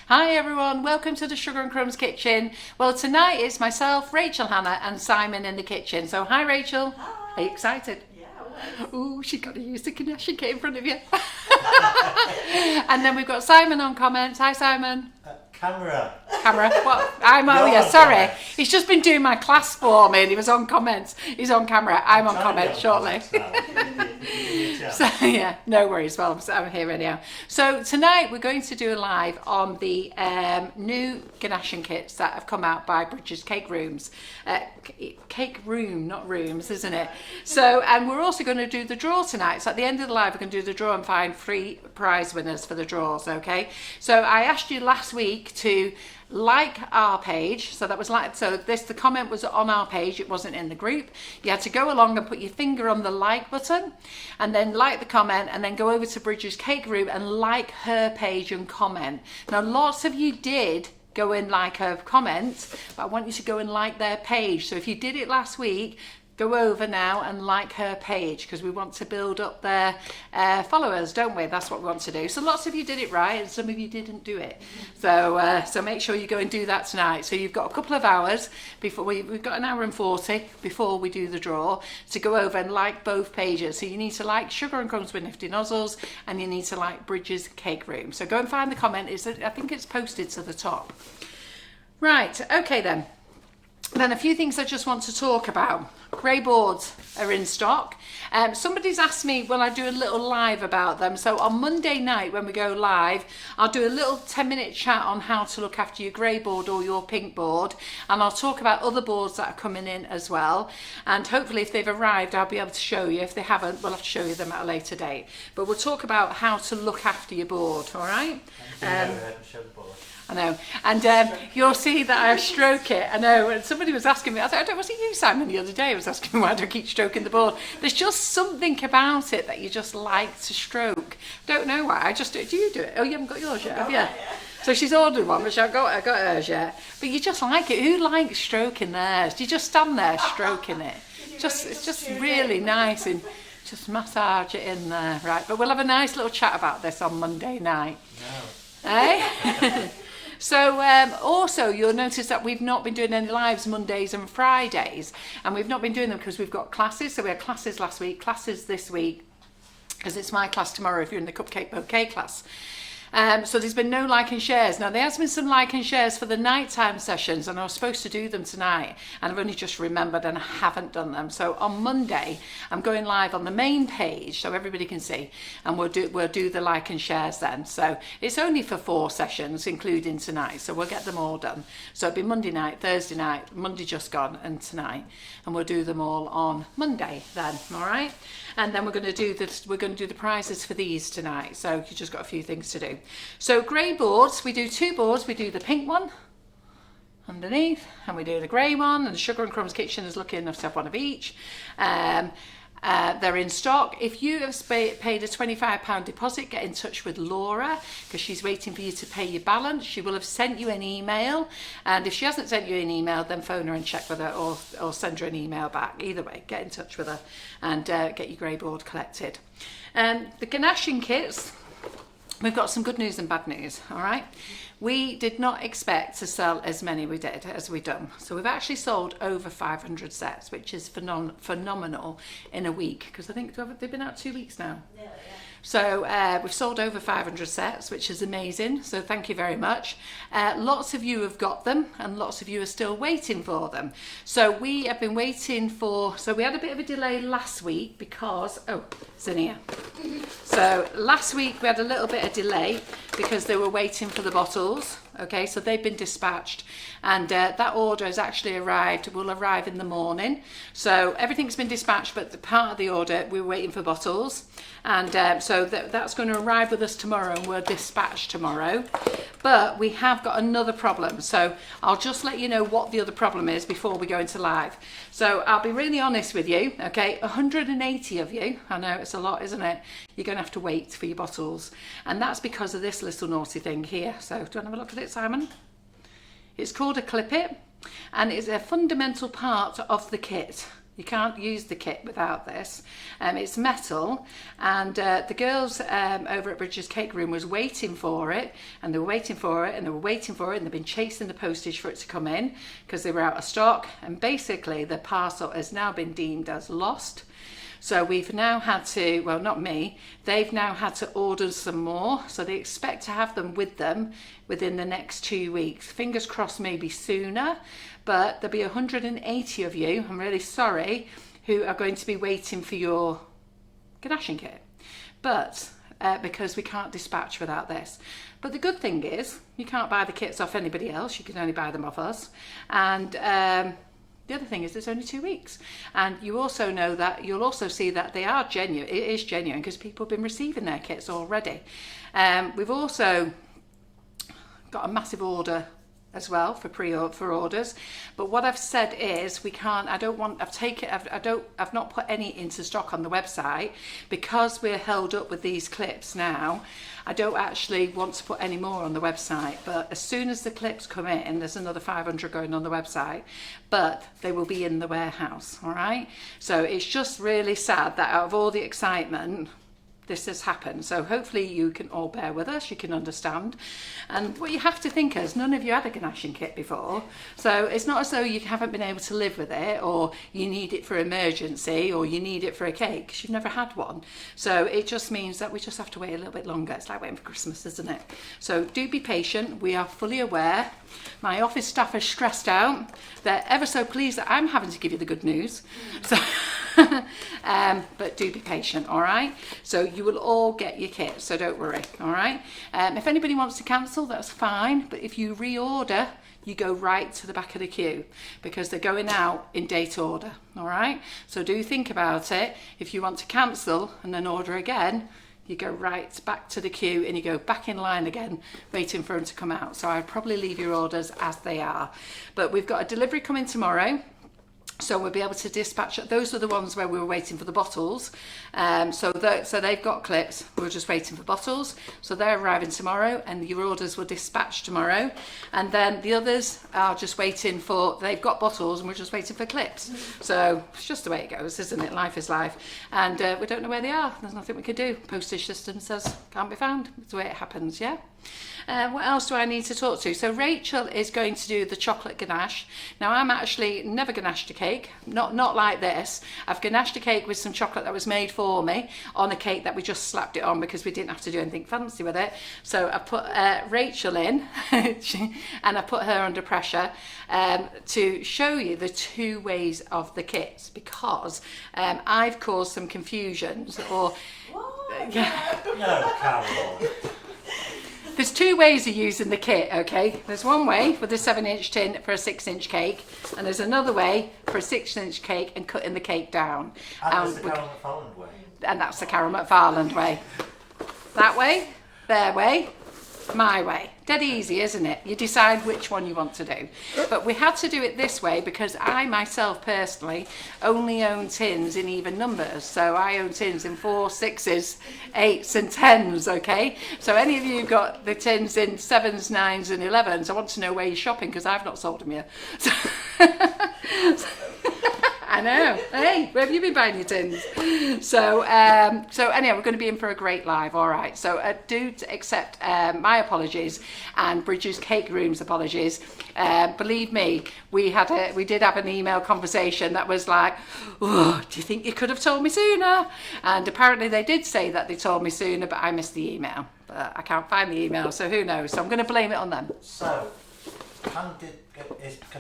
Hi everyone, welcome to the Sugar and Crumbs kitchen. Well, tonight it's myself, Rachel, Hannah and Simon in the kitchen. So hi Rachel. Hi. Are you excited? Yeah, I was. Ooh, she's got to use the Ganache kit in front of you. And then we've got Simon on comments. Hi Simon. Camera. What? I'm You're yeah, on sorry. comments. He's just been doing my class for me and he was on comments. He's on camera. I'm on comments shortly. So yeah, no worries. Well, I'm here anyhow. So tonight we're going to do a live on the new Ganaching kits that have come out by Brigids Cake Room, not rooms, isn't it? So, and we're also going to do the draw tonight. So at the end of the live, we're going to do the draw and find 3 prize winners for the draws. Okay. So I asked you last week to like our page, so that was like, so the comment was on our page, it wasn't in the group. You had to go along and put your finger on the like button and then like the comment and then go over to Bridges Cake Room and like her page and comment. Now lots of you did go and like her comment, but I want you to go and like their page. So if you did it last week, go over now and like her page because we want to build up their followers, don't we? That's what we want to do. So lots of you did it right and some of you didn't do it. So so make sure you go and do that tonight. So you've got a couple of hours before we've got an hour and 40 before we do the draw to go over and like both pages. So you need to like Sugar and Crumbs with Nifty Nozzles and you need to like Bridges Cake Room. So go and find the comment. I think it's posted to the top. Right, okay then. Then a few things I just want to talk about. Grey boards are in stock. Somebody's asked me, will I do a little live about them? So on Monday night when we go live, I'll do a little 10-minute chat on how to look after your grey board or your pink board. And I'll talk about other boards that are coming in as well. And hopefully if they've arrived, I'll be able to show you. If they haven't, we'll have to show you them at a later date. But we'll talk about how to look after your board, all right? I know, and you'll see that I stroke it. I know, and somebody was asking me, was it you, Simon, the other day? I was asking me why do I keep stroking the board? There's just something about it that you just like to stroke. Don't know why, I just do. Do you do it? Oh, you haven't got yours yet, have you? So she's ordered one, but I got hers yet. But you just like it. Who likes stroking theirs? You just stand there stroking it. It's just really nice and just massage it in there, right? But we'll have a nice little chat about this on Monday night. No. Eh? So also you'll notice that we've not been doing any lives Mondays and Fridays, and we've not been doing them because we've got classes. So we had classes last week, classes this week, because it's my class tomorrow if you're in the cupcake bouquet class. So there's been no like and shares. Now there has been some like and shares for the nighttime sessions and I was supposed to do them tonight and I've only just remembered and I haven't done them. So on Monday I'm going live on the main page so everybody can see and we'll do the like and shares then. So it's only for 4 sessions including tonight, so we'll get them all done. So it'll be Monday night, Thursday night, Monday just gone and tonight, and we'll do them all on Monday then, all right? And then we're going to do the prizes for these tonight. So you just got a few things to do. So grey boards, we do 2 boards. We do the pink one underneath, and we do the grey one. And the Sugar and Crumbs kitchen is lucky enough to have one of each. They're in stock. If you have paid a £25 deposit, get in touch with Laura because she's waiting for you to pay your balance. She will have sent you an email, and if she hasn't sent you an email, then phone her and check with her or send her an email back. Either way, get in touch with her and get your grey board collected. The Ganaching kits, we've got some good news and bad news, all right? We did not expect to sell as many as we done. So we've actually sold over 500 sets, which is phenomenal in a week, because I think they've been out 2 weeks now. Yeah. So we've sold over 500 sets, which is amazing. So thank you very much. Lots of you have got them and lots of you are still waiting for them. So we have been waiting so we had a bit of a delay last week because, it's in here. So last week we had a little bit of delay because they were waiting for the bottles. Okay, so they've been dispatched and that order has actually will arrive in the morning. So everything's been dispatched, but the part of the order, we're waiting for bottles. And so that's going to arrive with us tomorrow and we'll dispatch tomorrow. But we have got another problem. So I'll just let you know what the other problem is before we go into live. So I'll be really honest with you, okay, 180 of you, I know it's a lot, isn't it? You're going to have to wait for your bottles. And that's because of this little naughty thing here. So do you want to have a look at it, Simon? It's called a clip it, and it's a fundamental part of the kit. You can't use the kit without this. It's metal, and the girls over at Brigids Cake Room was waiting for it, and they were waiting for it, and they were waiting for it, and they've been chasing the postage for it to come in because they were out of stock, and basically the parcel has now been deemed as lost. So we've now had to, well, not me, they've now had to order some more. So they expect to have them with them within the next 2 weeks. Fingers crossed, maybe sooner, but there'll be 180 of you, I'm really sorry, who are going to be waiting for your Ganaching kit. But because we can't dispatch without this. But the good thing is, you can't buy the kits off anybody else, you can only buy them off us. And the other thing is it's only 2 weeks, and you also know that you'll also see that they are genuine. It is genuine because people have been receiving their kits already. We've also got a massive order as well for orders, but what I've said is we can't. I've not put any into stock on the website because we're held up with these clips now. I don't actually want to put any more on the website, but as soon as the clips come in, there's another 500 going on the website, but they will be in the warehouse. All right, so it's just really sad that out of all the excitement, this has happened. So hopefully you can all bear with us, you can understand. And what you have to think is none of you had a Ganaching kit before. So it's not as though you haven't been able to live with it, or you need it for emergency, or you need it for a cake, because you've never had one. So it just means that we just have to wait a little bit longer. It's like waiting for Christmas, isn't it? So do be patient. We are fully aware. My office staff are stressed out. They're ever so pleased that I'm having to give you the good news. So but do be patient, all right? So you will all get your kit, so don't worry, all right? If anybody wants to cancel, that's fine, but if you reorder, you go right to the back of the queue because they're going out in date order, all right? So do think about it. If you want to cancel and then order again, you go right back to the queue and you go back in line again, waiting for them to come out. So I'd probably leave your orders as they are. But we've got a delivery coming tomorrow. So we'll be able to dispatch. Those are the ones where we were waiting for the bottles. So they've got clips. We're just waiting for bottles. So they're arriving tomorrow, and your orders will dispatch tomorrow. And then the others are just waiting for. They've got bottles, and we're just waiting for clips. So it's just the way it goes, isn't it? Life is life, and we don't know where they are. There's nothing we can do. Postage system says can't be found. It's the way it happens. Yeah. What else do I need to talk to? So Rachel is going to do the chocolate ganache. Now I'm actually never ganached a cake, not like this. I've ganached a cake with some chocolate that was made for me on a cake that we just slapped it on because we didn't have to do anything fancy with it. So I put Rachel in and I put her under pressure to show you the two ways of the kits because I've caused some confusions or... No, Carol. There's two ways of using the kit, okay? There's one way with a 7-inch tin for a 6-inch cake, and there's another way for a 6-inch cake and cutting the cake down. And that's the Carol McFarland way. And that's the Carol McFarland way. That way, their way, my way. Dead easy, isn't it? You decide which one you want to do. But we had to do it this way because I myself personally only own tins in even numbers. So I own tins in 4s, 6s, 8s and 10s, okay? So any of you got the tins in 7s, 9s and 11s, I want to know where you're shopping because I've not sold them yet. So I know. Hey, where have you been buying your tins? So anyway, we're going to be in for a great live. All right. So do accept my apologies and Brigids Cake Room's apologies. Believe me, we did have an email conversation that was like, oh, do you think you could have told me sooner? And apparently they did say that they told me sooner, but I missed the email. But I can't find the email, so who knows? So I'm going to blame it on them. So, can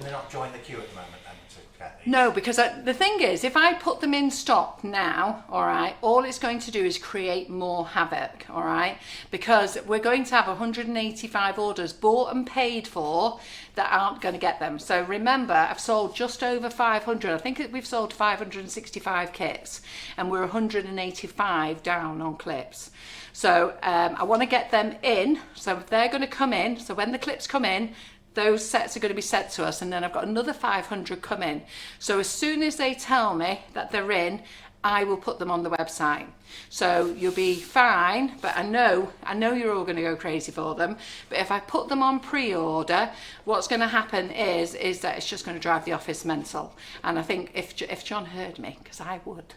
they not join the queue at the moment then to get these? No, because the thing is, if I put them in stock now, all right, all it's going to do is create more havoc, all right? Because we're going to have 185 orders bought and paid for that aren't going to get them. So remember, I've sold just over 500. I think we've sold 565 kits, and we're 185 down on clips. So I want to get them in. So they're going to come in. So when the clips come in, those sets are going to be sent to us, and then I've got another 500 come in. So as soon as they tell me that they're in, I will put them on the website. So you'll be fine, but I know you're all going to go crazy for them. But if I put them on pre-order, what's going to happen is that it's just going to drive the office mental. And I think if John heard me, because I would,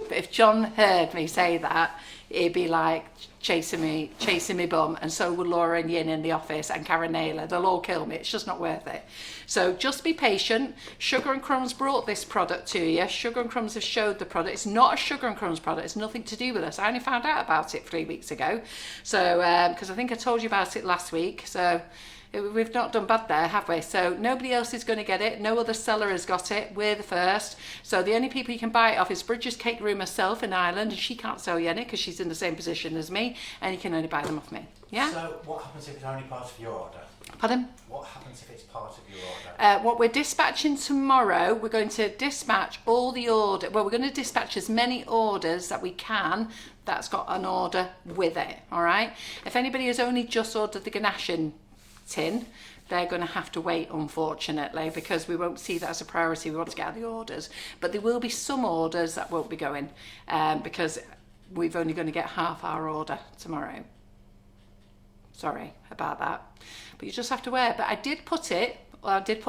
but if John heard me say that, it'd be like chasing me bum, and so would Laura and Yin in the office and Karen Naylor. They'll all kill me. It's just not worth it. So just be patient. Sugar and Crumbs brought this product to you. Sugar and Crumbs have showed the product. It's not a Sugar and Crumbs product. It's nothing to do with us. I only found out about it 3 weeks ago. So because I think I told you about it last week. So we've not done bad there, have we? So nobody else is going to get it. No other seller has got it. We're the first. So the only people you can buy it off is Brigids Cake Room herself in Ireland, and she can't sell you any because she's in the same position as me, and you can only buy them off me. Yeah? So what happens if it's only part of your order? Pardon? What happens if it's part of your order? What we're dispatching tomorrow, we're going to dispatch all the order. Well, we're going to dispatch as many orders that we can that's got an order with it, all right? If anybody has only just ordered the Ganaching tin, they're going to have to wait, unfortunately, because we won't see that as a priority. We want to get out the orders, but there will be some orders that won't be going because we've only going to get half our order tomorrow. Sorry about that, but you just have to wait. But I did put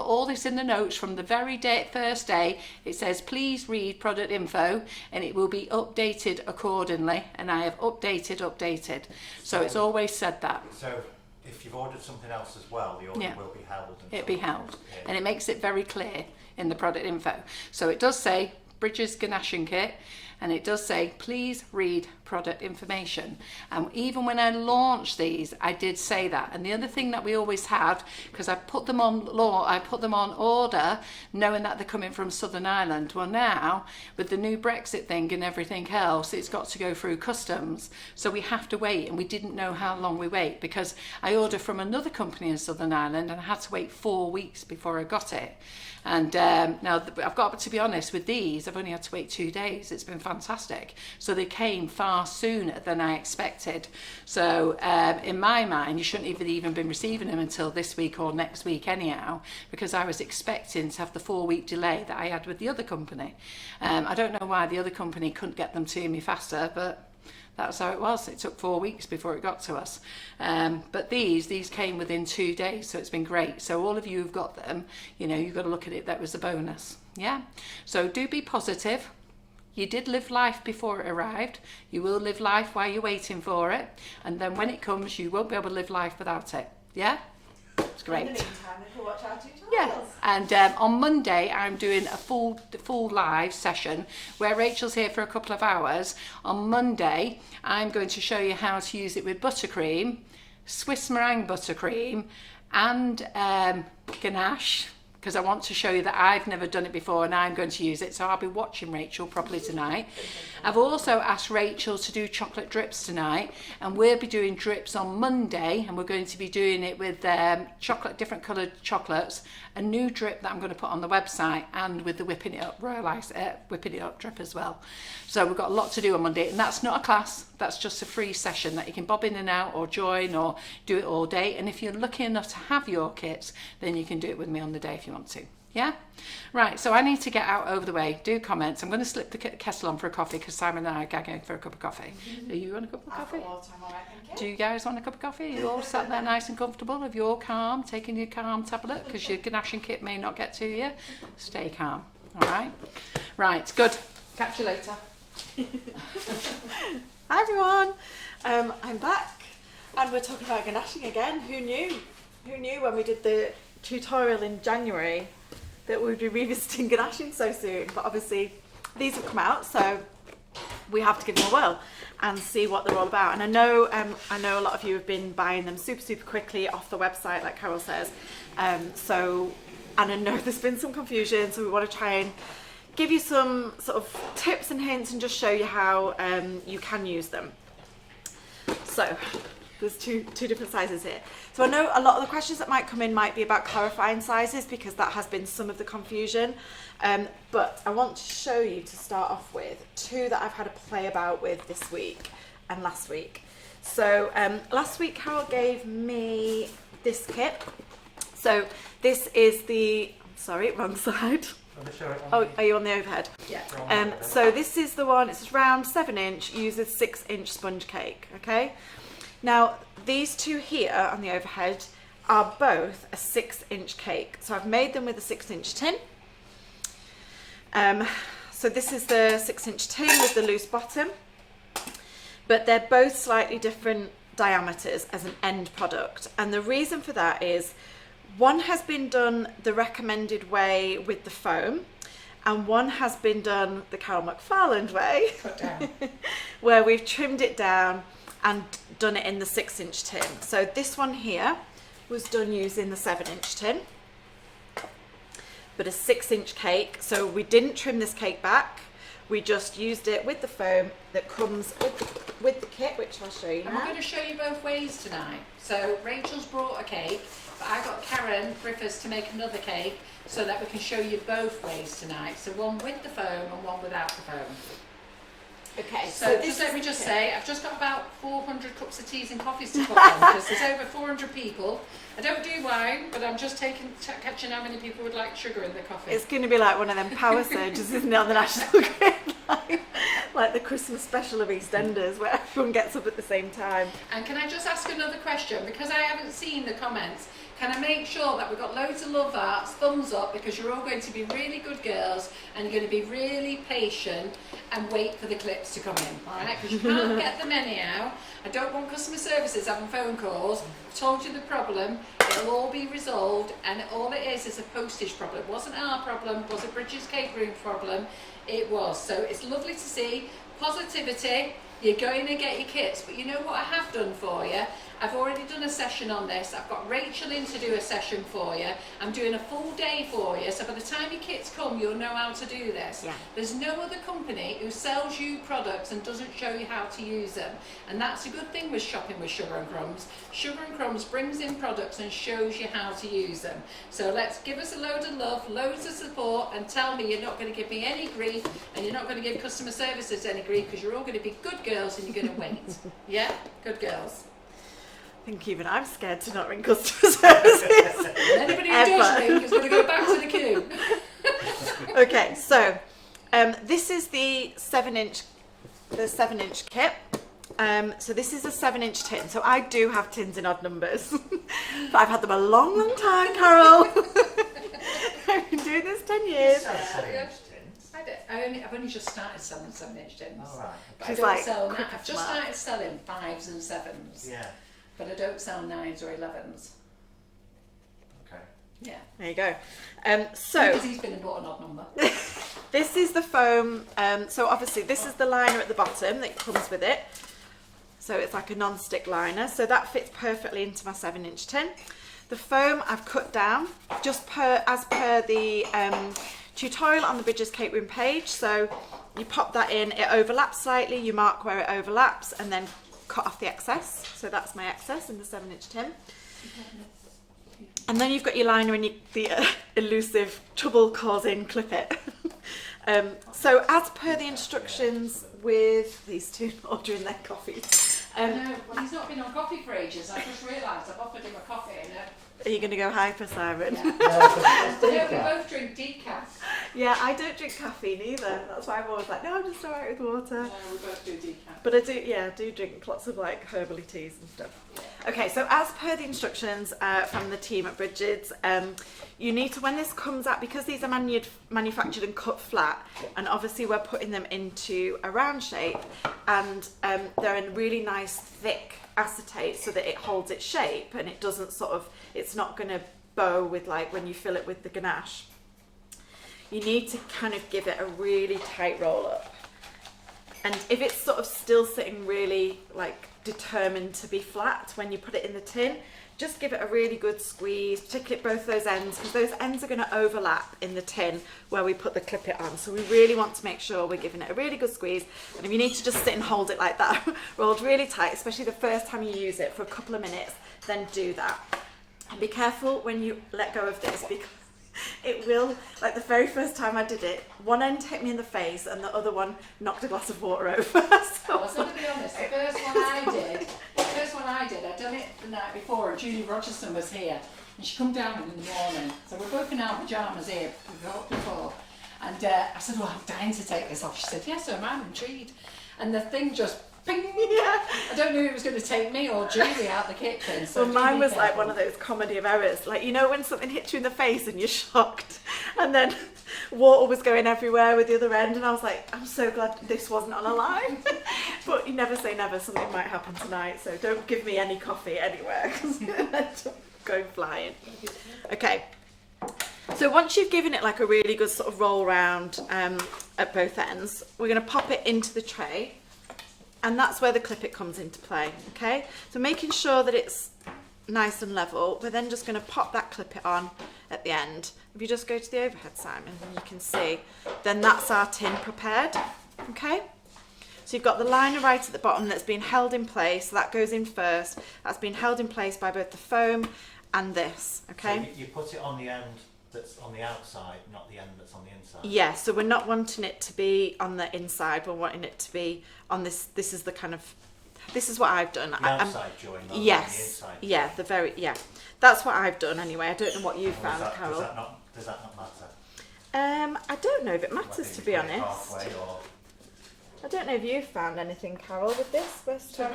all this in the notes from the very first day. It says please read product info, and it will be updated accordingly, and I have updated. So it's always said that. So if you've ordered something else as well, the order will be held. It'll be held. And it makes it very clear in the product info. So it does say Brigids Ganaching Kit, and it does say please read product information. And even when I launched these, I did say that. And the other thing that we always had, because I put them on order knowing that they're coming from Southern Ireland. Well, now with the new Brexit thing and everything else, it's got to go through customs, so we have to wait, and we didn't know how long we wait, because I ordered from another company in Southern Ireland and I had to wait 4 weeks before I got it. And now I've got to be honest, with these I've only had to wait 2 days. It's been fantastic. So they came far sooner than I expected. So in my mind, you shouldn't have even been receiving them until this week or next week anyhow, because I was expecting to have the 4-week delay that I had with the other company. I don't know why the other company couldn't get them to me faster, but that's how it was. It took 4 weeks before it got to us. But these came within 2 days, so it's been great. So all of you who've got them, you've got to look at it, that was a bonus. Yeah? So do be positive. You did live life before it arrived. You will live life while you're waiting for it. And then when it comes, you won't be able to live life without it. Yeah? It's great. In the meantime, you can watch our tutorials. Yeah, and on Monday I'm doing a full live session where Rachel's here for a couple of hours. On Monday I'm going to show you how to use it with buttercream, Swiss meringue buttercream, and ganache, because I want to show you that I've never done it before and I'm going to use it. So I'll be watching Rachel properly tonight. I've also asked Rachel to do chocolate drips tonight, and we'll be doing drips on Monday, and we're going to be doing it with different coloured chocolates, a new drip that I'm going to put on the website, and with the whipping it up drip as well. So we've got a lot to do on Monday, and that's not a class, that's just a free session that you can bob in and out or join or do it all day. And if you're lucky enough to have your kits, then you can do it with me on the day if you want to. Yeah? Right, so I need to get out over the way. Do comments. I'm going to slip the kettle on for a coffee because Simon and I are gagging for a cup of coffee. Do you want a cup of coffee? I've got all the time, all right, thank Do you guys want a cup of coffee? Are you all sat there nice and comfortable? Have you all calm, taking your calm tablet because your Ganaching Kit may not get to you? Stay calm, all right? Right, good. Catch you later. Hi everyone, I'm back and we're talking about ganaching again. Who knew? Who knew when we did the tutorial in January that we'd be revisiting ganaching so soon? But obviously these have come out, so we have to give them a whirl and see what they're all about. And I know a lot of you have been buying them super quickly off the website, like Carol says. And I know there's been some confusion, so we want to try and give you some sort of tips and hints and just show you how you can use them. So there's two different sizes here. So I know a lot of the questions that might come in might be about clarifying sizes, because that has been some of the confusion. But I want to show you, to start off with, 2 that I've had a play about with this week and last week. So last week Carol gave me this kit. So this is the, sorry, wrong side. Let me show it on Oh, the- are you on the overhead? Yeah. on the overhead. So this is the one, it's round 7-inch, uses 6-inch sponge cake, okay? Now, these two here on the overhead are both a 6-inch cake. So I've made them with a 6-inch tin. So this is the 6-inch tin with the loose bottom, but they're both slightly different diameters as an end product. And the reason for that is one has been done the recommended way with the foam, and one has been done the Carol McFarland way, Cut down. where we've trimmed it down and done it in the 6-inch tin. So this one here was done using the 7-inch tin, but a 6-inch cake. So we didn't trim this cake back. We just used it with the foam that comes with the kit, which I'll show you And we're now. going to show you both ways tonight. So Rachel's brought a cake, but I got Karen Griffiths to make another cake so that we can show you both ways tonight. So one with the foam and one without the foam. Okay, So just let me just say, I've just got about 400 cups of teas and coffees to put on because there's over 400 people. I don't do wine, but I'm just catching how many people would like sugar in their coffee. It's going to be like one of them power surges, isn't it, on the National Grid? Like the Christmas special of EastEnders, where everyone gets up at the same time. And can I just ask another question? Because I haven't seen the comments, can I make sure that we've got loads of love hearts, thumbs up, because you're all going to be really good girls and you're going to be really patient and wait for the clips to come in, all right? Because you can't get them anyhow. I don't want customer services having phone calls. I've told you the problem. It'll all be resolved, and all it is a postage problem. It wasn't our problem, it was a Brigids Catering problem. It was. So it's lovely to see positivity. You're going to get your kits, but you know what I have done for you? I've already done a session on this. I've got Rachel in to do a session for you. I'm doing a full day for you, so by the time your kits come, you'll know how to do this. Yeah. There's no other company who sells you products and doesn't show you how to use them. And that's a good thing with shopping with Sugar and Crumbs. Sugar and Crumbs brings in products and shows you how to use them. So let's give us a load of love, loads of support, and tell me you're not going to give me any grief and you're not going to give customer services any grief, because you're all going to be good girls and you're going to wait. Yeah? Good girls. I think even I'm scared to not ring customer services. And anybody who does ring is going to go back to the queue. Okay, so this is the 7-inch kit. So this is a 7-inch tin. So I do have tins in odd numbers, but I've had them a long, long time, Carol. I've been doing this 10 years. So 7-inch tins. I've only just started selling 7-inch tins. All right. But She's I don't like, sell quick I've and just smart. started selling 5s and 7s. Yeah. But I don't sell 9s or 11s. Okay. Yeah. There you go. So Because he's been and bought an odd number. this is the foam. So obviously this is the liner at the bottom that comes with it. So it's like a non-stick liner. So that fits perfectly into my 7-inch tin. The foam I've cut down just as per the tutorial on the Brigids Catering page. So you pop that in, it overlaps slightly, you mark where it overlaps, and then cut off the excess. So that's my excess in the 7-inch tin. And then you've got your liner and the elusive trouble-causing clip it. So as per the instructions with these two ordering their coffees. No, well, he's not been on coffee for ages. I just realised I've offered him a coffee. And Are you going to go hyper, Simon? yeah. Yeah, No, we both drink decaf. Yeah, I don't drink caffeine either. That's why I'm always like, no, I'm just alright with water. No, we both do decaf. But I do drink lots of like herbally teas and stuff. Okay, so as per the instructions from the team at Brigids, you need to, when this comes out, because these are manufactured and cut flat, and obviously we're putting them into a round shape, and they're in really nice thick acetate so that it holds its shape and it doesn't it's not going to bow with like when you fill it with the ganache. You need to kind of give it a really tight roll up. And if it's sort of still sitting really like determined to be flat when you put it in the tin, just give it a really good squeeze, particularly at both those ends, because those ends are going to overlap in the tin where we put the clip it on. So we really want to make sure we're giving it a really good squeeze. And if you need to just sit and hold it like that, rolled really tight, especially the first time you use it for a couple of minutes, then do that. And be careful when you let go of this, because it will, like the very first time I did it, one end hit me in the face and the other one knocked a glass of water over. I was going to be honest, the first one I did, I'd done it the night night before, and Julie Rogerson was here, and she come down in the morning. So we're both in our pyjamas here, we got up before. And I said, "Oh, I'm dying to take this off." She said, "Yes, so am I, I'm intrigued." And the thing just, ping! Yeah. I don't know if it was going to take me or Julie out the kitchen. So well, mine was like one of those comedy of errors. Like, you know when something hits you in the face and you're shocked, and then water was going everywhere with the other end, and I was like, I'm so glad this wasn't on a line. But you never say never, something might happen tonight, so don't give me any coffee anywhere, because I'm going flying. Okay. So once you've given it like a really good sort of roll round at both ends, we're going to pop it into the tray, and that's where the clip it comes into play. Okay, so making sure that it's nice and level, we're then just going to pop that clip it on at the end. If you just go to the overhead, Simon, and you can see, then that's our tin prepared. Okay, so you've got the liner right at the bottom that's been held in place, so that goes in first. That's been held in place by both the foam and this. Okay, so you put it on the end that's on the outside, not the end that's on the inside. Yeah, so we're not wanting it to be on the inside, we're wanting it to be on this. This is the kind of, this is what I've done. The outside join, not yes, the inside. yeah, the very, yeah. That's what I've done anyway. I don't know what you've found, Carol. Does that not matter? I don't know if it matters, to be honest. Halfway, or... I don't know if you've found anything, Carol, with this. Sorry?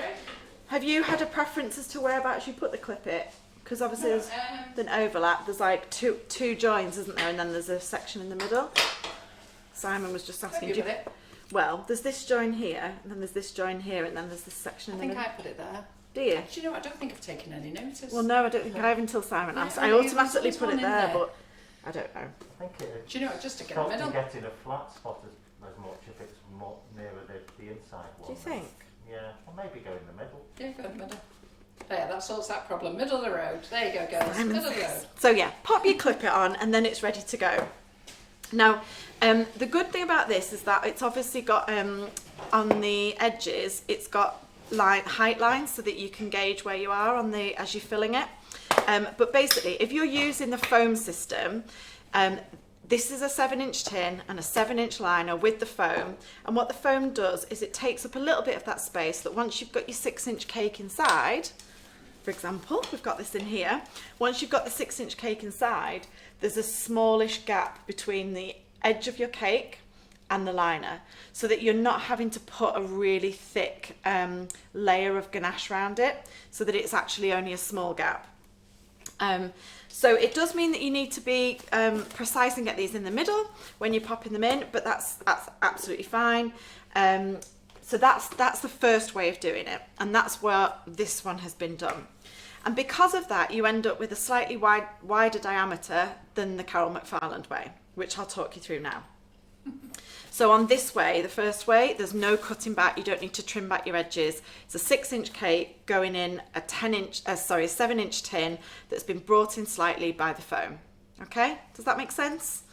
Have you had a preference as to whereabouts you put the clip it? Because obviously there's an overlap. There's like two joins, isn't there? And then there's a section in the middle. Simon was just asking. Well, there's this join here, and then there's this join here, and then there's this section in the middle. I think I put it there. Do you? Do you know, I don't think I've taken any notice. Well, no, I don't think I have until Simon asked. I no, automatically put it there, but I don't know. I think it Do you know, just to get in the middle. get in a flat spot as much if it's more nearer the inside one. Do you think? Yeah, or maybe go in the middle. Yeah, go in the middle. There, that solves that problem. Middle of the road. There you go, girls. Middle of the road. So yeah, pop your clip it on, and then it's ready to go. Now, the good thing about this is that it's obviously got on the edges, it's got height lines so that you can gauge where you are on the as you're filling it. But basically, if you're using the foam system, this is a 7-inch tin and a 7-inch liner with the foam. And what the foam does is it takes up a little bit of that space that once you've got your 6-inch cake inside, for example, we've got this in here. Once you've got the 6-inch cake inside, there's a smallish gap between the edge of your cake and the liner, so that you're not having to put a really thick layer of ganache around it, so that it's actually only a small gap. So it does mean that you need to be precise and get these in the middle when you're popping them in, but that's absolutely fine. So that's the first way of doing it, and that's where this one has been done. And because of that, you end up with a slightly wider diameter than the Carol McFarland way, which I'll talk you through now. So on this way, the first way, there's no cutting back. You don't need to trim back your edges. It's a 6-inch cake going in a 7-inch tin that's been brought in slightly by the foam. Okay, does that make sense?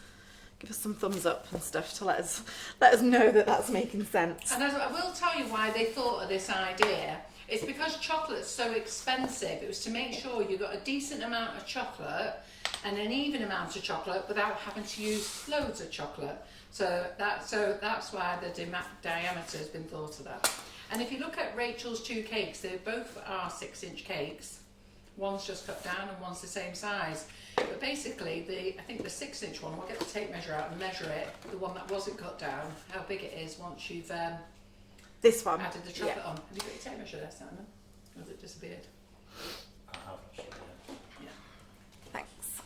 Give us some thumbs up and stuff to let us know that that's making sense. And I will tell you why they thought of this idea. It's because chocolate's so expensive. It was to make sure you got a decent amount of chocolate and an even amount of chocolate without having to use loads of chocolate. So that's why the diameter has been thought of that. And if you look at Rachel's 2 cakes, they both are 6-inch cakes. One's just cut down and one's the same size. But basically, I think the 6-inch one, we'll get the tape measure out and measure it, the one that wasn't cut down, how big it is once you've this one added the chocolate on. Have you got your tape measure there, Simon? Or has it disappeared? I haven't. Yeah. Thanks.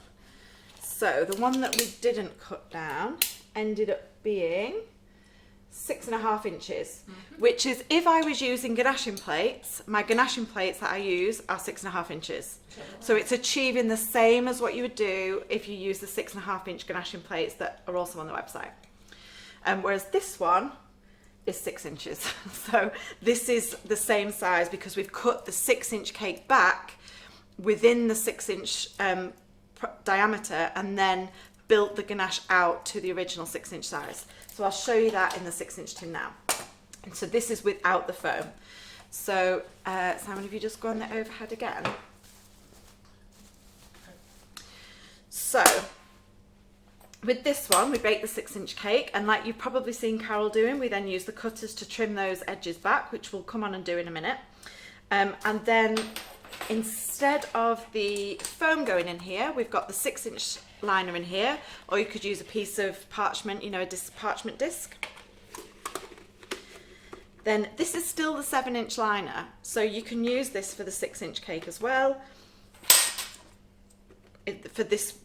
So the one that we didn't cut down ended up being 6.5 inches, which is, if I was using ganaching plates, my ganaching plates that I use are 6.5 inches. So it's achieving the same as what you would do if you use the 6.5-inch ganaching plates that are also on the website. Whereas this one is 6 inches. So this is the same size because we've cut the 6-inch cake back within the 6-inch diameter and then built the ganache out to the original 6-inch size. So I'll show you that in the 6-inch tin now. And so this is without the foam. So Simon, if you just go on the overhead again. So with this one, we bake the 6-inch cake, and like you've probably seen Carol doing, we then use the cutters to trim those edges back, which we'll come on and do in a minute. And then instead of the foam going in here, we've got the 6-inch liner in here, or you could use a piece of parchment, you know, a parchment disc. Then this is still the 7-inch liner, so you can use this for the 6-inch cake as well. For this,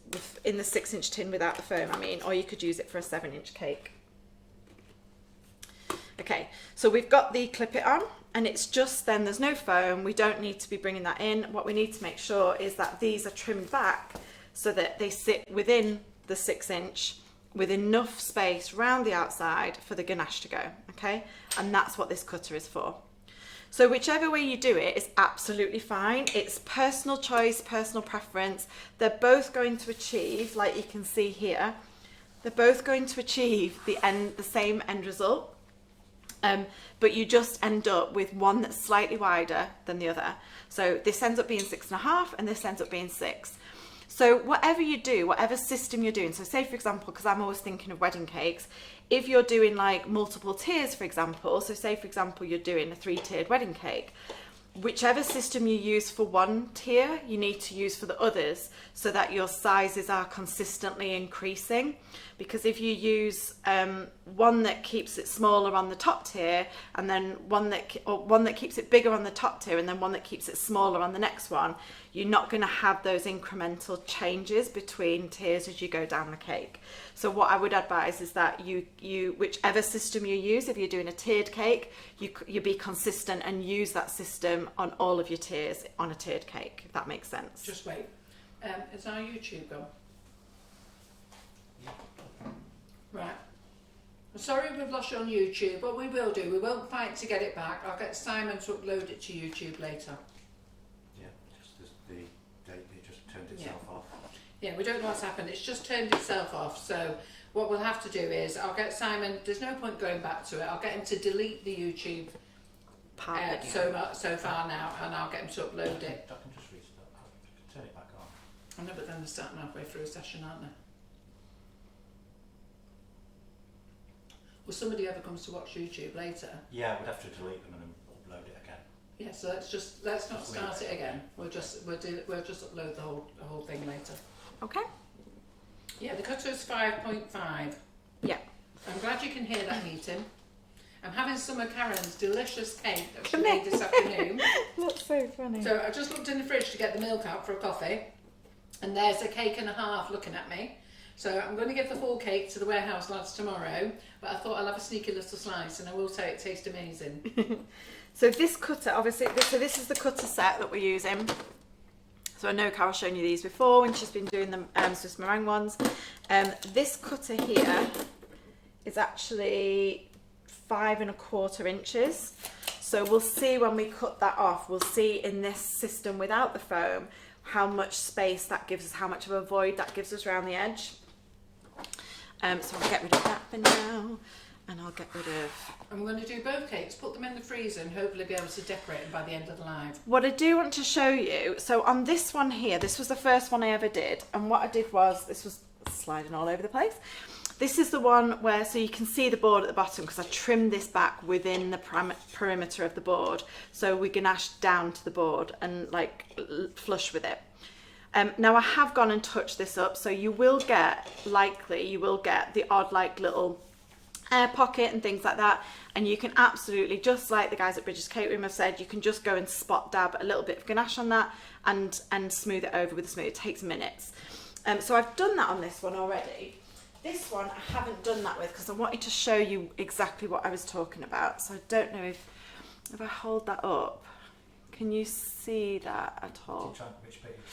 in the 6-inch tin without the foam, I mean, or you could use it for a 7-inch cake. Okay, so we've got the clip it on, and it's just then, there's no foam, we don't need to be bringing that in. What we need to make sure is that these are trimmed back so that they sit within the 6-inch with enough space round the outside for the ganache to go, okay? And that's what this cutter is for. So whichever way you do it is absolutely fine. It's personal choice, personal preference. They're both going to achieve, like you can see here, they're both going to achieve the same end result. But you just end up with one that's slightly wider than the other. So this ends up being 6.5 and this ends up being 6. So whatever you do, whatever system you're doing, so say for example, because I'm always thinking of wedding cakes, if you're doing like multiple tiers, for example, so say for example you're doing a 3-tiered wedding cake, whichever system you use for one tier, you need to use for the others so that your sizes are consistently increasing. Because if you use one that keeps it smaller on the top tier, and then one that keeps it bigger on the top tier, and then one that keeps it smaller on the next one, you're not going to have those incremental changes between tiers as you go down the cake. So what I would advise is that you whichever system you use, if you're doing a tiered cake, you be consistent and use that system on all of your tiers on a tiered cake, if that makes sense. Just wait. Is our YouTube gone? Right. I'm sorry we've lost you on YouTube, but we will do. We won't fight to get it back. I'll get Simon to upload it to YouTube later. Yeah, just as the date, it just turned itself off. Yeah, we don't know what's happened. It's just turned itself off. So what we'll have to do is I'll get Simon, there's no point going back to it. I'll get him to delete the YouTube so far now, and I'll get him to upload it. I can just restart. I can turn it back on. I know, but then they're starting halfway through a session, aren't they? Well, somebody ever comes to watch YouTube later. Yeah, we'd have to delete them and then upload it again. Yeah, so let's not start it again. We'll just upload the whole thing later. Okay. Yeah, the cutter is 5.5. Yeah. I'm glad you can hear that heating. I'm having some of Karen's delicious cake that she made this afternoon. That's so funny. So I just looked in the fridge to get the milk out for a coffee, and there's a cake and a half looking at me. So I'm going to give the full cake to the warehouse lads tomorrow, but I thought I'll have a sneaky little slice, and I will say it tastes amazing. So this cutter, obviously, this is the cutter set that we're using. So I know Carol's shown you these before when she's been doing the Swiss meringue ones. This cutter here is actually 5.25 inches. So we'll see when we cut that off, we'll see in this system without the foam how much space that gives us, how much of a void that gives us around the edge. So I'll get rid of that for now, and I'll get rid of... I'm going to do both cakes, put them in the freezer, and hopefully be able to decorate them by the end of the live. What I do want to show you, so on this one here, this was the first one I ever did, and what I did was, this was sliding all over the place. This is the one where, so you can see the board at the bottom, because I trimmed this back within the perimeter of the board, so we ganached down to the board and like flush with it. Now I have gone and touched this up, so you will get the odd like little air pocket and things like that, and you can absolutely, just like the guys at Brigids Cake Room have said, you can just go and spot dab a little bit of ganache on that and smooth it over with a smooth. It takes minutes. So I've done that on this one already. This one I haven't done that with because I wanted to show you exactly what I was talking about. So I don't know if I hold that up, can you see that at all? Which bit are you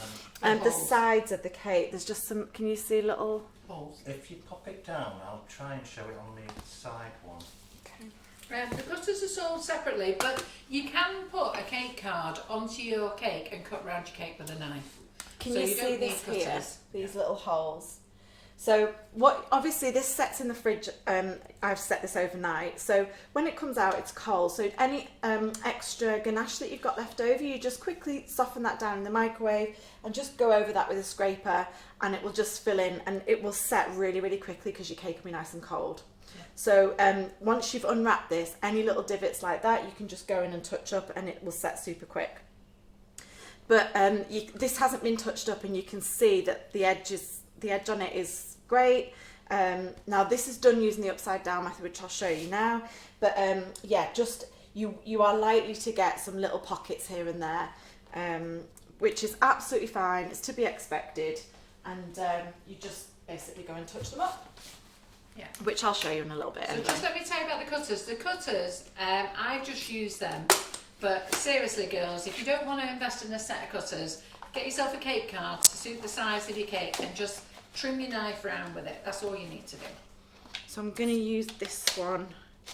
trying to... The sides of the cake, there's just some, can you see little holes? If you pop it down, I'll try and show it on the side one. Okay. The cutters are sold separately, but you can put a cake card onto your cake and cut round your cake with a knife. Can So you you see don't this need here? cutters. These little holes. So what, obviously this sets in the fridge, I've set this overnight, so when it comes out it's cold, so any extra ganache that you've got left over, you just quickly soften that down in the microwave and just go over that with a scraper, and it will just fill in and it will set really, really quickly because your cake will be nice and cold. Yeah. So once you've unwrapped this, any little divots like that you can just go in and touch up and it will set super quick. But this hasn't been touched up, and you can see that the edge on it is great. Now this is done using the upside down method, which I'll show you now. But yeah, just you are likely to get some little pockets here and there, which is absolutely fine. It's to be expected, and you just basically go and touch them up. Yeah. Which I'll show you in a little bit. So anyway. just let me tell you about the cutters. The cutters, I just use them. But seriously, girls, if you don't want to invest in a set of cutters, get yourself a cake card to suit the size of your cake and just trim your knife round with it. That's all you need to do. So I'm going to use this one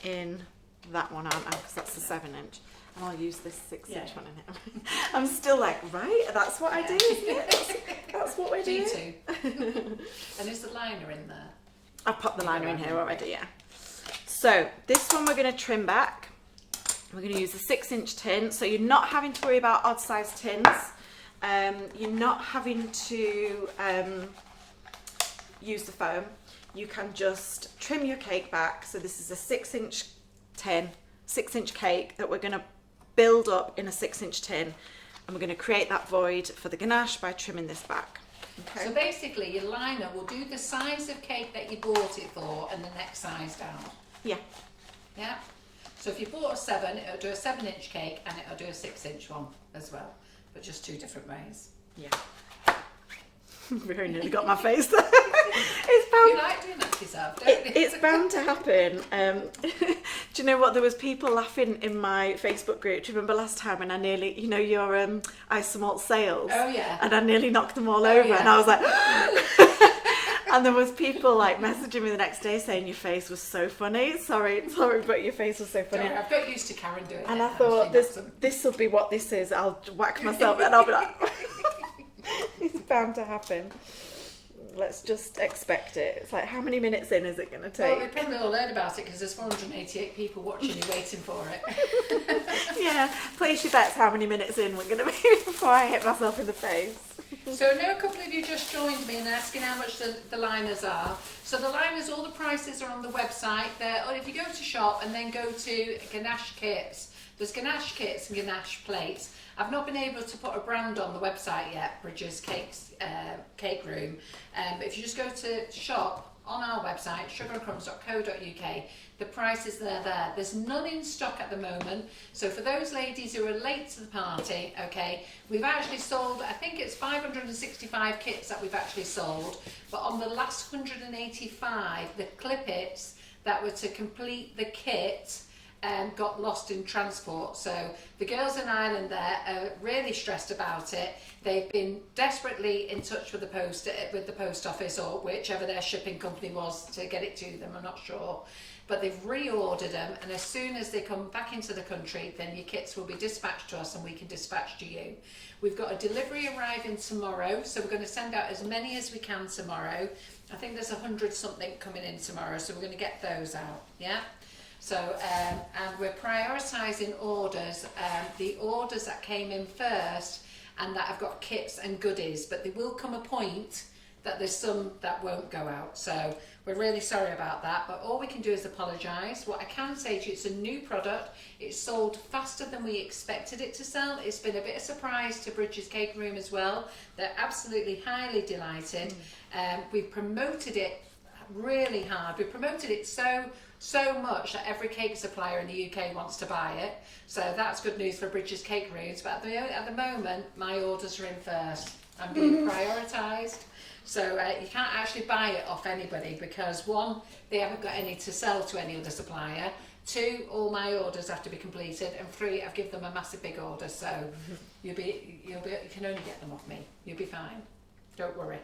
in that one, aren't I? Because that's the 7-inch. And I'll use this 6-inch one in it. I'm still like, right, that's what I do, isn't it? That's what we do. Me too. And is the liner in there? I've popped the liner in here already, yeah. So this one we're going to trim back. We're going to use a 6-inch tin, so you're not having to worry about odd sized tins. You're not having to use the foam. You can just trim your cake back. So this is a 6-inch tin, 6-inch cake that we're going to build up in a 6-inch tin, and we're going to create that void for the ganache by trimming this back. Okay. So basically your liner will do the size of cake that you bought it for and the next size down. Yeah. Yeah. So if you bought a 7, it'll do a 7-inch cake and it'll do a 6-inch one as well, but just 2 different ways. Yeah. Very nearly got my face there. It's bound. You like doing that to yourself, don't you? It's bound to happen. Do you know what? There was people laughing in my Facebook group. Do you remember last time when I nearly, you know, your isomalt sales? Oh yeah. And I nearly knocked them all over, yeah. and I was like. And there was people like messaging me the next day saying your face was so funny. Sorry, but your face was so funny. Don't worry, I've got used to Karen doing it. And I thought this will be what this is. I'll whack myself and I'll be like, it's bound to happen. Let's just expect it. It's like, how many minutes in is it going to take? Well, we probably all learned about it because there's 488 people watching you waiting for it. Yeah, place your bets how many minutes in we're going to be before I hit myself in the face. So I know a couple of you just joined me and asking how much the liners are. So the liners, all the prices are on the website. Or if you go to shop and then go to Ganache Kits, there's Ganache Kits and Ganache Plates. I've not been able to put a brand on the website yet, Brigids Cake Room. But if you just go to shop on our website, sugarandcrumbs.co.uk, the prices are there. There's none in stock at the moment. So for those ladies who are late to the party, okay, we've actually sold, I think it's 565 kits that we've actually sold. But on the last 185, the clippets that were to complete the kit got lost in transport. So the girls in Ireland there are really stressed about it. They've been desperately in touch with the post office or whichever their shipping company was to get it to them, I'm not sure. But they've reordered them, and as soon as they come back into the country, then your kits will be dispatched to us and we can dispatch to you. We've got a delivery arriving tomorrow, so we're going to send out as many as we can tomorrow. I think there's 100 something coming in tomorrow, so we're going to get those out, yeah? So, and we're prioritising orders, the orders that came in first and that have got kits and goodies, but there will come a point that there's some that won't go out. So we're really sorry about that, but all we can do is apologise. What I can say to you, it's a new product. It's sold faster than we expected it to sell. It's been a bit of a surprise to Brigids Cake Room as well. They're absolutely highly delighted. We've promoted it really hard. We promoted it so much that every cake supplier in the UK wants to buy it. So that's good news for Brigids Cake Rooms. But at the moment, my orders are in first. I'm being prioritised. So you can't actually buy it off anybody because 1, they haven't got any to sell to any other supplier. 2, all my orders have to be completed, and 3, I've given them a massive big order. So you can only get them off me. You'll be fine. Don't worry.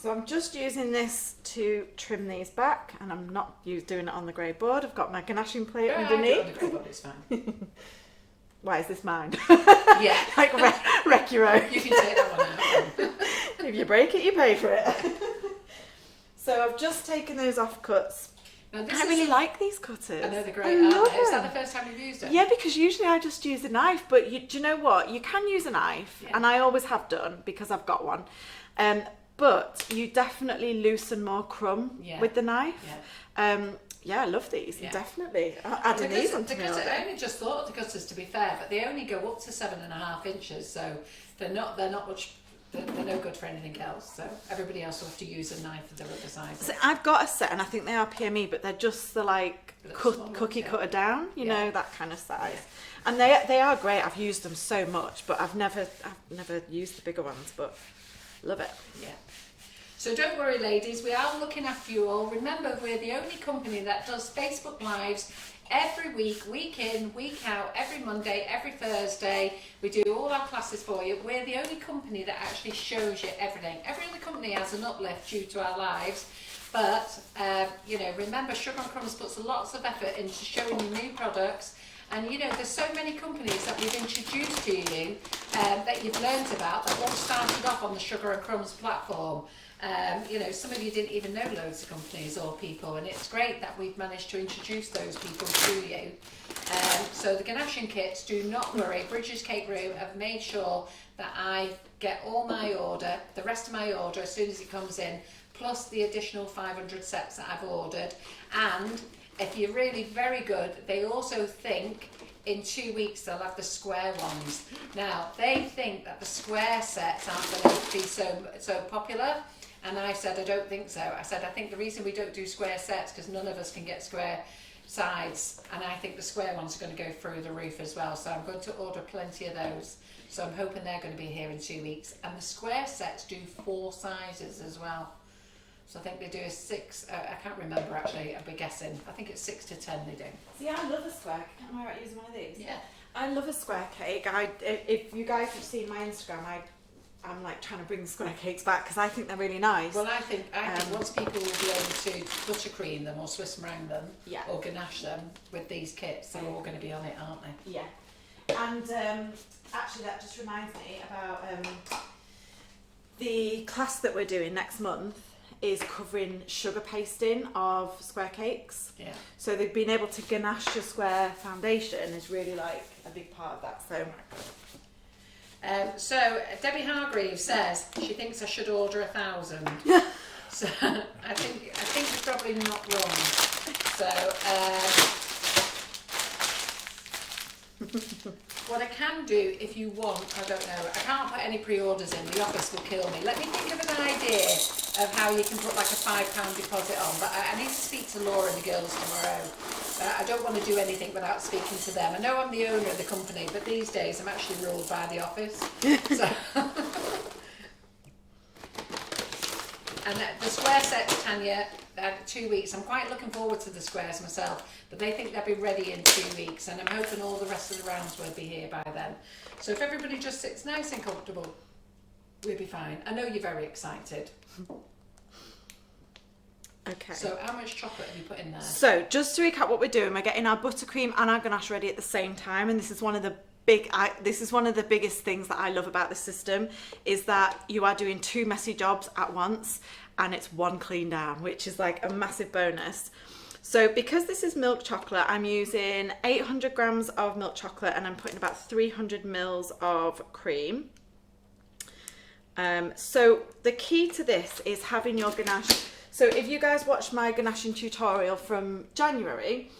So I'm just using this to trim these back, and I'm not doing it on the grey board. I've got my ganaching plate underneath. I do it on the grey board, it's fine. Why is this mine? Yeah. Like wreck your own. You can take that one out. If you break it, you pay for it. So I've just taken those offcuts. I really like these cutters. I know they're great, aren't they? Is that the first time you've used them? Yeah, because usually I just use a knife, but do you know what? You can use a knife, and I always have done because I've got one. But you definitely loosen more crumb with the knife. Yeah. yeah, I love these. Yeah. Definitely adding these onto my order. I only just thought of the gutters, to be fair, but they only go up to 7.5 inches, so they're not much. They're no good for anything else. So everybody else will have to use a knife for their other sizes. So I've got a set, and I think they are PME, but they're just the like cookie cutter down, you know, that kind of size. Yeah. And they are great. I've used them so much, but I've never used the bigger ones, but love it. Yeah. So don't worry, ladies, we are looking after you all. Remember, we're the only company that does Facebook Lives every week, week in, week out, every Monday, every Thursday. We do all our classes for you. We're the only company that actually shows you everything. Every other company has an uplift due to our lives, but you know, remember, Sugar and Crumbs puts lots of effort into showing you new products. And you know, there's so many companies that we've introduced to you that you've learned about that all started off on the Sugar and Crumbs platform. You know, some of you didn't even know loads of companies or people, and it's great that we've managed to introduce those people to you. So the Ganaching kits, do not worry, Brigids Cake Room have made sure that I get all my order, the rest of my order as soon as it comes in, plus the additional 500 sets that I've ordered. And if you're really very good, they also think in 2 weeks they'll have the square ones. Now, they think that the square sets aren't going to be so popular. And I said, I don't think so. I said, I think the reason we don't do square sets because none of us can get square sides. And I think the square ones are going to go through the roof as well. So I'm going to order plenty of those. So I'm hoping they're going to be here in 2 weeks. And the square sets do 4 sizes as well. So I think they do a 6, I can't remember actually, I'll be guessing. I think it's 6 to 10 they do. See, I love a square. Am I right using one of these? Yeah. I love a square cake. If you guys have seen my Instagram, I'm like trying to bring the square cakes back because I think they're really nice. Well, I think once people will be able to buttercream them or Swiss meringue them or ganache them with these kits, they're all going to be on it, aren't they? Yeah. And actually that just reminds me about the class that we're doing next month is covering sugar pasting of square cakes. Yeah. So they've been able to ganache your square foundation is really like a big part of that. So Debbie Hargreaves says she thinks I should order 1,000. So I think you're probably not wrong. So what I can do if you want, I don't know, I can't put any pre-orders in, the office will kill me. Let me think of an idea of how you can put like a £5 deposit on, but I need to speak to Laura and the girls tomorrow. I don't want to do anything without speaking to them. I know I'm the owner of the company, but these days I'm actually ruled by the office. So and the square sets, Tanya, 2 weeks. I'm quite looking forward to the squares myself, but they think they'll be ready in 2 weeks, and I'm hoping all the rest of the rounds will be here by then. So if everybody just sits nice and comfortable, we'll be fine. I know you're very excited. Okay. So how much chocolate have you put in there? So just to recap what we're doing, we're getting our buttercream and our ganache ready at the same time, and this is one of the biggest things that I love about this system is that you are doing 2 messy jobs at once and it's 1 clean down, which is like a massive bonus. So because this is milk chocolate, I'm using 800 grams of milk chocolate and I'm putting about 300 mils of cream. So the key to this is having your ganache. So if you guys watched my ganaching tutorial from January,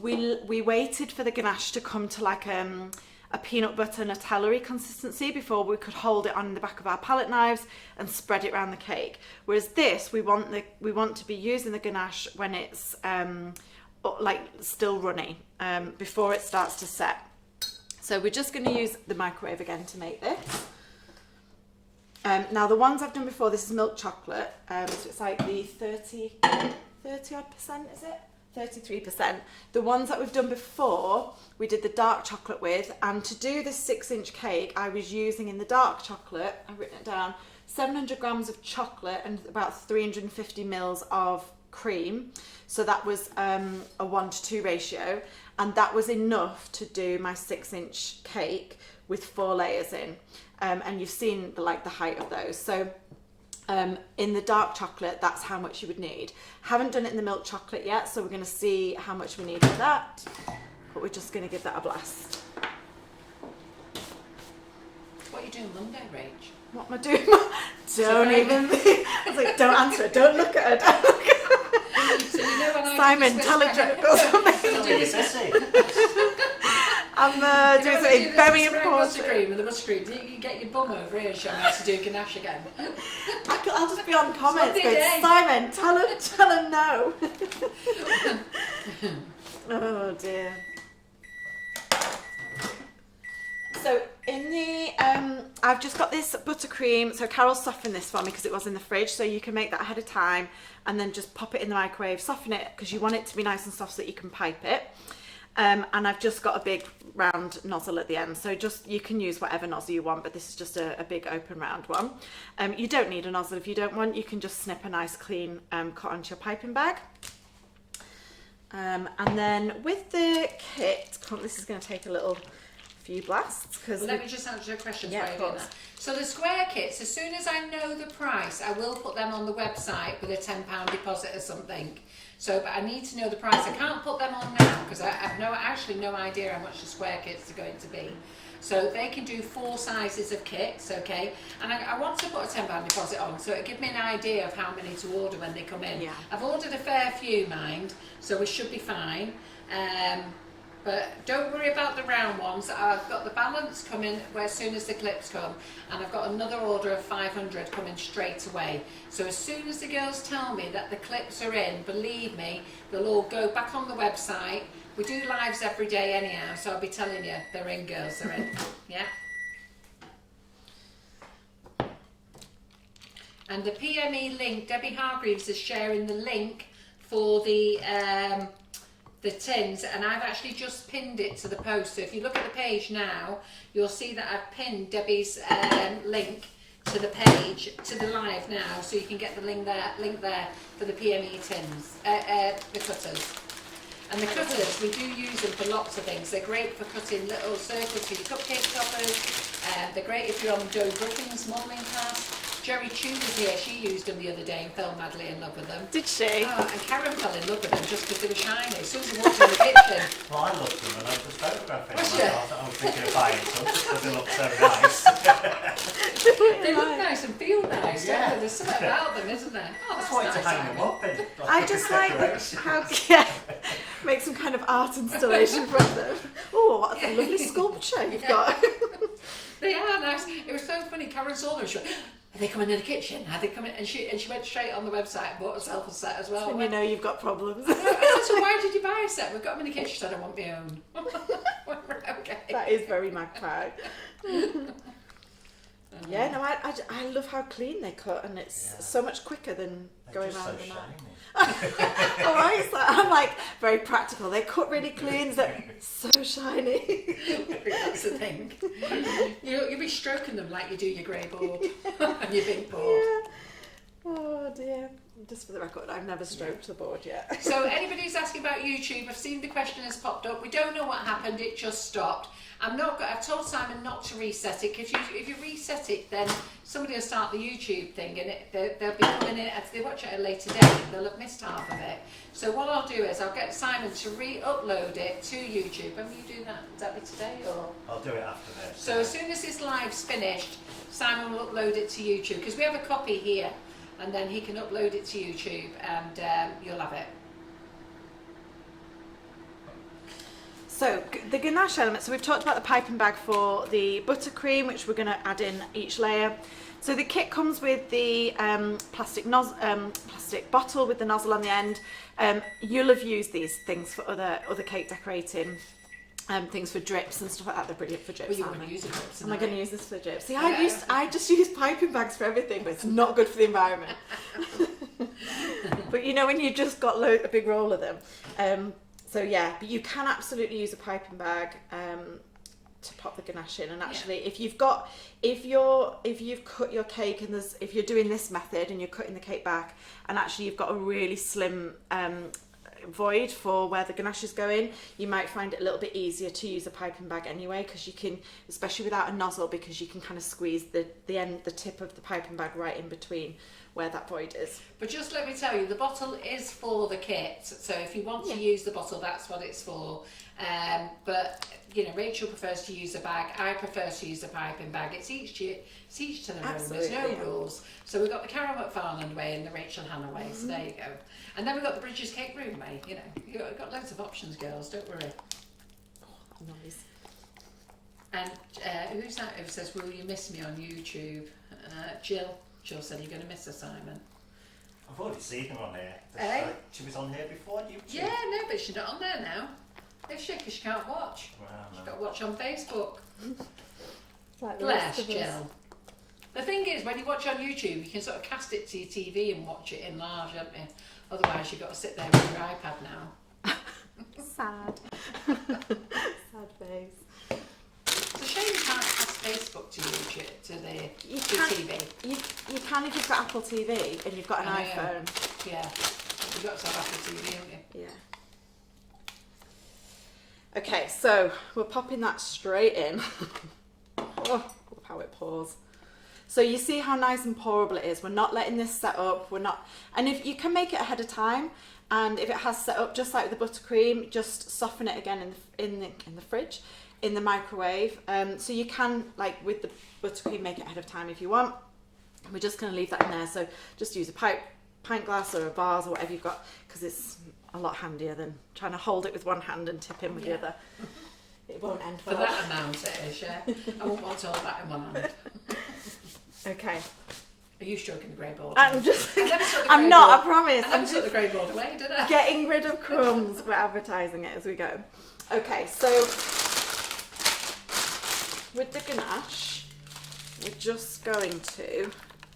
we waited for the ganache to come to like a peanut butter Nutella-y consistency before we could hold it on the back of our palette knives and spread it around the cake. Whereas this, we want to be using the ganache when it's like still runny, before it starts to set. So we're just going to use the microwave again to make this. Now the ones I've done before, this is milk chocolate, so it's like the 30 odd percent, is it? 33%. The ones that we've done before, we did the dark chocolate with, and to do this 6-inch cake, I was using in the dark chocolate, I've written it down, 700 grams of chocolate and about 350 mils of cream. So that was a 1:2 ratio, and that was enough to do my 6-inch cake with 4 layers in. And you've seen the height of those. So in the dark chocolate, that's how much you would need. Haven't done it in the milk chocolate yet, so we're going to see how much we need for that. But we're just going to give that a blast. What are you doing Monday, Rach? What am I doing? Don't even. I was like, don't answer it. Don't look at her. Don't look at her. So you Simon, tell a joke or something. I'm doing something very important. Buttercream with the buttercream. You get your bum over here and show me how to do ganache again. I'll just be on comments going, day. Simon, tell her no. Oh dear. So in the, I've just got this buttercream. So Carol softened this for me because it was in the fridge. So you can make that ahead of time and then just pop it in the microwave, soften it because you want it to be nice and soft so that you can pipe it. And I've just got a big round nozzle at the end. So just, you can use whatever nozzle you want, but this is just a big open round one. You don't need a nozzle if you don't want. You can just snip a nice clean cut onto your piping bag. And then with the kit, this is going to take a few blasts. Well, let me just answer your questions yeah, while you're doing that. So the square kits, as soon as I know the price, I will put them on the website with a £10 deposit or something. So, but I need to know the price. I can't put them on now because I have actually no idea how much the square kits are going to be. So they can do 4 sizes of kits, okay? And I want to put a £10 deposit on, so it'll give me an idea of how many to order when they come in. Yeah. I've ordered a fair few, mind, so we should be fine. But don't worry about the round ones. I've got the balance coming as soon as the clips come, and I've got another order of 500 coming straight away. So as soon as the girls tell me that the clips are in, believe me, they'll all go back on the website. We do lives every day anyhow, so I'll be telling you, they're in, girls, they're in. Yeah. And the PME link, Debbie Hargreaves is sharing the link for the tins, and I've actually just pinned it to the post. So if you look at the page now, you'll see that I've pinned Debbie's link to the page, to the live now, so you can get the link there for the PME tins, the cutters. And the cutters, we do use them for lots of things. They're great for cutting little circles for your cupcake toppers. They're great if you're on Joe Brookings modelling class. Jerry Tudor's here, she used them the other day and fell madly in love with them. Did she? Oh, and Karen fell in love with them just because they were shiny. Susie walked in the kitchen. Well, I loved them and I was photographing Was them. you? I was thinking of buying some just because they look so nice. They look nice and feel nice, Yeah. don't they? There's something about them, isn't there? Oh, I that's just wanted nice, to hang them Ivy. up and I just like how, make some kind of art installation from them. Oh, what a lovely sculpture you've got. They are nice. It was so funny. Karen saw them. She went, "Are they coming in the kitchen? Are they coming?" And she went straight on the website and bought herself a set as well. When you know you've got problems. I said, "So why did you buy a set? We've got them in the kitchen." She said, "I want my own." Okay. That is very magpie. Yeah, no, I love how clean they cut, and it's so much quicker than going just around so the knife. shiny. All right, so I'm like very practical. They cut really clean, they're so shiny. I think that's the thing. You'll be stroking them like you do your grey board and your big board. Yeah. Oh dear. Just for the record, I've never stroked the board yet. So anybody who's asking about YouTube, I've seen the question has popped up. We don't know what happened, it just stopped. I've told Simon not to reset it, because if you reset it, then somebody will start the YouTube thing, and they'll be coming in, if they watch it at a later date, they'll have missed half of it. So what I'll do is I'll get Simon to re-upload it to YouTube. When will you do that? Would that be today or? I'll do it after this. So as soon as this live's finished, Simon will upload it to YouTube, because we have a copy here, and then he can upload it to YouTube, and you'll have it. So the ganache element, so we've talked about the piping bag for the buttercream, which we're going to add in each layer. So the kit comes with the plastic bottle with the nozzle on the end. You'll have used these things for other cake decorating, things for drips and stuff like that. They're brilliant for drips. Well, you want to use a drips. Am I going to use this for drips? See, I just use piping bags for everything, but it's not good for the environment. But you know when you just got a big roll of them. So yeah, but you can absolutely use a piping bag to pop the ganache in. And actually, if you've cut your cake and if you're doing this method and you're cutting the cake back, and actually you've got a really slim void for where the ganache is going, you might find it a little bit easier to use a piping bag anyway, because you can, especially without a nozzle, because you can kind of squeeze the tip of the piping bag right in between where that void is. But just let me tell you, the bottle is for the kit. So if you want to use the bottle, that's what it's for. But you know, Rachel prefers to use a bag. I prefer to use a piping bag. It's each to their own. There's no rules. So we've got the Carol McFarland way and the Rachel Hannah way. So there you go. And then we've got the Brigids Cake Room way. You know, you've got loads of options, girls. Don't worry. Oh, nice. And who's that who says, will you miss me on YouTube? Jill. Jill said, you're going to miss her, Simon. I've already seen her on here. She was on here before YouTube. Yeah, no, but she's not on there now. Is she? Because she can't watch. Well, no. She's got to watch on Facebook. Like Bless Jill. The thing is, when you watch on YouTube, you can sort of cast it to your TV and watch it in large, haven't you? Otherwise, you've got to sit there with your iPad now. Sad. Sad face. It's a shame you can't cast Facebook to YouTube, to the TV. You can if you've got Apple TV and you've got an iPhone. Yeah. You've got to have Apple TV, haven't you? Yeah. Okay, so we're popping that straight in. Oh, look how it pours. So you see how nice and pourable it is. We're not letting this set up. We're not, and if you can make it ahead of time, and if it has set up just like the buttercream, just soften it again in the fridge, in the microwave. So you can, like with the buttercream, make it ahead of time if you want. We're just going to leave that in there. So just use a pint glass or a vase or whatever you've got, because it's a lot handier than trying to hold it with one hand and tip in with the other. It won't end well. For that amount it is, yeah. I won't want to hold that in one hand. Okay. Are you stroking the grey board? I'm not, I promise. I never took the grey board away, did I? Getting rid of crumbs. We're advertising it as we go. Okay, so with the ganache, we're just going to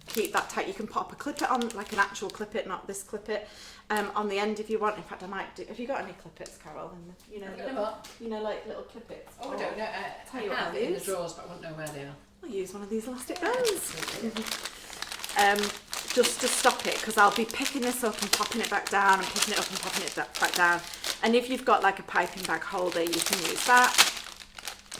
keep that tight. You can pop a clip it on, like an actual clip it, not this clip it, on the end if you want. In fact, I might do. Have you got any clippets, Carol? Like little clippets. Oh, I don't know. Tell you I what have I'll in the use. drawers, but I won't know where they are. I'll use one of these elastic bands. Just to stop it, because I'll be picking this up and popping it back down and picking it up and popping it back down. And if you've got like a piping bag holder, you can use that.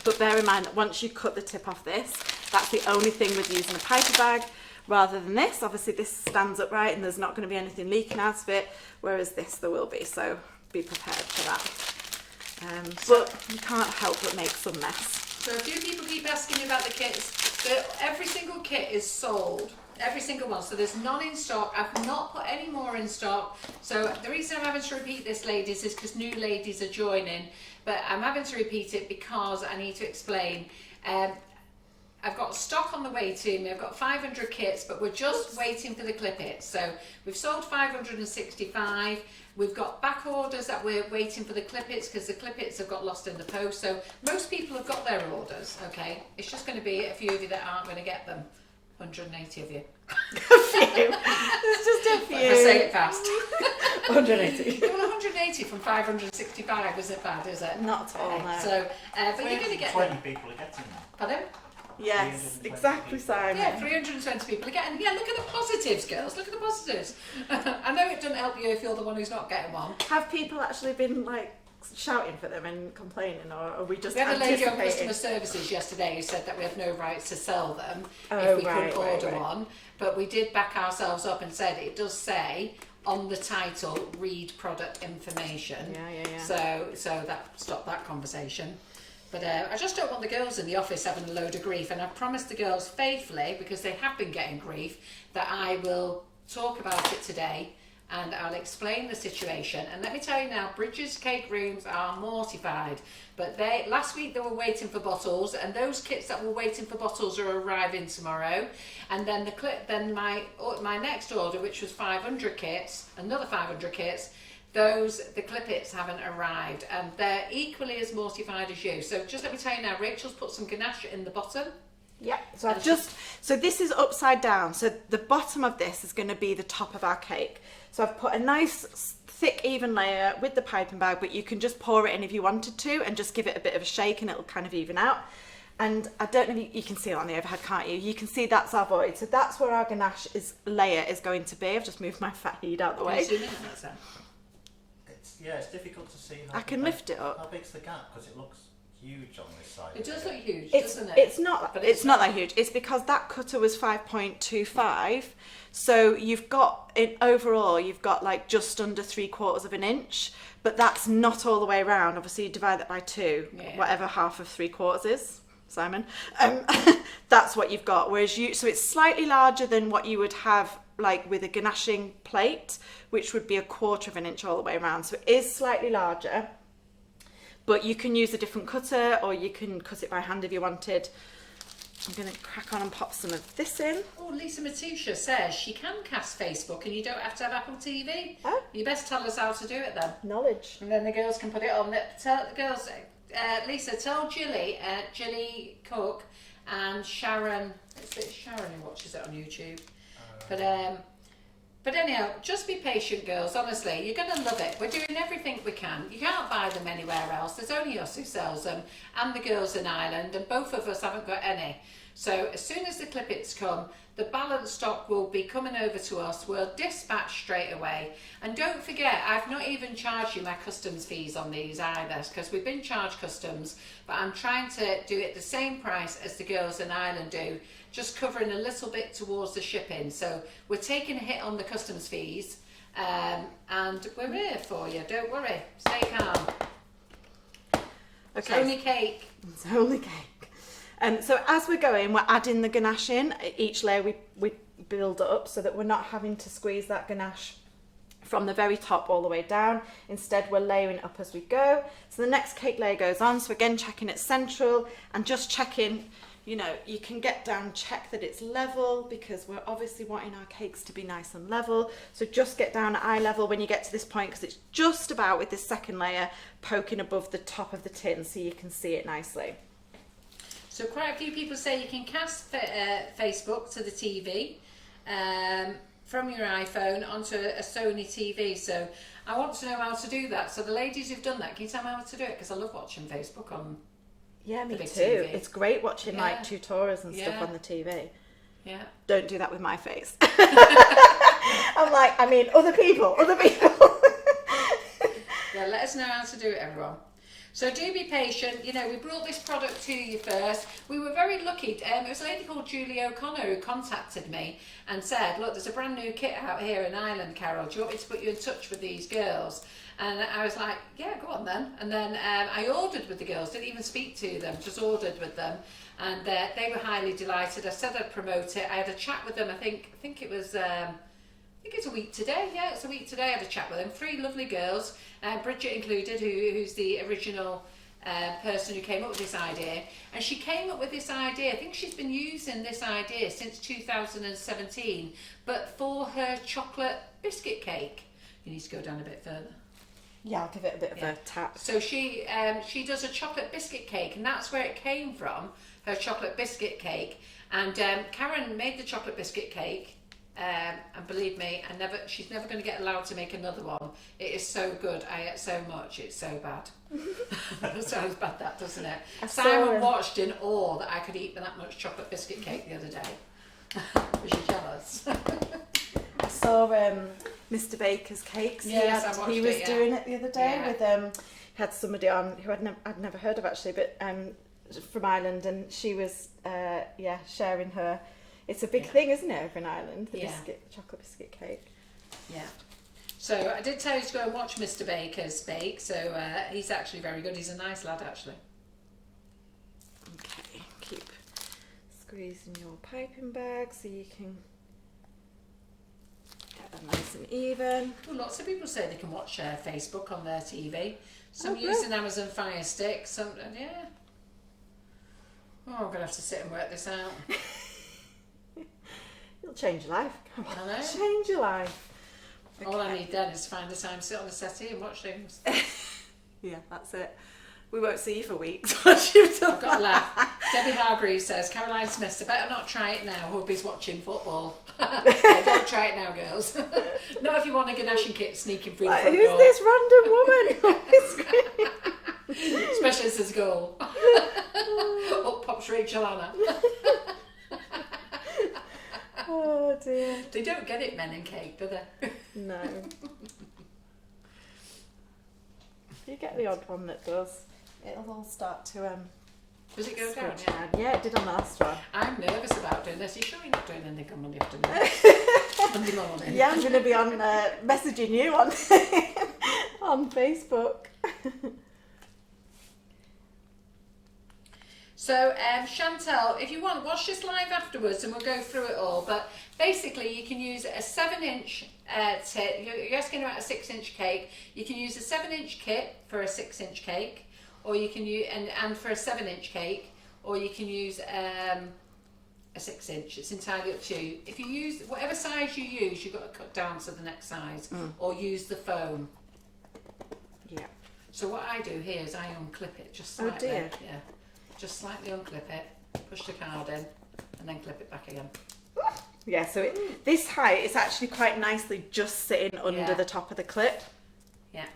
But bear in mind that once you cut the tip off this, that's the only thing with using a piping bag rather than this. Obviously this stands upright and there's not going to be anything leaking out of it, whereas this there will be, so be prepared for that. But you can't help but make some mess. So a few people keep asking me about the kits. Every single kit is sold. Every single one. So there's none in stock. I've not put any more in stock. So the reason I'm having to repeat this, ladies, is because new ladies are joining. But I'm having to repeat it because I need to explain. I've got stock on the way to me. I've got 500 kits, but we're just waiting for the clip-its. So we've sold 565. We've got back orders that we're waiting for the clip-its because the clip-its have got lost in the post. So most people have got their orders, okay? It's just going to be a few of you that aren't going to get them. 180 of you. A few. There's just a few. If I say it fast. 180. Well, 180 from 565 isn't bad, is it? Not at all, no. So, but you're going to get 20 people are getting them. Pardon? Yes, 320 exactly, people. Simon. Yeah, 320 people are getting. Yeah, look at the positives, girls. Look at the positives. I know it doesn't help you if you're the one who's not getting one. Have people actually been like shouting for them and complaining, or are we just We had a lady on anticipating? customer services yesterday who said that we have no rights to sell them Oh, if we right, could order right. one. But we did back ourselves up and said it does say on the title, read product information. Yeah. So that stopped that conversation. But I just don't want the girls in the office having a load of grief. And I've promised the girls faithfully, because they have been getting grief, that I will talk about it today and I'll explain the situation. And let me tell you now, Brigids Cake Rooms are mortified. But last week they were waiting for bottles, and those kits that were waiting for bottles are arriving tomorrow. And then my next order, which was 500 kits, another 500 kits, the clip-its haven't arrived, and they're equally as mortified as you. So just let me tell you now, Rachel's put some ganache in the bottom. Yeah, so this is upside down. So the bottom of this is going to be the top of our cake. So I've put a nice thick even layer with the piping bag, but you can just pour it in if you wanted to and just give it a bit of a shake and it'll kind of even out. And I don't know if you can see it on the overhead, can't you? You can see that's our void. So that's where our ganache layer is going to be. I've just moved my fat heat out the way. Can you zoom in on that, Sam? It's difficult to see. I can lift it up. How big's the gap? Because it looks huge on this side. It does look huge, It's doesn't it? it's not But it's not that huge. It's because that cutter was 5.25, so you've got overall you've got like just under 3/4 of an inch, but that's not all the way around. Obviously, you divide that by 2, whatever half of 3/4 is, Simon. That's what you've got. Whereas so it's slightly larger than what you would have like with a ganaching plate, which would be 1/4 of an inch all the way around. So it is slightly larger. But you can use a different cutter, or you can cut it by hand if you wanted. I'm going to crack on and pop some of this in. Oh, Lisa Matusha says she can cast Facebook and you don't have to have Apple TV. Oh. You best tell us how to do it then. Knowledge. And then the girls can put it on. Tell the girls, Lisa, tell Gilly Cook and Sharon, it's Sharon who watches it on YouTube. But anyhow, just be patient, girls. Honestly, you're going to love it. We're doing everything we can. You can't buy them anywhere else. There's only us who sells them, and the girls in Ireland, and both of us haven't got any. So as soon as the clippets come, the balance stock will be coming over to us. We'll dispatch straight away. And don't forget, I've not even charged you my customs fees on these either, because we've been charged customs, but I'm trying to do it the same price as the girls in Ireland do, just covering a little bit towards the shipping. So we're taking a hit on the customs fees, and we're here for you. Don't worry. Stay calm. Okay. It's only cake. It's only cake. So as we're going, we're adding the ganache in. Each layer we build it up so that we're not having to squeeze that ganache from the very top all the way down. Instead, we're layering it up as we go. So the next cake layer goes on. So again, checking it's central and just checking, you know, you can get down, check that it's level, because we're obviously wanting our cakes to be nice and level. So just get down at eye level when you get to this point, because it's just about with this second layer poking above the top of the tin so you can see it nicely. So quite a few people say you can cast Facebook to the TV from your iPhone onto a Sony TV. So I want to know how to do that. So the ladies who've done that, can you tell me how to do it? Because I love watching Facebook on Yeah, me too. TV. It's great watching like tutorials and stuff on the TV. Yeah. Don't do that with my face. I'm like, I mean, other people. Yeah, let us know how to do it, everyone. So do be patient. You know, we brought this product to you first. We were very lucky. It was a lady called Julie O'Connor who contacted me and said, look, there's a brand new kit out here in Ireland, Carol. Do you want me to put you in touch with these girls? And I was like, yeah, go on then. And then I ordered with the girls, didn't even speak to them, just ordered with them. And they were highly delighted. I said I'd promote it. I had a chat with them, I think it was... I think it's a week today. Yeah, it's a week today. I had a chat with them. 3 lovely girls, Bridget included, who's the original person who came up with this idea. And she came up with this idea. I think she's been using this idea since 2017, but for her chocolate biscuit cake. You need to go down a bit further. Yeah, I'll give it a bit of a tap. So she does a chocolate biscuit cake, and that's where it came from, her chocolate biscuit cake. And Karen made the chocolate biscuit cake. And believe me, she's never going to get allowed to make another one. It is so good. I ate so much. It's so bad. It sounds bad, that, doesn't it? Simon watched in awe that I could eat that much chocolate biscuit cake the other day. Was you jealous? I saw Mr. Baker's cakes. Yes, he was doing it the other day with he had somebody on who I'd never heard of actually, but from Ireland, and she was sharing her. It's a big thing, isn't it, over in Ireland, the chocolate biscuit cake. Yeah. So I did tell you to go and watch Mr. Baker's bake, so he's actually very good. He's a nice lad, actually. Okay, keep squeezing your piping bag so you can get them nice and even. Well, lots of people say they can watch Facebook on their TV. Some using Amazon Fire Stick, some, Oh, I'm going to have to sit and work this out. It'll change your life. I know. Change your life. All I need then is to find the time to sit on the settee and watch things. Yeah, that's it. We won't see you for weeks once you've done I've got to laugh. Debbie Hargreaves says, Caroline Smith, I better not try it now. Hubby's watching football. Yeah, don't try it now, girls. Not if you want a Ganaching Kit sneaking through the front who's door. this random woman? Especially as there's a goal. Up pops Rachel Anna. Oh dear. They don't get it, men and cake, do they? No. You get the odd one that does. it'll all start to Does it go down? switch Yeah. now. Yeah, it did on the last one. I'm nervous about doing this. Are you sure you're not doing anything on Monday afternoon? Monday morning. Yeah, I'm going to be on messaging you on on Facebook. So, Chantal, if you want, watch this live afterwards and we'll go through it all. But basically, you can use a 7-inch tip. You're asking about a 6-inch cake. You can use a 7-inch kit for a 6-inch cake, or you can use, and for a 7-inch cake, or you can use a 6-inch. It's entirely up to you. If you use whatever size you use, you've got to cut down to the next size, or use the foam. Yeah. So what I do here is I unclip it just slightly. Oh dear. Yeah. Just slightly unclip it, push the card in, and then clip it back again. Yeah, so this height is actually quite nicely just sitting under the top of the clip. Yeah.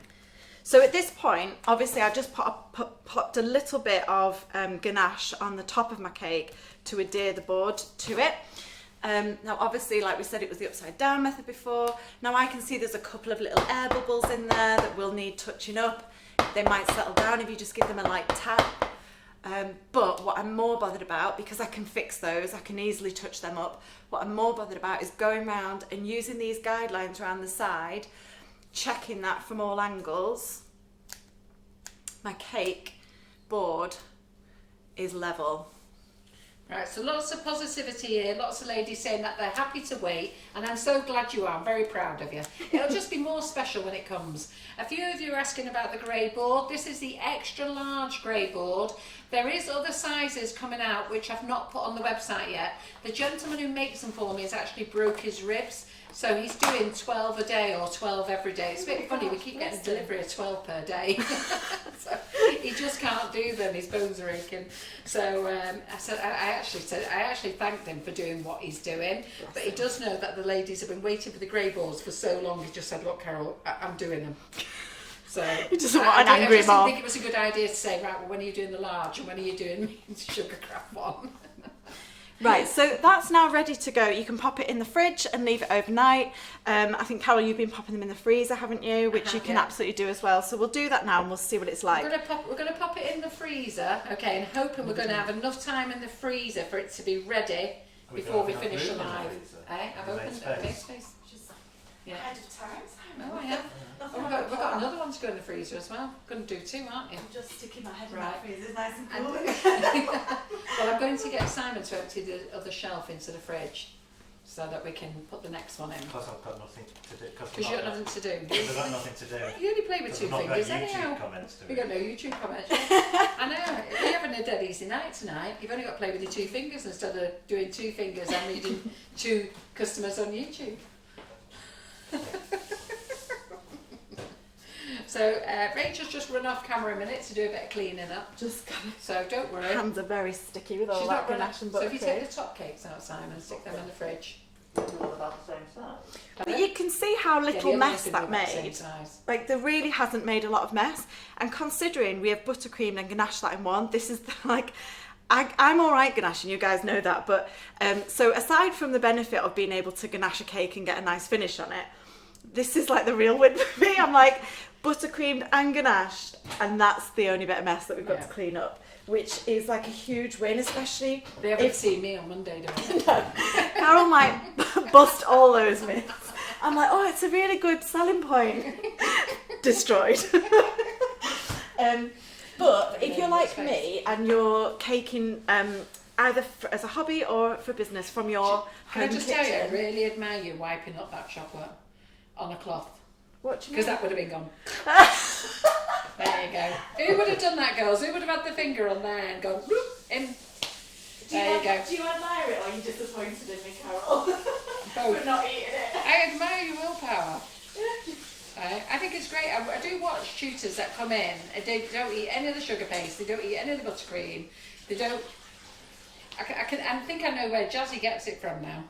So at this point, obviously I just popped a little bit of ganache on the top of my cake to adhere the board to it. Now obviously, like we said, it was the upside down method before. Now I can see there's a couple of little air bubbles in there that will need touching up. They might settle down if you just give them a light tap. But what I'm more bothered about, because I can fix those, I can easily touch them up, what I'm more bothered about is going around and using these guidelines around the side, checking that from all angles, my cake board is level. Right, so lots of positivity here, lots of ladies saying that they're happy to wait, and I'm so glad you are, I'm very proud of you. It'll just be more special when it comes. A few of you are asking about the grey board. This is the extra large grey board. There is other sizes coming out which I've not put on the website yet. The gentleman who makes them for me has actually broke his ribs, so he's doing 12 a day or 12 every day. It's a bit funny, we keep getting delivery of 12 per day. So he just can't do them, his bones are aching. So I actually thanked him for doing what he's doing, but he does know that the ladies have been waiting for the grey boards for so long. He just said, look Carol, I'm doing them. So He doesn't want an angry I just mom. didn't think it was a good idea to say, right, well, when are you doing the large and when are you doing the sugar craft one? Right, so that's now ready to go. You can pop it in the fridge and leave it overnight. I think, Carol, you've been popping them in the freezer, haven't you? Which you can absolutely do as well. So we'll do that now and we'll see what it's like. We're going to pop it in the freezer, okay, and hoping we're going to have enough time in the freezer for it to be ready before we finish the live. I've opened space. Yeah. Ahead of time. Oh, I have. Oh, we've got another one to go in the freezer as well. Going to do 2, aren't you? I'm just sticking my head in Right. the freezer. It's nice and cool. Well, I'm going to get Simon to empty the other shelf into the fridge so that we can put the next one in. Because I've got nothing to do. Because you've got nothing to do. I've got nothing to do. You only play with 2 fingers, YouTube anyhow. comments to We read. got no YouTube comments. Yeah. I know. We're having a dead easy night tonight. You've only got to play with your 2 fingers instead of doing 2 fingers and reading 2 customers on YouTube. So Rachel's just run off camera a minute to do a bit of cleaning up. Just So don't worry. hands are very sticky with all She's that not run ganache and So if you buttercream. take the top cakes out, Simon, stick them in the fridge. They're all about the same size. But you can see how Yeah, little the mess others can that be about the same made. size. Like, there really hasn't made a lot of mess. And considering we have buttercream and ganache that in one, this is like, I'm all right ganaching, you guys know that. But so aside from the benefit of being able to ganache a cake and get a nice finish on it, this is like the real win for me. I'm like buttercreamed and ganached, and that's the only bit of mess that we've got to clean up, which is like a huge win, especially They haven't if seen me on Monday, do they? Carol might bust all those myths. I'm like, oh, it's a really good selling point. Destroyed. But if you're like me and you're caking either as a hobby or for business from your Can home I just kitchen. tell you, I really admire you wiping up that chocolate on a cloth. What do you Because mean? that would have been gone. There you go. Who would have done that, girls? Who would have had the finger on there and gone, whoop, in? There you go. Do you admire it or are you disappointed in me, Carol? Both. For not eating it. I admire your willpower. I think it's great. I do watch tutors that come in and they don't eat any of the sugar paste, they don't eat any of the buttercream, they don't. I think I know where Jazzy gets it from now.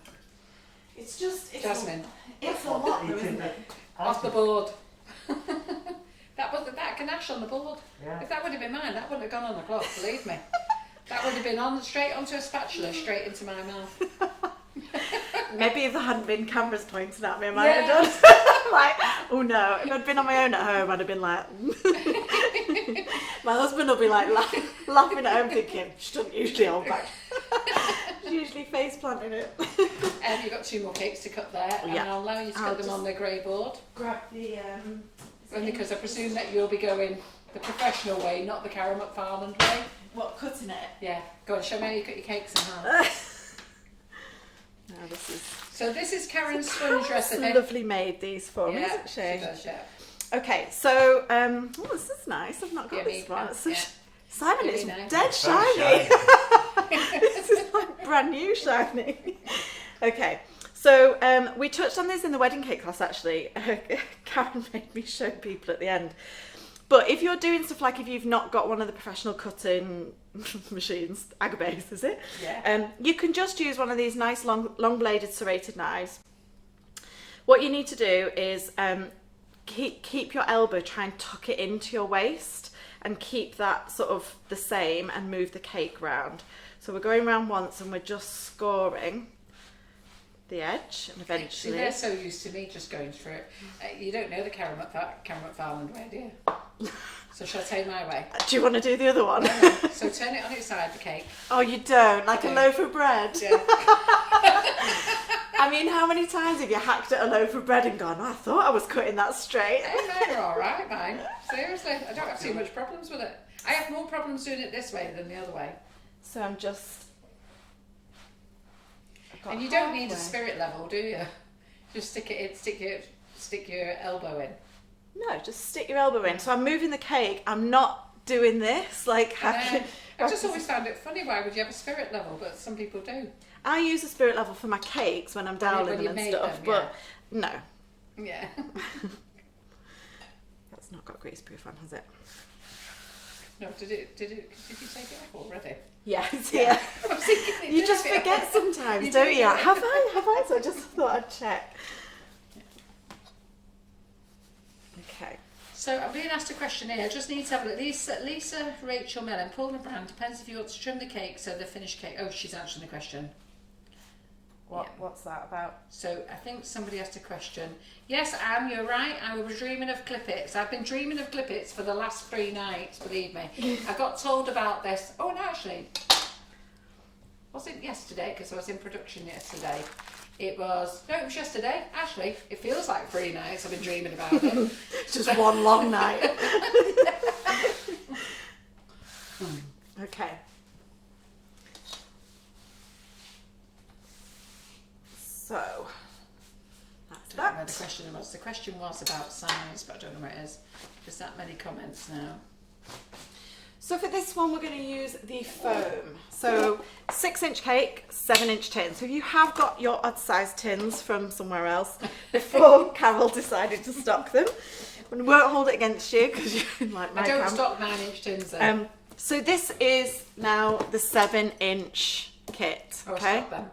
It's just... Jasmine. It's a lot though, isn't it? Off the board. that ganache on the board. Yeah. If that would have been mine, that wouldn't have gone on the cloth, believe me. That would have been on straight onto a spatula, straight into my mouth. Maybe if there hadn't been cameras pointing at me, I might have done. Like, oh no. If I'd been on my own at home, I'd have been like... My husband will be like laughing at home thinking, she doesn't usually hold back. She's usually face planting it. You've got 2 more cakes to cut there, and I'll allow you to cut them on the grey board. Grab the... Only because I presume that you'll be going the professional way, not the Karen McFarland way. What, cutting it? Yeah. Go on, show me how you cut your cakes in half. No, this is... So this is Karen's sponge recipe. Lovely made these for me, Yeah, isn't she? she does, yeah. Okay, so oh, this is nice. I've not got this one. It's such, Simon, Really it's nice. dead It's very shiny. This is like brand new shiny. Okay, so we touched on this in the wedding cake class actually. Karen made me show people at the end. But if you're doing stuff like if you've not got one of the professional cutting machines, Agabase is it? Yeah. You can just use one of these nice long bladed serrated knives. What you need to do is keep your elbow, try and tuck it into your waist and keep that sort of the same and move the cake round. So we're going round once and we're just scoring the edge and eventually... See, they're so used to me just going through it. You don't know the Karen McFarland way, do you? So shall I tell you my way? Do you want to do the other one? No. So turn it on its side, the cake. Oh, you don't? Like a loaf of bread? Yeah. I mean, how many times have you hacked at a loaf of bread and gone, oh, I thought I was cutting that straight? Hey, mine are alright, mine. Seriously, I don't have too much problems with it. I have more problems doing it this way than the other way. So I'm just... And you don't need a spirit level, do you? Just stick it in, stick your elbow in. No, just stick your elbow in. So I'm moving the cake. I'm not doing this. Like I just always found it funny. Why would you have a spirit level? But some people do. I use a spirit level for my cakes when I'm doweling them and stuff. Them, but no, yeah. that's not got greaseproof on, has it? No, did you take it off already? Yeah, it's here. I was thinking, You just forget sometimes, don't you? Have I? So I just thought I'd check. Okay. So I'm being asked a question here. I just need to have a look. Lisa Rachel Mellon, Paula Brown, depends if you want to trim the cake so the finished cake. Oh, she's answering the question. What's that about? So I think somebody asked a question. Yes, Anne, you're right. I was dreaming of clippets. I've been dreaming of clippets for the last 3 nights, believe me. I got told about this. Oh, no, actually, was it yesterday? Because I was in production yesterday. It was yesterday. Actually, it feels like 3 nights I've been dreaming about it. It's just one long night. Okay. So, that's I don't know where that. the question was. The question was about size, but I don't know where it is. There's that many comments now. So for this one, we're going to use the foam. So 6-inch cake, 7-inch tin. So if you have got your odd size tins from somewhere else before Carol decided to stock them, we won't hold it against you because you're like my I don't cam. stock 9-inch tins though. So this is now the 7-inch kit. Oh, Okay. I stock them.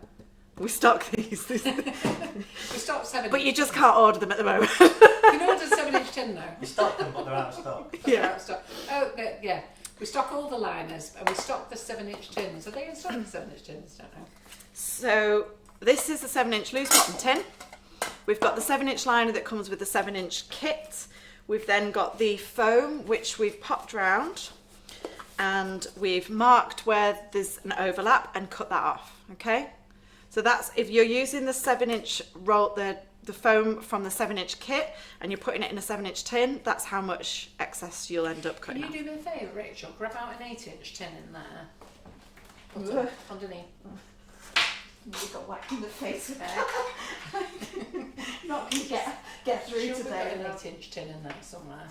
We stock these. We stock 7. But you just can't order them at the moment. You can order a 7-inch tin though. You stock them, but they're out of stock. They're out of stock. Oh, yeah. We stock all the liners and we stock the 7-inch tins. Are they in stock, the 7-inch tins? Don't know. So this is the 7-inch loose cotton tin. We've got the 7-inch liner that comes with the 7-inch kit. We've then got the foam, which we've popped round, and we've marked where there's an overlap and cut that off. Okay. So that's if you're using the 7-inch roll, the foam from the 7-inch kit, and you're putting it in a 7-inch tin. That's how much excess you'll end up cutting. Can you do me a favour, Rachel? Grab out an 8-inch tin in there. Put it underneath. You got whacked in the face with that. Not going to get through Sure, today. we've got an 8-inch tin in there somewhere.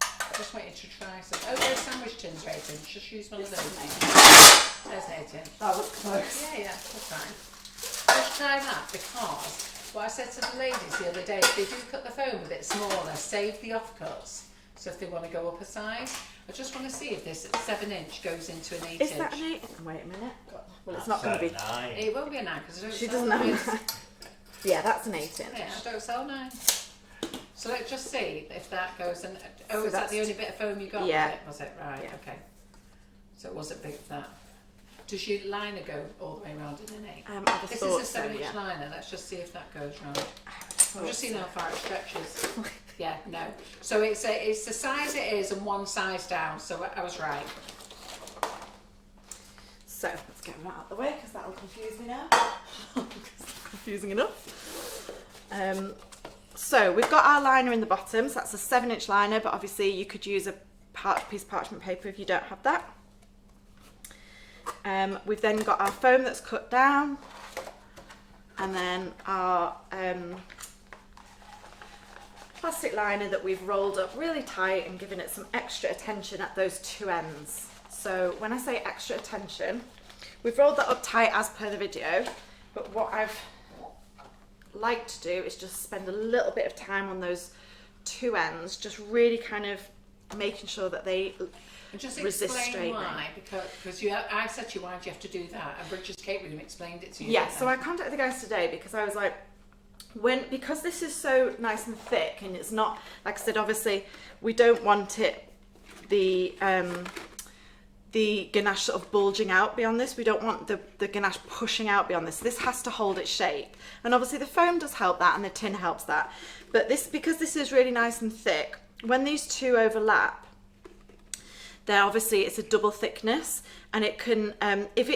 I just want you to try some. Oh, there's sandwich tins, 8-inch. Just use one of those. There's an 8-inch. That looks close. Yeah, that's fine. Just try that because what I said to the ladies the other day, if they do cut the foam a bit smaller, save the offcuts. So if they want to go up a size, I just want to see if this 7-inch goes into an 8-inch. Is that an 8? Wait a minute. Well, it's not going to be. 9. It won't be a 9 because I don't She sell doesn't have 9. Yeah, that's an 8-inch. Yeah, I don't sell 9. So let's just see if that goes in. Oh, So is that that's the only bit of foam you got? Yeah. Was it? Right, Yeah. okay. So it wasn't big for that. Does your liner go all the way around in an 8? I This thought is a so, 7-inch yeah. liner. Let's just see if that goes round. I'm just seeing how far it stretches. Yeah, no. So it's the size it is and one size down. So I was right. So let's get them out of the way because that'll confuse me now. Confusing enough. So we've got our liner in the bottom. So that's a 7-inch liner, but obviously you could use a piece of parchment paper if you don't have that. We've then got our foam that's cut down, and then our plastic liner that we've rolled up really tight and given it some extra attention at those two ends. So when I say extra attention, we've rolled that up tight as per the video, but what I've liked to do is just spend a little bit of time on those two ends, just really kind of making sure that they just resist explain straightening. why, because I said to you, why do you have to do that? And Brigids Ganaching explained it to you. Yeah, so I contacted the guys today because I was like, because this is so nice and thick, and it's not, like I said, obviously we don't want it, the ganache sort of bulging out beyond this. We don't want the ganache pushing out beyond this. This has to hold its shape, and obviously the foam does help that, and the tin helps that. But this, because this is really nice and thick, when these two overlap, they're obviously, it's a double thickness, and it can, if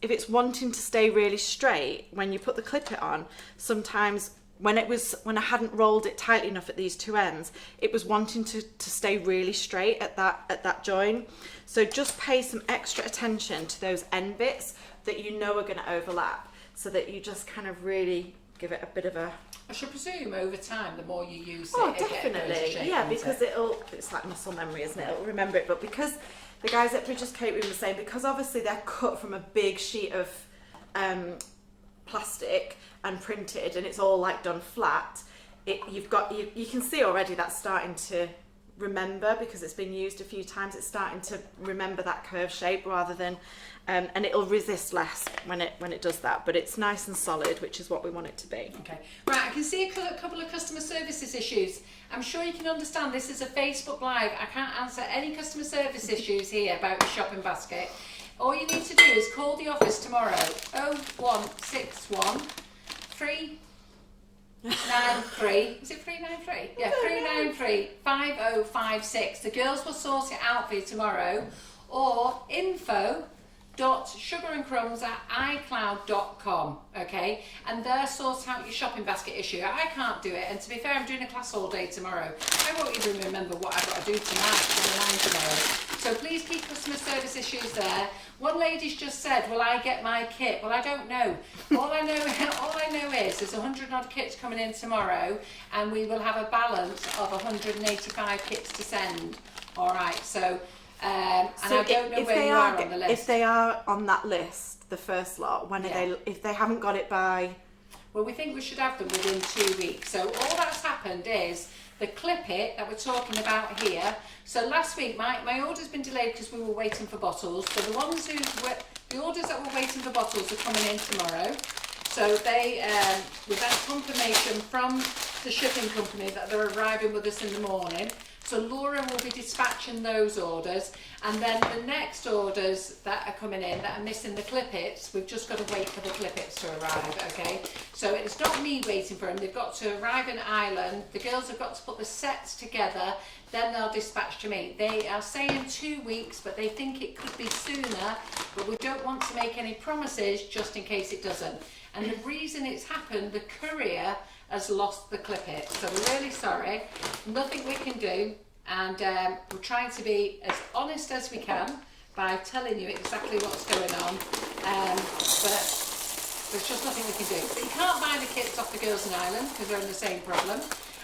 it's wanting to stay really straight, when you put the clip it on, sometimes when I hadn't rolled it tightly enough at these two ends, it was wanting to stay really straight at that join. So just pay some extra attention to those end bits that you know are going to overlap, so that you just kind of really give it a bit of a... I should presume over time, the more you use Oh, it, definitely. Yeah, because it's like muscle memory, isn't it? It'll remember it. But because the guys at Brigids Ganaching were saying, because obviously they're cut from a big sheet of plastic and printed, and it's all like done flat, you can see already that's starting to remember, because it's been used a few times. It's starting to remember that curve shape rather than and it'll resist less when it does that, but it's nice and solid, which is what we want it to be. Okay, right, I can see a couple of customer services issues. I'm sure you can understand this is a Facebook Live. I can't answer any customer service issues here about your shopping basket. All you need to do is call the office tomorrow, 0161 393, is it 393? Yeah, 393 5056. The girls will sort it out for you tomorrow, or info.sugarandcrumbs@icloud.com, okay? And they'll sort out your shopping basket issue. I can't do it, and to be fair, I'm doing a class all day tomorrow. I won't even remember what I've got to do tonight tomorrow. So please keep customer service issues there. One lady's just said, will I get my kit? Well, I don't know. All I know is there's 100 odd kits coming in tomorrow, and we will have a balance of 185 kits to send. All right, so and I don't know where you are on the list. If they are on that list, the first lot, when are they? If they haven't got it by... Well, we think we should have them within 2 weeks. So all that's happened is the clip it that we're talking about here. So last week my order's been delayed because we were waiting for bottles. So the orders that were waiting for bottles are coming in tomorrow. So we've had confirmation from the shipping company that they're arriving with us in the morning. So Laura will be dispatching those orders, and then the next orders that are coming in that are missing the clippets, we've just got to wait for the clippets to arrive, okay? So it's not me waiting for them, they've got to arrive in Ireland, the girls have got to put the sets together, then they'll dispatch to me. They are saying 2 weeks, but they think it could be sooner, but we don't want to make any promises just in case it doesn't. And the reason it's happened, the courier has lost the clippet, so we're really sorry, nothing we can do, and we're trying to be as honest as we can by telling you exactly what's going on, but there's just nothing we can do. But you can't buy the kits off the girls in Ireland because they're in the same problem,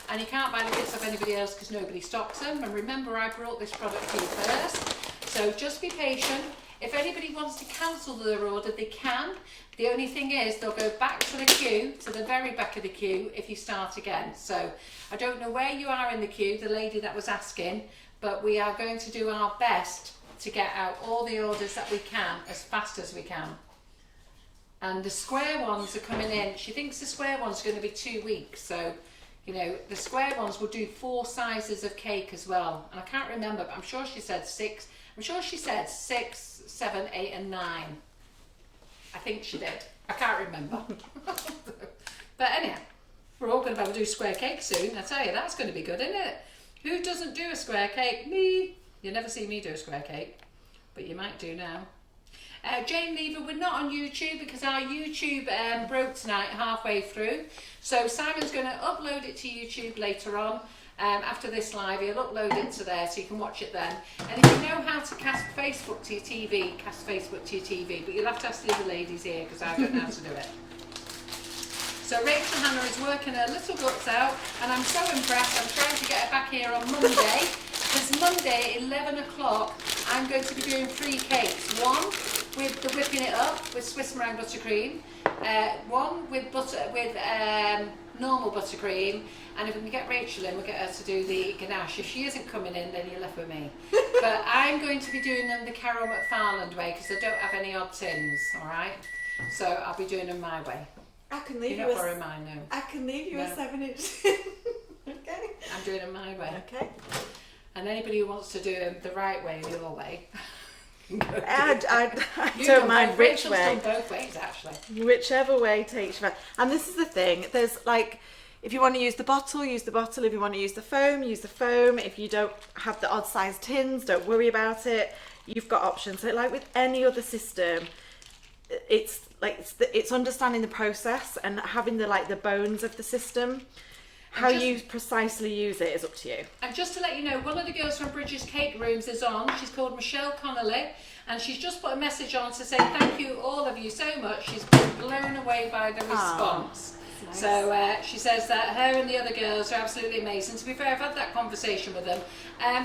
and you can't buy the kits off anybody else because nobody stocks them. And remember, I brought this product to you first, so just be patient. If anybody wants to cancel their order, they can. The only thing is they'll go back to the queue, to the very back of the queue, if you start again. So I don't know where you are in the queue, the lady that was asking, but we are going to do our best to get out all the orders that we can as fast as we can. And the square ones are coming in. She thinks the square ones are going to be 2 weeks. So, you know, the square ones will do 4 sizes of cake as well. And I can't remember, but I'm sure she said 6. I'm sure she said 6, 7, 8 and 9. I think she did. I can't remember. But anyhow, We're all going to have to do square cake soon. I tell you, that's going to be good, isn't it? Who doesn't do a square cake? Me. You never see me do a square cake, but you might do now. Jane Lever, we're not on YouTube because our YouTube broke tonight halfway through. So Simon's going to upload it to YouTube later on. After this live, he'll upload it to there so you can watch it then. And if you know how to cast Facebook to your TV, cast Facebook to your TV. But you'll have to ask the other ladies here because I don't know how to do it. So Rachel Hannah is working her little guts out, and I'm so impressed. I'm trying to get her back here on Monday, because Monday at 11 o'clock I'm going to be doing 3 cakes. One with the whipping it up with Swiss meringue buttercream, one with normal buttercream, and if we can get Rachel in, we'll get her to do the ganache. If she isn't coming in, then you're left with me. But I'm going to be doing them the Carol McFarland way, because I don't have any odd tins, alright? So I'll be doing them my way. I can leave You're you not borrowing mine, no. I can leave you No. a 7-inch. Okay. I'm doing them my way. Okay. And anybody who wants to do them the right way, your way. I You've don't done mind both. which Rachel's way. done both ways, actually. Whichever way takes you. And this is the thing. There's like, if you want to use the bottle, use the bottle. If you want to use the foam, use the foam. If you don't have the odd size tins, don't worry about it. You've got options. So like with any other system, it's like it's understanding the process and having the bones of the system. How you precisely use it is up to you. And just to let you know, one of the girls from Brigids Cake Rooms is on. She's called Michelle Connolly, and she's just put a message on to say thank you all of you so much. She's been blown away by the response. Nice. So she says that her and the other girls are absolutely amazing. To be fair, I've had that conversation with them.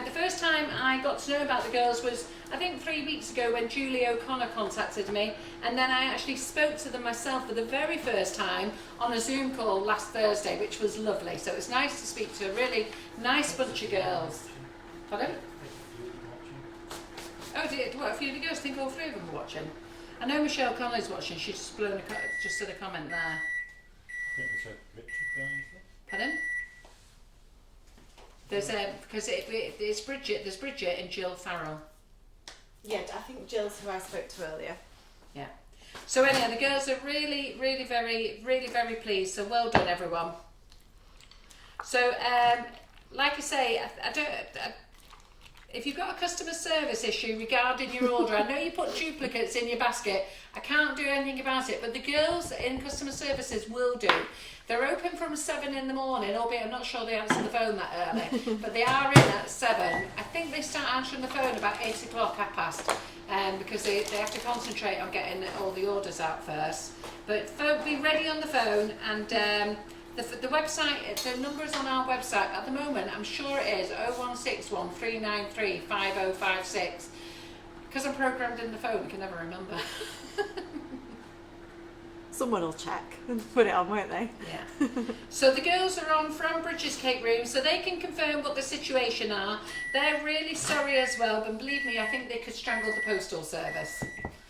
The first time I got to know about the girls was, I think, 3 weeks ago when Julie O'Connor contacted me, and then I actually spoke to them myself for the very first time on a Zoom call last Thursday, which was lovely. So it's nice to speak to a really nice bunch of girls. Pardon? Oh, what, a few of the girls think all 3 of them are watching? I know Michelle Connolly's watching. She's just said a comment there. I think we said Richard guys. Pardon? There's because it's Bridget. There's Bridget and Jill Farrell. Yeah, I think Jill's who I spoke to earlier. Yeah. So anyhow, the girls are really, really, very pleased. So well done, everyone. So like I say, if you've got a customer service issue regarding your order, I know you put duplicates in your basket. I can't do anything about it, but the girls in customer services will do. They're open from 7 in the morning, albeit I'm not sure they answer the phone that early, but they are in at 7. I think they start answering the phone about 8 o'clock, 8:30, because they have to concentrate on getting all the orders out first. But be ready on the phone, and the website, the number is on our website at the moment. I'm sure it is 0161 393 5056. Because I'm programmed in the phone, I can never remember. Someone will check and put it on, won't they? Yeah. So the girls are on from Brigids Cake Room, so they can confirm what the situation are. They're really sorry as well, but believe me, I think they could strangle the postal service.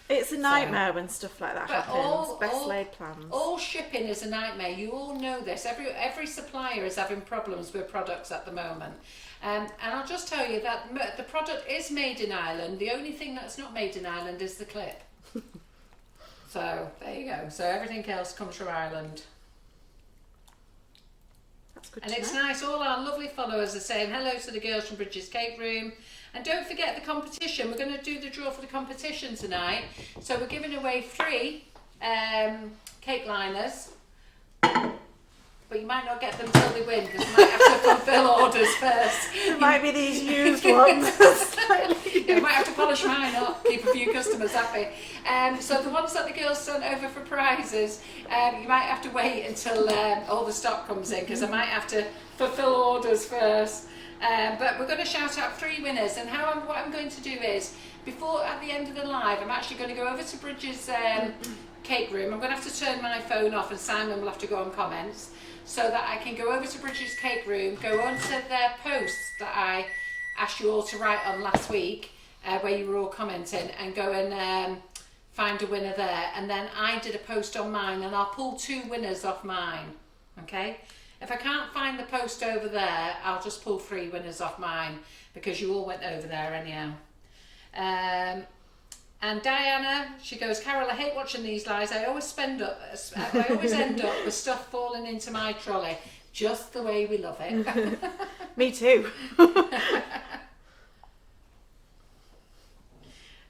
It's a nightmare when stuff like that But happens. Best laid plans. All shipping is a nightmare. You all know this. Every supplier is having problems with products at the moment. And I'll just tell you that the product is made in Ireland. The only thing that's not made in Ireland is the clip. So there you go. So everything else comes from Ireland. That's good And to it's know. nice, all our lovely followers are saying hello to the girls from Brigids Cake Room. And don't forget the competition. We're going to do the draw for the competition tonight. So we're giving away 3 cake liners. But you might not get them till they win, because you might have to fulfil orders first. It might be these used ones. You might have to polish mine up, keep a few customers happy. So the ones that the girls sent over for prizes, you might have to wait until all the stock comes in, because I might have to fulfil orders first. But we're going to shout out 3 winners, and what I'm going to do is, at the end of the live, I'm actually going to go over to Bridges Cake Room. I'm going to have to turn my phone off, and Simon will have to go on comments, so that I can go over to Bridges Cake Room, go onto their posts that I asked you all to write on last week, where you were all commenting, and go and find a winner there. And then I did a post on mine, and I'll pull 2 winners off mine, okay? If I can't find the post over there, I'll just pull 3 winners off mine, because you all went over there anyhow. And Diana, she goes, Carol, I hate watching these lives. I always end up with stuff falling into my trolley. Just the way we love it. Me too.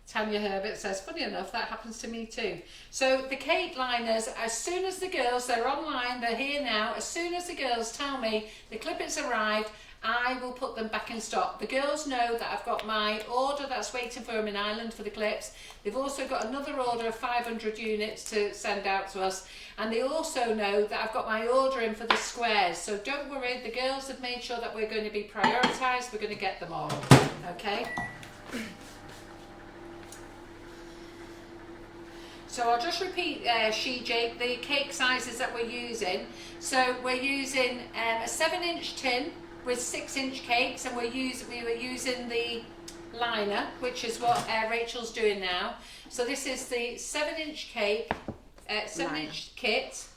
Tanya Herbert says, funny enough, that happens to me too. So the cake liners, as soon as the girls, they're online, they're here now, as soon as the girls tell me the clippets arrived, I will put them back in stock. The girls know that I've got my order that's waiting for them in Ireland for the clips. They've also got another order of 500 units to send out to us. And they also know that I've got my order in for the squares. So don't worry, the girls have made sure that we're going to be prioritised. We're going to get them all. Okay? So I'll just repeat, Jake, the cake sizes that we're using. So we're using a 7-inch tin with 6-inch cakes, and we were using the liner, which is what Rachel's doing now. So this is the 7-inch cake, 7-inch kit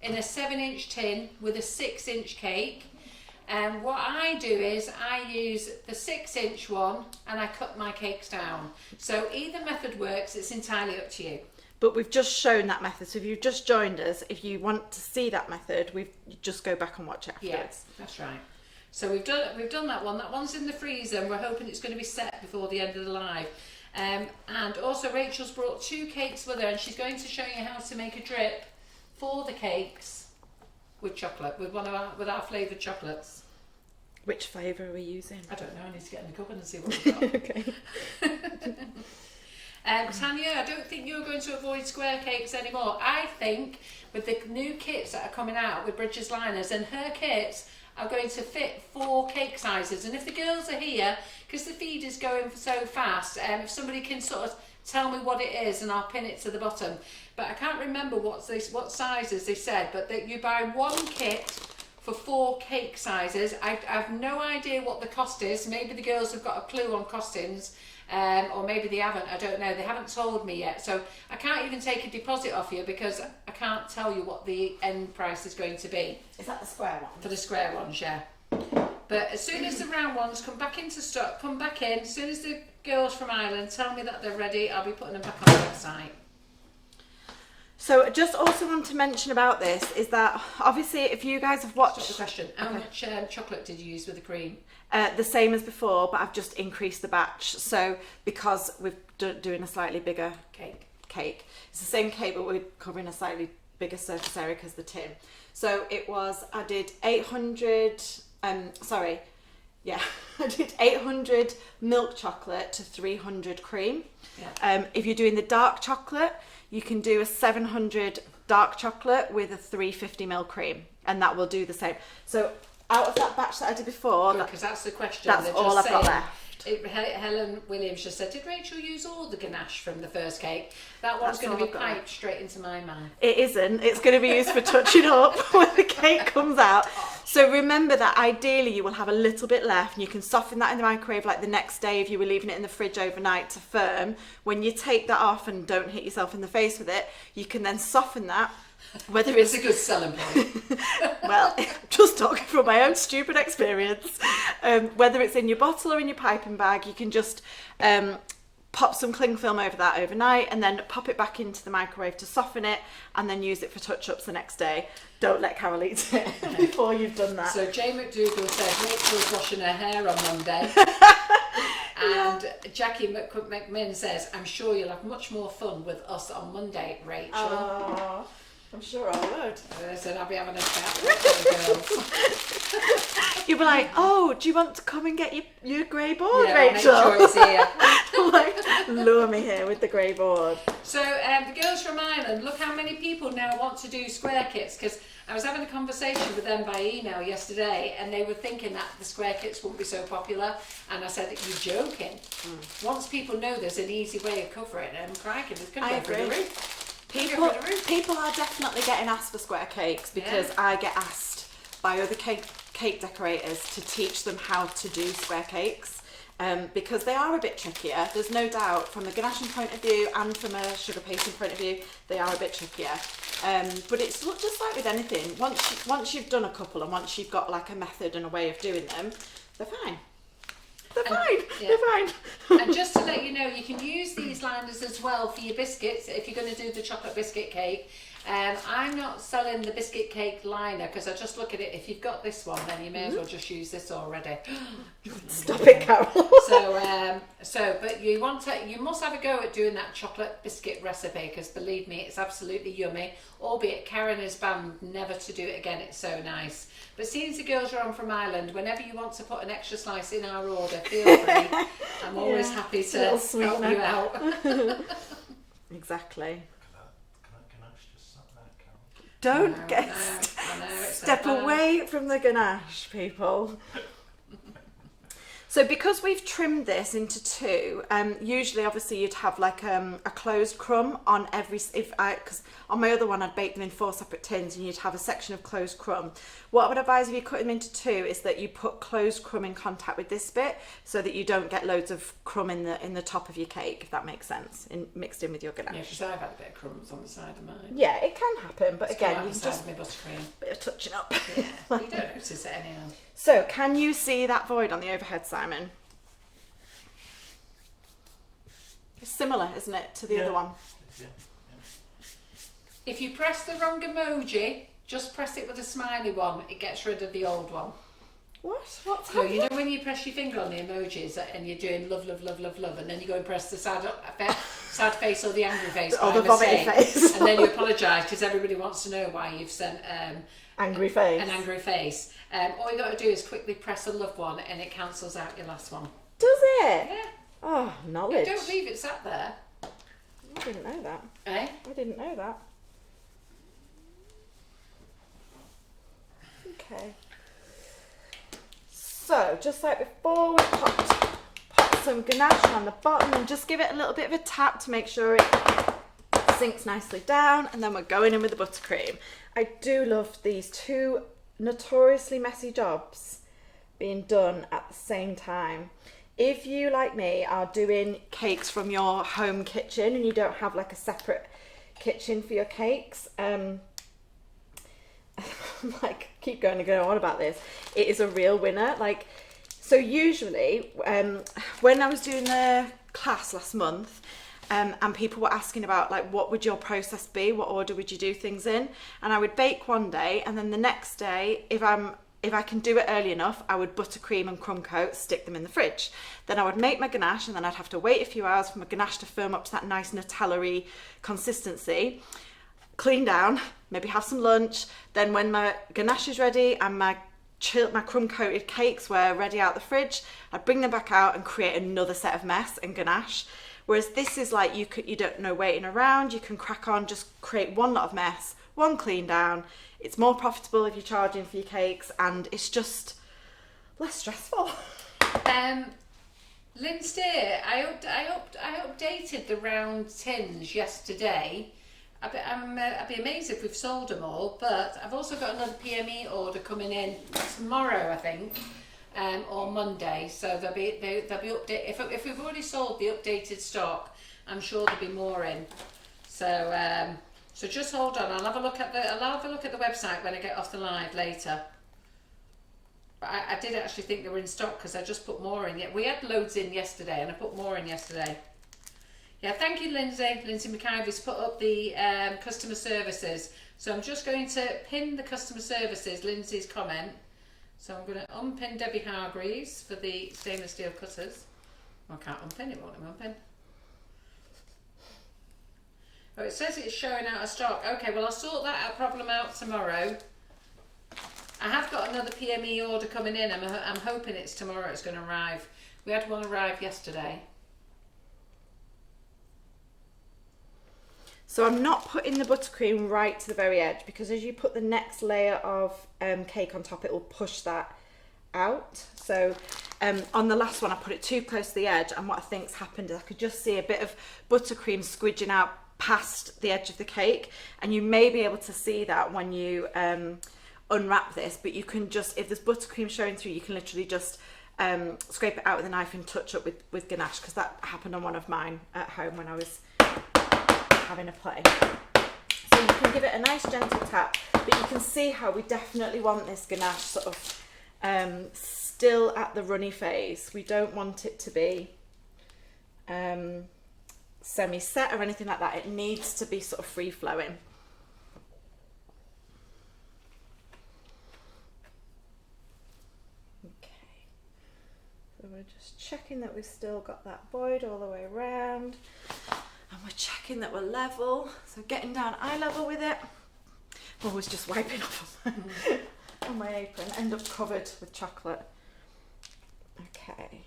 in a 7-inch tin with a 6-inch cake. And what I do is I use the 6-inch one and I cut my cakes down. So either method works, it's entirely up to you. But we've just shown that method, so if you've just joined us, if you want to see that method, you just go back and watch it afterwards. Yes, that's right. So we've done that one. That one's in the freezer, and we're hoping it's going to be set before the end of the live. And also Rachel's brought 2 cakes with her, and she's going to show you how to make a drip for the cakes with chocolate, with our flavoured chocolates. Which flavour are we using? I don't know. I need to get in the cupboard and see what we've got. Okay. Tanya, I don't think you're going to avoid square cakes anymore. I think with the new kits that are coming out with Brigids liners, and her kits are going to fit 4 cake sizes. And if the girls are here, because the feed is going so fast, if somebody can sort of tell me what it is, and I'll pin it to the bottom. But I can't remember what sizes they said, but that you buy 1 kit for 4 cake sizes. I have no idea what the cost is. Maybe the girls have got a clue on costings. Or maybe they haven't, I don't know, they haven't told me yet, so I can't even take a deposit off you because I can't tell you what the end price is going to be. Is that the square one? For the square ones, yeah. But as soon as the round ones come back into stock, come back in, as soon as the girls from Ireland tell me that they're ready, I'll be putting them back on the website. So just also want to mention about this is that obviously if you guys have watched... Stop the question. How much chocolate did you use with the cream? The same as before, but I've just increased the batch. So because we're doing a slightly bigger cake. It's the same cake, but we're covering a slightly bigger surface area because the tin. So it was, I did 800 milk chocolate to 300 cream. Yeah. If you're doing the dark chocolate, you can do a 700 dark chocolate with a 350ml cream, and that will do the same. So out of that batch that I did before, because that's the question. That's all I've got left. Helen Williams just said, did Rachel use all the ganache from the first cake? That one's going to be piped straight into my mouth. It isn't. It's going to be used for touching up when the cake comes out. So remember that ideally you will have a little bit left, and you can soften that in the microwave like the next day if you were leaving it in the fridge overnight to firm. When you take that off, and don't hit yourself in the face with it, you can then soften that. Whether it's a good selling point. Well, just talking from my own stupid experience. Whether it's in your bottle or in your piping bag, you can just pop some cling film over that overnight and then pop it back into the microwave to soften it, and then use it for touch-ups the next day. Don't let Carol eat it before you've done that. So Jay McDougall says Rachel's washing her hair on Monday. And Jackie McMinn says, I'm sure you'll have much more fun with us on Monday, Rachel. Oh, I'm sure I would. I said I'll be having a chat with the girls. You'll be like, oh, do you want to come and get your grey board, yeah, Rachel? I'll make sure it's here. Like, lure me here with the grey board. So the girls from Ireland, look how many people now want to do square kits, because I was having a conversation with them by email yesterday, and they were thinking that the square kits wouldn't be so popular, and I said, you're joking. Once people know there's an easy way of covering it, and cracking, it's going to go through the roof. People are definitely getting asked for square cakes, because I get asked by other cake decorators to teach them how to do square cakes, because they are a bit trickier. There's no doubt, from a ganaching point of view and from a sugar pasting point of view, they are a bit trickier. But it's just like with anything. Once you've done a couple, and once you've got like a method and a way of doing them, they're fine. They're fine. Yeah. They're fine. And just to let you know, you can use these liners as well for your biscuits if you're going to do the chocolate biscuit cake. I'm not selling the biscuit cake liner because I just look at it. If you've got this one, then you may as well just use this already. Stop it, Carol. But you must have a go at doing that chocolate biscuit recipe because believe me, it's absolutely yummy. Albeit Karen has banned never to do it again. It's so nice. But seeing as the girls are on from Ireland, whenever you want to put an extra slice in our order, feel free. I'm always happy to help you out. Exactly. Don't Step away from the ganache, people. So because we've trimmed this into two, usually obviously you'd have like a closed crumb on every, because on my other one I'd bake them in 4 separate tins and you'd have a section of closed crumb. What I would advise if you cut them into two is that you put closed crumb in contact with this bit so that you don't get loads of crumb in the top of your cake, if that makes sense, mixed in with your ganache. Yeah, because I've had a bit of crumbs on the side of mine. Yeah, it can happen, but again, you can just my buttercream. bit of touching up. Yeah, you don't notice it anyhow. So, can you see that void on the overhead, Simon? It's similar, isn't it, to the other one? Yeah. If you press the wrong emoji, just press it with a smiley one. It gets rid of the old one. What? What's So happening? you know when you press your finger on the emojis and you're doing love, love, love, love, love, and then you go and press the sad face or the angry face, Or the vomiting face. and then you apologise because everybody wants to know why you've sent Angry face. an angry face. All you got to do is quickly press a love one, and it cancels out your last one. Does it? Yeah. Oh, knowledge. Don't leave it sat there. I didn't know that. Eh? I didn't know that. Okay. So, just like before, we pop some ganache on the bottom and just give it a little bit of a tap to make sure it sinks nicely down, and then we're going in with the buttercream. I do love these two notoriously messy jobs being done at the same time. If you, like me, are doing cakes from your home kitchen and you don't have like a separate kitchen for your cakes, like keep going to go on about this, it is a real winner. Like, so usually when I was doing the class last month, and people were asking about like what would your process be, what order would you do things in, and I would bake one day and then the next day, if I can do it early enough, I would buttercream and crumb coat, stick them in the fridge. Then I would make my ganache and then I'd have to wait a few hours for my ganache to firm up to that nice Nutella-y consistency. Clean down, maybe have some lunch. Then when my ganache is ready and my crumb coated cakes were ready out the fridge, I'd bring them back out and create another set of mess and ganache. Whereas this is like you don't know waiting around, you can crack on, just create one lot of mess, one clean down. It's more profitable if you're charging for your cakes, and it's just less stressful. Lindsay, I updated the round tins yesterday. I'd be amazed if we've sold them all, but I've also got another PME order coming in tomorrow, I think, or Monday. So they'll be updated. If we've already sold the updated stock, I'm sure there'll be more in. So just hold on. I'll have a look at the website when I get off the live later. But I did actually think they were in stock because I just put more in. We had loads in yesterday, and I put more in yesterday. Yeah, thank you, Lindsay. Lindsay McIvy's put up the customer services. So I'm just going to pin the customer services, Lindsay's comment. So I'm going to unpin Debbie Hargreaves for the stainless steel cutters. I can't unpin it, won't let me unpin. Oh, it says it's showing out of stock. Okay, well I'll sort that problem out tomorrow. I have got another PME order coming in. I'm hoping it's tomorrow it's going to arrive. We had one arrive yesterday. So I'm not putting the buttercream right to the very edge because as you put the next layer of cake on top, it will push that out. So on the last one, I put it too close to the edge, and what I think's happened is I could just see a bit of buttercream squidging out past the edge of the cake, and you may be able to see that when you unwrap this, but you can just, if there's buttercream showing through, you can literally just scrape it out with a knife and touch up with ganache, because that happened on one of mine at home when I was having a play. So you can give it a nice gentle tap, but you can see how we definitely want this ganache sort of still at the runny phase. We don't want it to be semi-set or anything like that. It needs to be sort of free-flowing. Okay, so we're just checking that we've still got that void all the way around, and we're checking that we're level, so getting down eye level with it. I'm always just wiping off on my apron, end up covered with chocolate. Okay,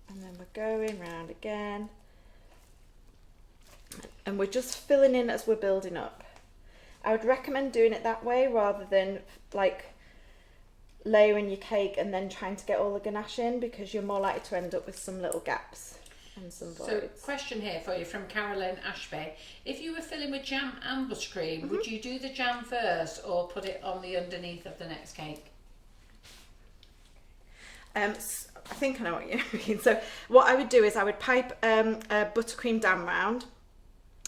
and then we're going round again. And we're just filling in as we're building up. I would recommend doing it that way rather than like layering your cake and then trying to get all the ganache in, because you're more likely to end up with some little gaps and some voids. So, question here for you from Carolyn Ashby. If you were filling with jam and buttercream, would you do the jam first or put it on the underneath of the next cake? I think I know what you mean. So what I would do is I would pipe a buttercream dam round,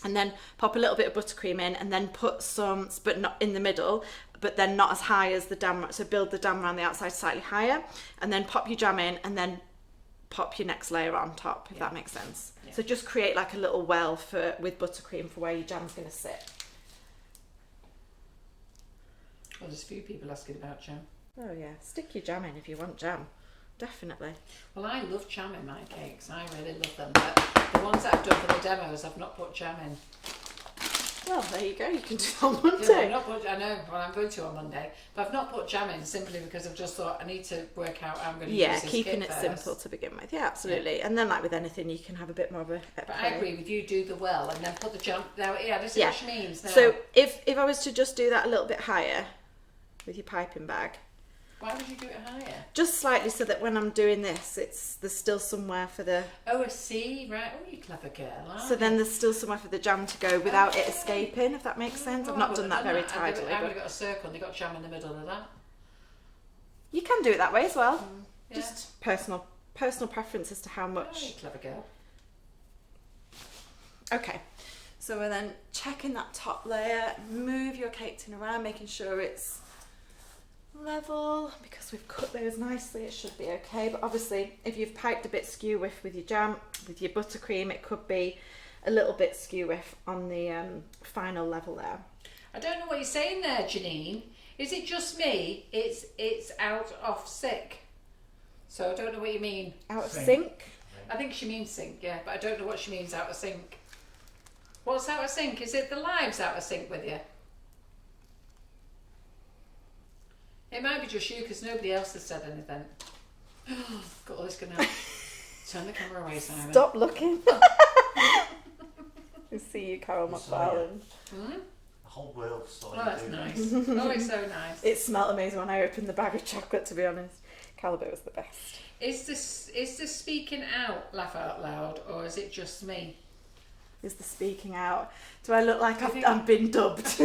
and then pop a little bit of buttercream in, and then put some, but not in the middle, but then not as high as the dam. So build the dam around the outside slightly higher, and then pop your jam in, and then pop your next layer on top, if that makes sense. Yeah. So just create like a little well with buttercream for where your jam's going to sit. Well, there's a few people asking about jam. Oh yeah, stick your jam in if you want jam. Definitely. Well, I love jam in my cakes. I really love them. But the ones that I've done for the demos, I've not put jam in. Well, there you go. You can do it on Monday. Yeah, I've not put, I know. Well, I'm going to on Monday, but I've not put jam in simply because I've just thought I need to work out how I'm going to use this keeping kit it first. Simple to begin with. Yeah, absolutely. Yeah. And then, like with anything, you can have a bit more of a. But I agree with you. Do the well and then put the jam. Now, yeah, this is what she means. Now. So if I was to just do that a little bit higher with your piping bag. Why would you do it higher? Just slightly, so that when I'm doing this, there's still somewhere for the... Oh, I see, right. Oh, you clever girl, aren't So then there's still somewhere for the jam to go without it escaping, if that makes sense. I've not done that very tidily. I would have got a circle and they got jam in the middle of that. You can do it that way as well. Yeah. Just personal preference as to how much. Oh, you clever girl. Okay, so we're then checking that top layer, move your cake tin around, making sure it's level, because we've cut those nicely, it should be okay. But obviously if you've piped a bit skew whiff with your jam, with your buttercream, it could be a little bit skew whiff on the final level there. I don't know what you're saying there, Janine. Is it just me? It's out of sync. So I don't know what you mean. Out of sync? I think she means sync, yeah, but I don't know what she means out of sync. What's out of sync? Is it the live's out of sync with you? It might be just you because nobody else has said anything. Got all this going on. Turn the camera away, Simon. Stop looking. I see you, Carol McFarlane. The whole world saw Oh, that's nice. Oh, it's so nice. It smelled amazing when I opened the bag of chocolate, to be honest. Calibut was the best. Is this speaking out laugh out loud, or is it just me? Is the speaking out? Do I look like I've been dubbed?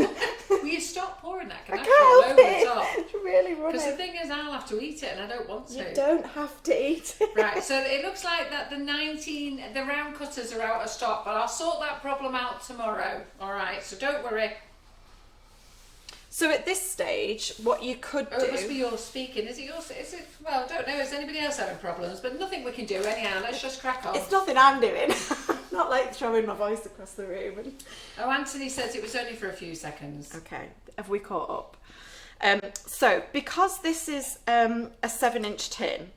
Will you stop pouring that ganache all over over the top? It's really running. Because the thing is, I'll have to eat it, and I don't want to. You don't have to eat it. Right, so it looks like that the round cutters are out of stock, but I'll sort that problem out tomorrow. All right, so don't worry. So at this stage, what you could do... It must be yours speaking. Is it yours? Is it? Well, I don't know. Is anybody else having problems? But nothing we can do anyhow. Let's just crack on. It's nothing I'm doing. Not like throwing my voice across the room. Oh, Anthony says it was only for a few seconds. Okay, have we caught up? So because this is a 7-inch tin,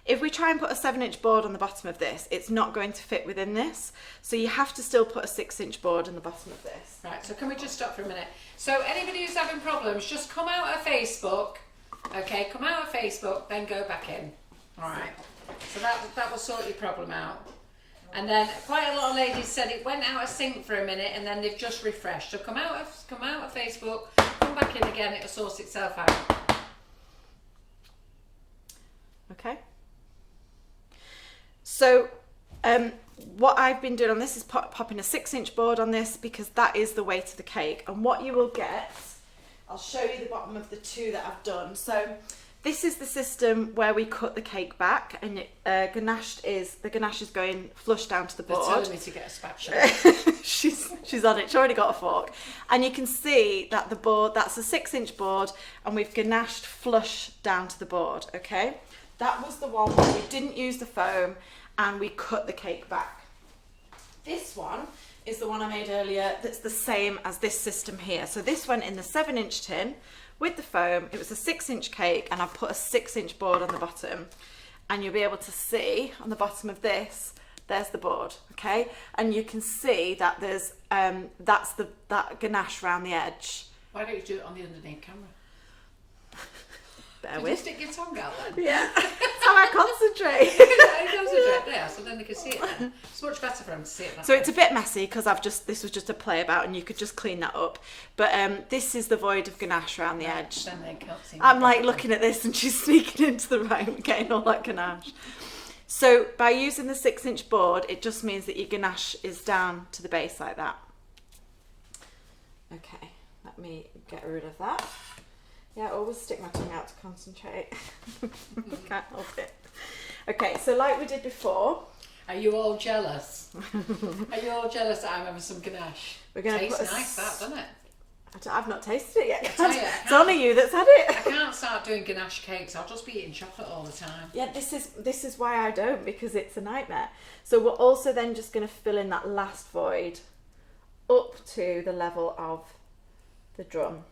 if we try and put a 7-inch board on the bottom of this, it's not going to fit within this. So you have to still put a 6-inch board on the bottom of this. Right, so can we just stop for a minute? So anybody who's having problems, just come out of Facebook. Okay, come out of Facebook, then go back in. All right. So that will sort your problem out. And then quite a lot of ladies said it went out of sync for a minute and then they've just refreshed. So come out of Facebook, come back in again, it'll sort itself out. Okay. So what I've been doing on this is popping a 6-inch board on this, because that is the weight of the cake. And what you will get, I'll show you the bottom of the two that I've done. So this is the system where we cut the cake back, and the ganache is going flush down to the board. They're telling me to get a spatula. she's on it. She's already got a fork, and you can see that the board, that's a 6-inch board, and we've ganached flush down to the board. Okay. That was the one where we didn't use the foam and we cut the cake back. This one is the one I made earlier that's the same as this system here. So this went in the 7-inch tin with the foam. It was a 6-inch cake and I put a 6-inch board on the bottom, and you'll be able to see on the bottom of this, there's the board, okay? And you can see that there's, that's that ganache around the edge. Why don't you do it on the underneath camera? Bear Did with. you stick your tongue out then? Yeah, that's how I concentrate. Concentrate there, so then they can see it then. It's much better for them to see it that So way. it's a bit messy because this was just a play about, and you could just clean that up. But this is the void of ganache around the edge. Then they can't see I'm it. like looking at this and she's sneaking into the room getting all that ganache. So by using the 6-inch board, it just means that your ganache is down to the base like that. Okay, let me get rid of that. Yeah, I always stick my tongue out to concentrate. Can't help it. Okay, so like we did before. Are you all jealous? Are you all jealous that I'm having some ganache? We're going to Tastes put nice, that, doesn't it? I've not tasted it yet. tell you, It's only you that's had it. I can't start doing ganache cakes. I'll just be eating chocolate all the time. Yeah, this is why I don't, because it's a nightmare. So we're also then just going to fill in that last void up to the level of the drum.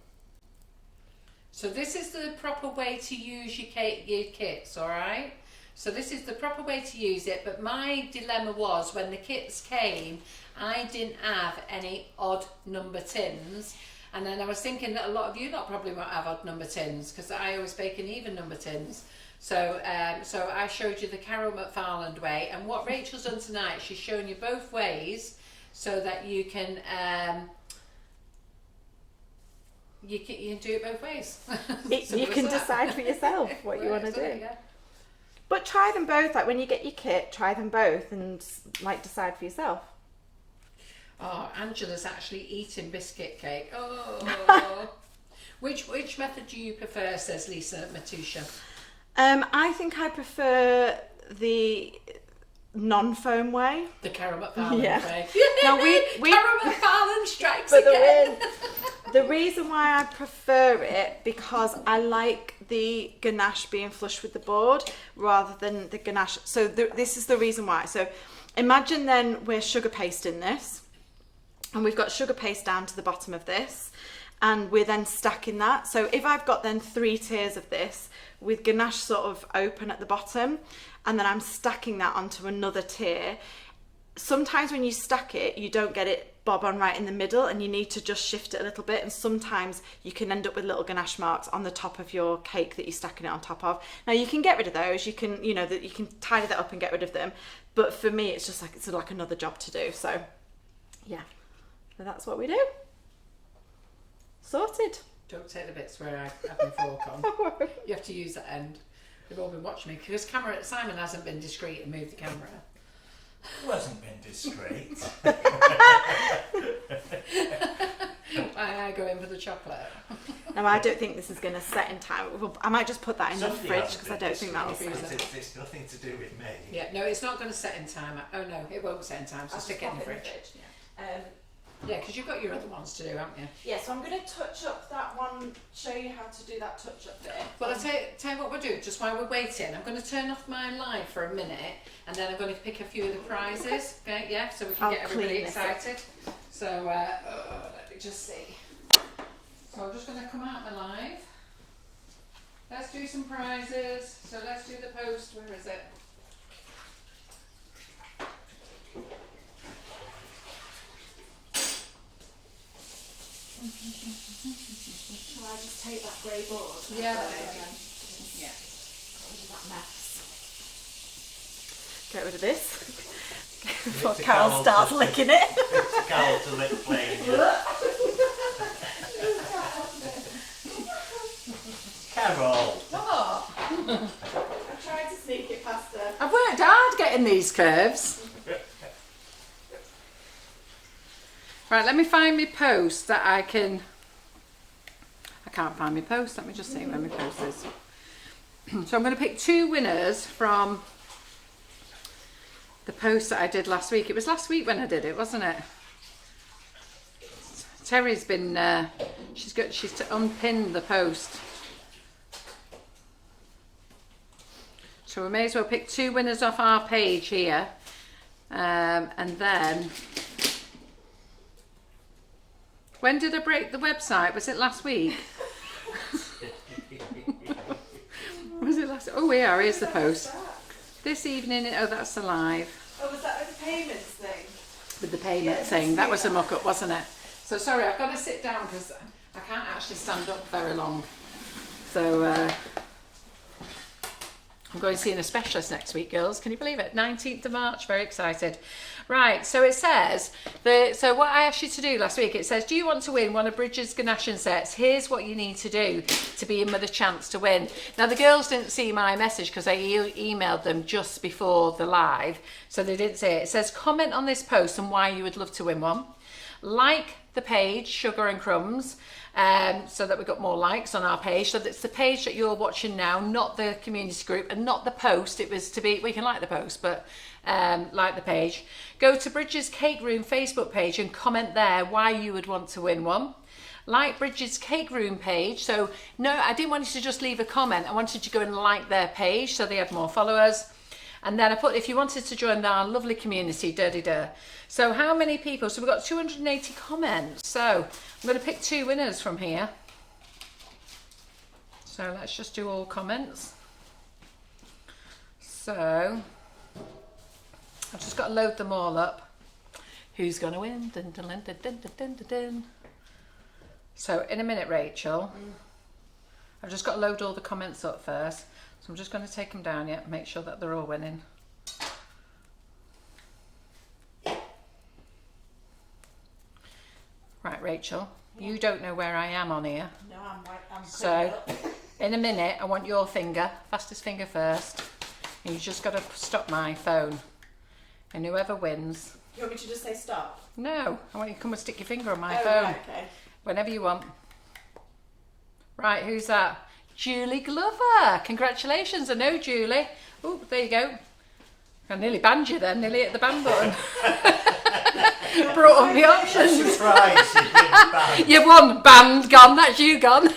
So this is the proper way to use your kits, all right? So this is the proper way to use it, but my dilemma was when the kits came, I didn't have any odd number tins, and then I was thinking that a lot of you lot probably won't have odd number tins because I always bake in even number tins. So so I showed you the Carol McFarland way, and what Rachel's done tonight, she's shown you both ways so that you can you can do it both ways. You can decide for yourself what you want to do. Yeah. But try them both. Like when you get your kit, try them both and like decide for yourself. Oh, Angela's actually eating biscuit cake. Oh. Which method do you prefer, says Lisa Matusha? I think I prefer the non-foam way. The Carol McFarland way. Now we Carol McFarland strikes but again. the reason why I prefer it, because I like the ganache being flush with the board rather than the ganache. So this is the reason why. So imagine then we're sugar pasting this, and we've got sugar paste down to the bottom of this, and we're then stacking that. So if I've got then 3 tiers of this with ganache sort of open at the bottom, and then I'm stacking that onto another tier, sometimes when you stack it, you don't get it bob on right in the middle, and you need to just shift it a little bit, and sometimes you can end up with little ganache marks on the top of your cake that you're stacking it on top of. Now you can get rid of those, you can, you know, that you can tidy that up and get rid of them, but for me it's just like, it's like another job to do. So yeah, so that's what we do. Sorted. Don't take the bits where I have my fork on. You have to use that end. They've all been watching me because Simon hasn't been discreet and moved the camera. Who hasn't been discreet? I go in for the chocolate. No, I don't think this is going to set in time. I might just put that in Somebody the fridge hasn't because I been don't think that'll discreet. set. It's nothing to do with me. Yeah, no, it's not going to set in time. Oh no, it won't set in time, so stick it in the fridge. Yeah, because you've got your other ones to do, haven't you? Yeah, so I'm going to touch up that one, show you how to do that touch up bit. Well, I'll tell you what we'll do, just while we're waiting, I'm going to turn off my live for a minute, and then I'm going to pick a few of the prizes, okay, yeah, so we can get everybody excited. So, let me just see. So I'm just going to come out my live. Let's do some prizes. So let's do the post, where is it? Shall I just take that grey board? Yeah, Yeah. That mess. Get rid of this. Before Carol starts licking it. It's Carol to lick plain. Carol! What? I tried to sneak it past her. I've worked hard getting these curves. Right, let me find my post that I can't find my post. Let me just see where my post is. So I'm going to pick 2 winners from the post that I did last week. It was last week when I did it, wasn't it? Terry's been, she's unpinned the post. So we may as well pick 2 winners off our page here. And then, when did I break the website? Was it last week? Was it last? Oh, here's the post. This evening, oh, that's the live. Oh, was that with the payments thing? With the payment thing. That was a muck-up, wasn't it? So sorry, I've got to sit down because I can't actually stand up very long. So I'm going to see a specialist next week, girls. Can you believe it? 19th of March. Very excited. Right, so it says, so what I asked you to do last week, it says, do you want to win one of Brigids Ganaching sets? Here's what you need to do to be in with a chance to win. Now, the girls didn't see my message because I emailed them just before the live, so they didn't see it. It says, comment on this post and why you would love to win one. Like the page, Sugar and Crumbs, so that we've got more likes on our page. So that's the page that you're watching now, not the community group and not the post. It was to be, we can like the post, but like the page. Go to Brigids Cake Room Facebook page and comment there why you would want to win one. Like Brigids Cake Room page. So no, I didn't want you to just leave a comment. I wanted you to go and like their page so they have more followers. And then I put, if you wanted to join our lovely community, So how many people? So we've got 280 comments. So I'm going to pick 2 winners from here. So let's just do all comments. So I've just got to load them all up. Who's going to win? Dun, dun, dun, dun, dun, dun, dun, dun. So in a minute, Rachel, I've just got to load all the comments up first. So I'm just going to take them down yet and make sure that they're all winning. Right, Rachel, you don't know where I am on here. No, I'm so in a minute, I want your finger, fastest finger first. And you just got to stop my phone. And whoever wins. You want me to just say stop? No, I want you to come and stick your finger on my phone. Right, okay. Whenever you want. Right, who's that? Julie Glover. Congratulations. I know Julie. Oh, there you go. I nearly banned you then, nearly hit the ban button. Brought up the options. Surprise, you've been banned. You won, banned, gone, that's you gone.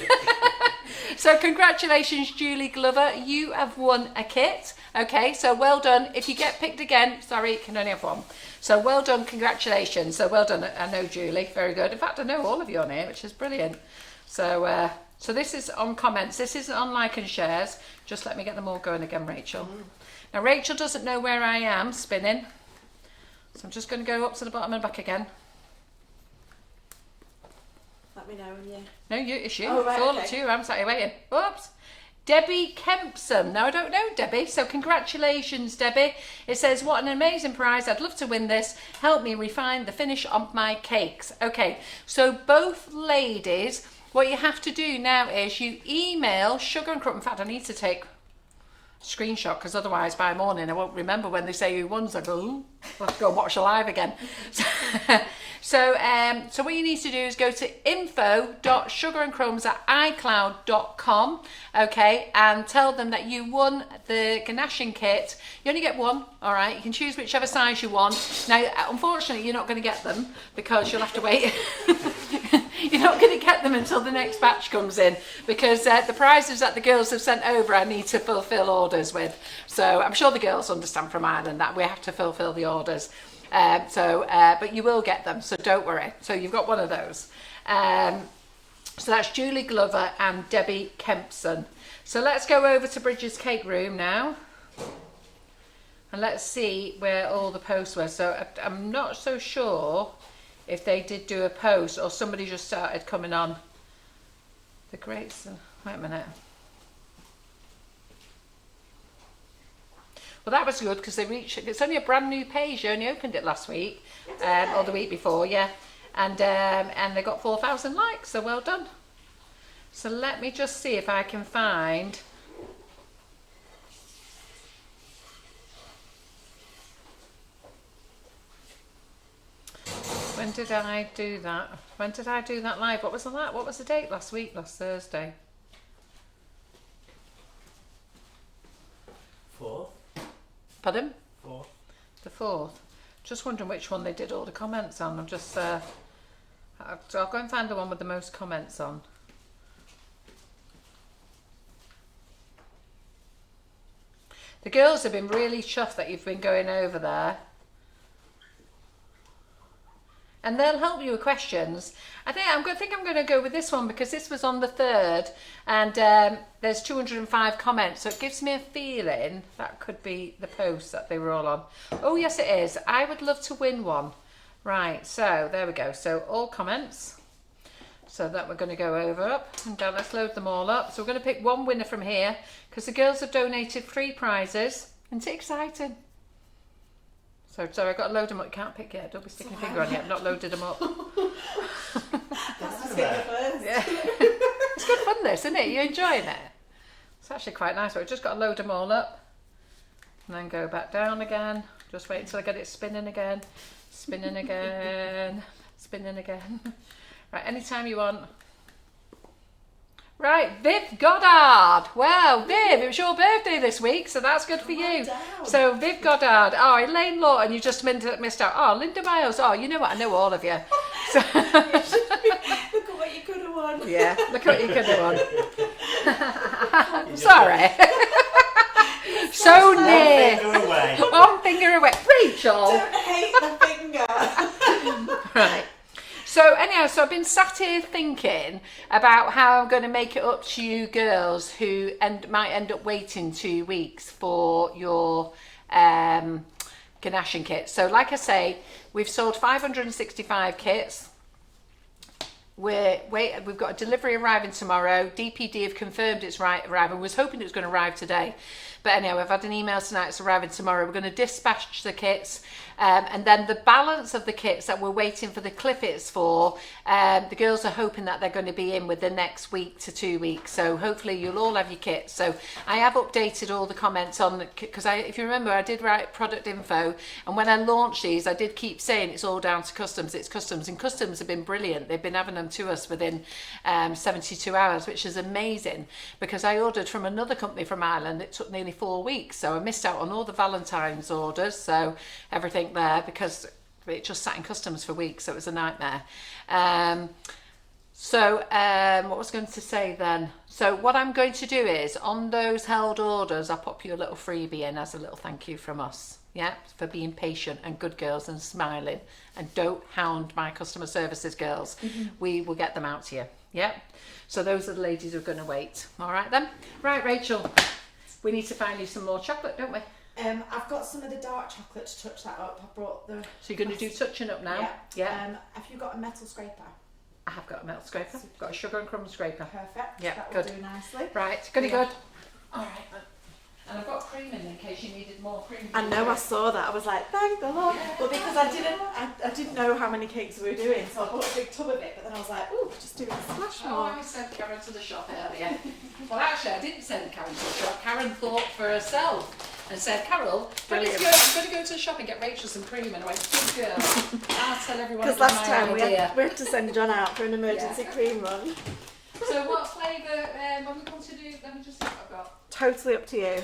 So congratulations, Julie Glover. You have won a kit. Okay, so well done. If you get picked again, sorry, you can only have one. So well done, congratulations. So well done. I know Julie, very good. In fact, I know all of you on here, which is brilliant. So so this is on comments. This isn't on like and shares. Just let me get them all going again, Rachel. Now, Rachel doesn't know where I am spinning. So I'm just going to go up to the bottom and back again. Let me know when you... No, it's you. Oh, right, it's all okay. up to you. I'm sat here waiting. Oops. Debbie Kempson. Now, I don't know Debbie, so congratulations, Debbie. It says, what an amazing prize. I'd love to win this. Help me refine the finish on my cakes. Okay, so both ladies, what you have to do now is you email Sugar and Crumbs. In fact, I need to take a screenshot because otherwise by morning I won't remember when they say who won. So I go, ooh, I'll have to go and watch the live again. So what you need to do is go to info.sugarandcrumbs@icloud.com, okay, and tell them that you won the Ganaching Kit. You only get one, all right? You can choose whichever size you want. Now, unfortunately, you're not going to get them because you'll have to wait. You're not going to get them until the next batch comes in because the prizes that the girls have sent over I need to fulfil orders with. So I'm sure the girls understand from Ireland that we have to fulfil the orders. But you will get them, so don't worry. So you've got one of those. So that's Julie Glover and Debbie Kempson. So let's go over to Brigids Cake Room now. And let's see where all the posts were. So I'm not so sure if they did do a post or somebody just started coming on. The greats. Wait a minute. Well, that was good because they reached. It's only a brand new page. You only opened it last week, or the week before, yeah. And they got 4,000 likes. So well done. So let me just see if I can find. When did I do that? When did I do that live? What was the date last week? Last Thursday. 4th. Pardon? 4th. The 4th. Just wondering which one they did all the comments on. I'm just, so I'll go and find the one with the most comments on. The girls have been really chuffed that you've been going over there. And they'll help you with questions. I think I'm going to go with this one because this was on the 3rd, and there's 205 comments, so it gives me a feeling that could be the post that they were all on. Oh yes, it is. I would love to win one. Right, so there we go. So all comments. So that we're going to go over up and down. Let's load them all up. So we're going to pick one winner from here because the girls have donated 3 prizes. Isn't it exciting? So I got to load them up. You can't pick yet. Don't be sticking your finger on it. I've not loaded them up. That's just finger first. Yeah. It's good fun this, isn't it? You enjoying it? It's actually quite nice. But we've just got to load them all up. And then go back down again. Just wait until I get it spinning again. Spinning again. Spinning again. Right, anytime you want. Right, Viv Goddard. Well, Viv, it was your birthday this week, so that's good for you. So, Viv Goddard. Oh, Elaine Lawton, you just missed out. Oh, Linda Miles. Oh, you know what? I know all of you. So, Look at what you could have won. yeah, look what you could have won. Sorry. So near. One finger away. Rachel. Don't hate the finger. Right. So anyhow, so I've been sat here thinking about how I'm going to make it up to you girls who might end up waiting 2 weeks for your Ganaching kit. So like I say, we've sold 565 kits. We've got a delivery arriving tomorrow. DPD have confirmed it's arriving. I was hoping it was going to arrive today. But anyway, I've had an email tonight, it's arriving tomorrow. We're going to dispatch the kits. And then the balance of the kits that we're waiting for the clippets for, the girls are hoping that they're going to be in with the next week to 2 weeks. So hopefully you'll all have your kits. So I have updated all the comments on, because if you remember, I did write product info. And when I launched these, I did keep saying it's all down to customs. It's customs. And customs have been brilliant. They've been having them to us within 72 hours, which is amazing. Because I ordered from another company from Ireland. It took nearly 4 weeks. So I missed out on all the Valentine's orders. So everything there, because it just sat in customs for weeks, so it was a nightmare. What was I going to say then? So what I'm going to do is, on those held orders, I'll pop you a little freebie in as a little thank you from us, yeah, for being patient and good girls and smiling, and don't hound my customer services girls. We will get them out to you, yeah. So those are the ladies who are going to wait. All right then. Right, Rachel, we need to find you some more chocolate, don't we? I've got some of the dark chocolate to touch that up. I brought the... So you're going to do touching up now? Yeah. Have you got a metal scraper? I have got a metal scraper. I've got a sugar and crumb scraper. Perfect. Yeah, that good. will do nicely. Right, good. All right. And I've got cream in case you needed more cream. I know, I saw that. I was like, thank the Lord. Yeah. Well, because I didn't know how many cakes we were doing, so I bought a big tub of it. But then I was like, ooh, just doing a splash more. I sent Karen to the shop earlier. Well, actually, I didn't send Karen to the shop. Karen thought for herself and said, Carol, I'm going to go to the shop and get Rachel some cream. And I went, good girl. I'll tell everyone. Because last time we had to send John out for an emergency cream run. So what flavour, when we come to do, let me just see what I've got. Totally up to you.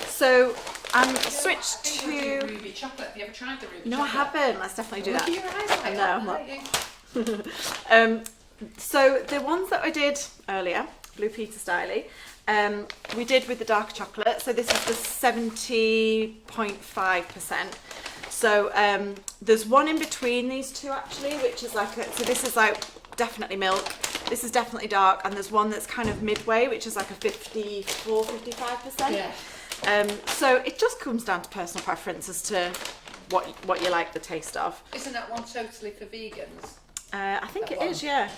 So I'm switched to ruby chocolate. Have you ever tried the ruby chocolate? No, I haven't. Let's definitely do that. Look at your eyes, No, I'm not. So the ones that I did earlier, Blue Peter Styly, we did with the dark chocolate. So this is the 70.5%. So there's one in between these two actually, which is like so this is like definitely milk. This is definitely dark, and there's one that's kind of midway, which is like a 55%. Yeah. So it just comes down to personal preference as to what you like the taste of. Isn't that one totally for vegans? I think it is, yeah.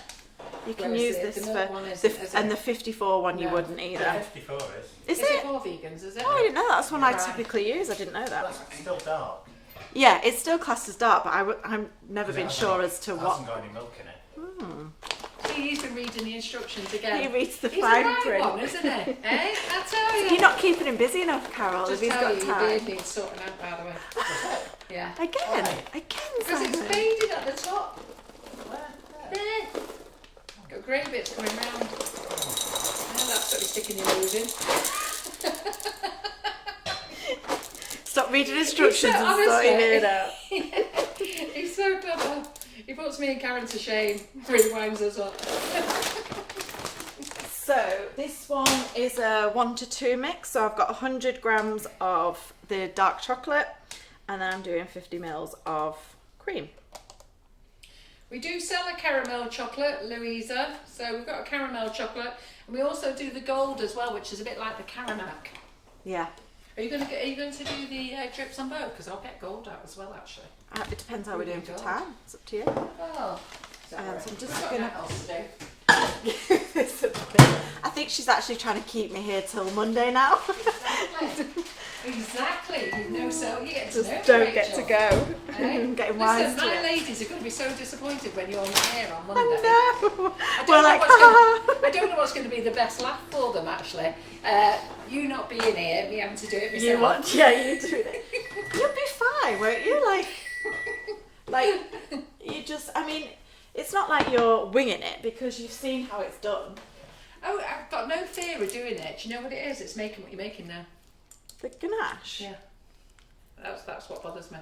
You can use this for and the 54 one you wouldn't either. The 54 is. Is it for vegans? Is it? Oh, I didn't know that's one I typically use. I didn't know that. It's still dark. Yeah, it's still classed as dark, but I've never been sure as to It what. hasn't got any milk in it. See, he's been reading the instructions again. He reads the He's fine the right print. one, isn't it? Eh? I tell you. You're not keeping him busy enough, Carol. Just if he's tell got you, time. your beard needs sorting out, by the way. Yeah. Again, Because it's Simon. faded at the top. There. Got grey bits coming round. And that's what you're sticking your nose in. Stop reading instructions and honestly, sorting it out. He's so clever. He puts me and Karen to shame. Rewinds us up. So So this one is a 1 to 2 mix. So I've got 100 grams of the dark chocolate, and then I'm doing 50 mils of cream. We do sell a caramel chocolate, Louisa. So we've got a caramel chocolate, and we also do the gold as well, which is a bit like the Caramac. Yeah. Are you going to do the drips on both? Because I'll get gold out as well, actually. It depends how we're doing for time. It's up to you. Oh. So I'm just I've got gonna. nothing else to do. I think she's actually trying to keep me here till Monday now. Exactly. You know, so you get to Just know don't Rachel. get to go. Eh? I'm getting wise Listen, to my it. ladies are going to be so disappointed when you're not here on Monday. I know. I don't know what's going to be the best laugh for them, actually. You not being here, me having to do it myself. You watch, yeah, you do it. You'll be fine, won't you? Like you just. I mean, it's not like you're winging it because you've seen how it's done. Oh, I've got no fear of doing it. Do you know what it is? It's making what you're making now. The ganache. Yeah. That's what bothers me.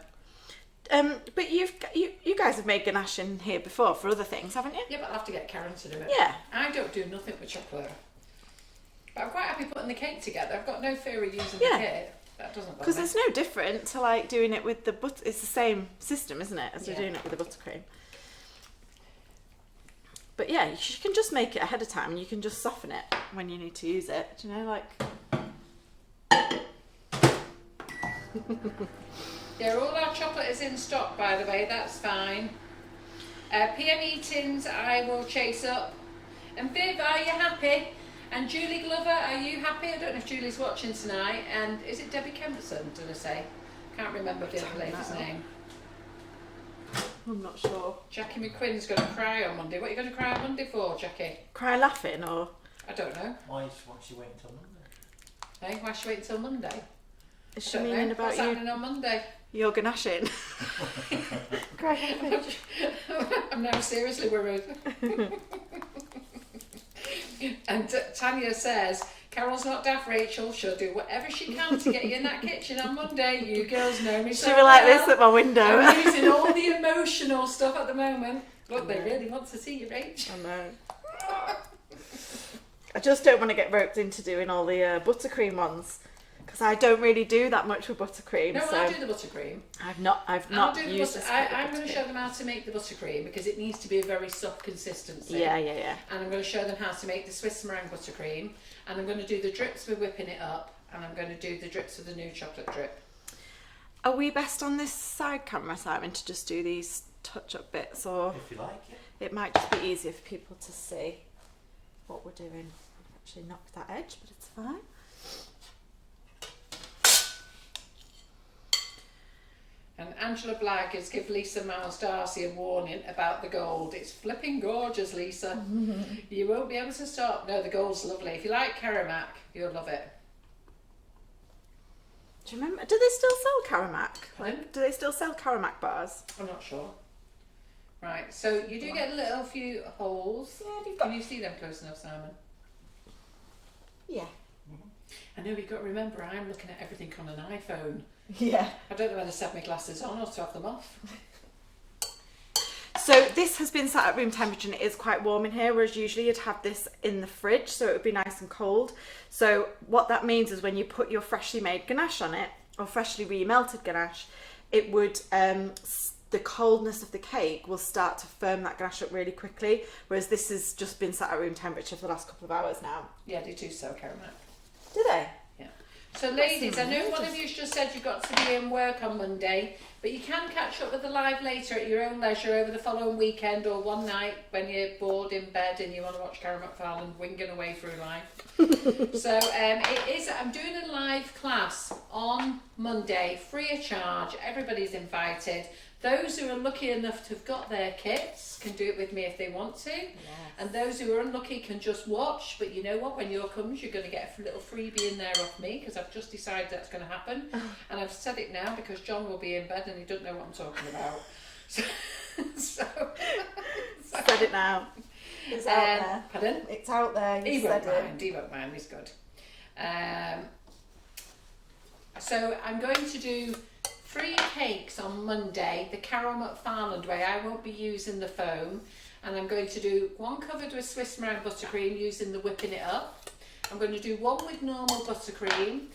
But you guys have made ganache in here before for other things, haven't you? Yeah, but I'll have to get Karen to do it. Yeah. I don't do nothing with chocolate. But I'm quite happy putting the cake together. I've got no fear of using Yeah. the cake. That doesn't bother Because me. it's no different to like doing it with the butter. It's the same system, isn't it, as we're Yeah. doing it with the buttercream. But yeah, you can just make it ahead of time and you can just soften it when you need to use it. Do you know, like... Yeah, all our chocolate is in stock, by the way. That's fine. PME tins I will chase up. And Viv, are you happy? And Julie Glover, are you happy? I don't know if Julie's watching tonight. And is it Debbie Kemperson, did I say? Can't remember the other lady's name. I'm not sure. Jackie McQuinn's going to cry on Monday. What are you going to cry on Monday for, Jackie? Cry laughing or... I don't know. Why won't she wait until Monday? Hey, why should we wait until Monday? Is she I don't meaning know. about What's you? happening on Monday? Your ganaching? Cry laughing. I'm now seriously worried. And Tanya says, Carol's not daft, Rachel. She'll do whatever she can to get you in that kitchen on Monday. You girls know me so She'll be like well. this at my window. I'm using all the emotional stuff at the moment. Look, they really want to see you, Rach. I know. I just don't want to get roped into doing all the buttercream ones because I don't really do that much with buttercream. No, so I'll do the buttercream. I've not I'll do the used butter. this. I'm going to show them how to make the buttercream because it needs to be a very soft consistency. Yeah. And I'm going to show them how to make the Swiss meringue buttercream, and I'm going to do the drips with whipping it up, and I'm going to do the drips with the new chocolate drip. Are we best on this side camera, Simon, to just do these touch-up bits, or If you like it. it might just be easier for people to see what we're doing? I've actually knocked that edge, but it's fine. And Angela Blagg has given Lisa Miles Darcy a warning about the gold. It's flipping gorgeous, Lisa. You won't be able to stop. No, the gold's lovely. If you like Caramac, you'll love it. Do you remember? Do they still sell Caramac? Pardon? Do they still sell Caramac bars? I'm not sure. Right, so you do get a little few holes. Yeah, you've got. Can you see them close enough, Simon? Yeah. I know you've got to remember, I'm looking at everything on an iPhone. Yeah. I don't know whether to have my glasses on or to have them off. So this has been sat at room temperature and it is quite warm in here, whereas usually you'd have this in the fridge, so it would be nice and cold. So what that means is when you put your freshly made ganache on it, or freshly re-melted ganache, it would, the coldness of the cake will start to firm that ganache up really quickly, whereas this has just been sat at room temperature for the last couple of hours now. Yeah, they do sell Caramac. Do they? Yeah. So ladies, I know one of you just said you've got to be in work on Monday, but you can catch up with the live later at your own leisure over the following weekend or one night when you're bored in bed and you want to watch Karen McFarlane winging away through life. So it is. I'm doing a live class on Monday, free of charge. Everybody's invited. Those who are lucky enough to have got their kits can do it with me if they want to. Yes. And those who are unlucky can just watch. But you know what? When yours comes, you're going to get a little freebie in there off me because I've just decided that's going to happen. And I've said it now because John will be in bed and he doesn't know what I'm talking about. So Said it now. It's out there. Pardon? It's out there. You He said won't it. mind. He won't mind. He's good. So I'm going to do 3 cakes on Monday, the Carol McFarland way. I won't be using the foam, and I'm going to do 1 covered with Swiss meringue buttercream using the whipping it up. I'm going to do 1 with normal buttercream,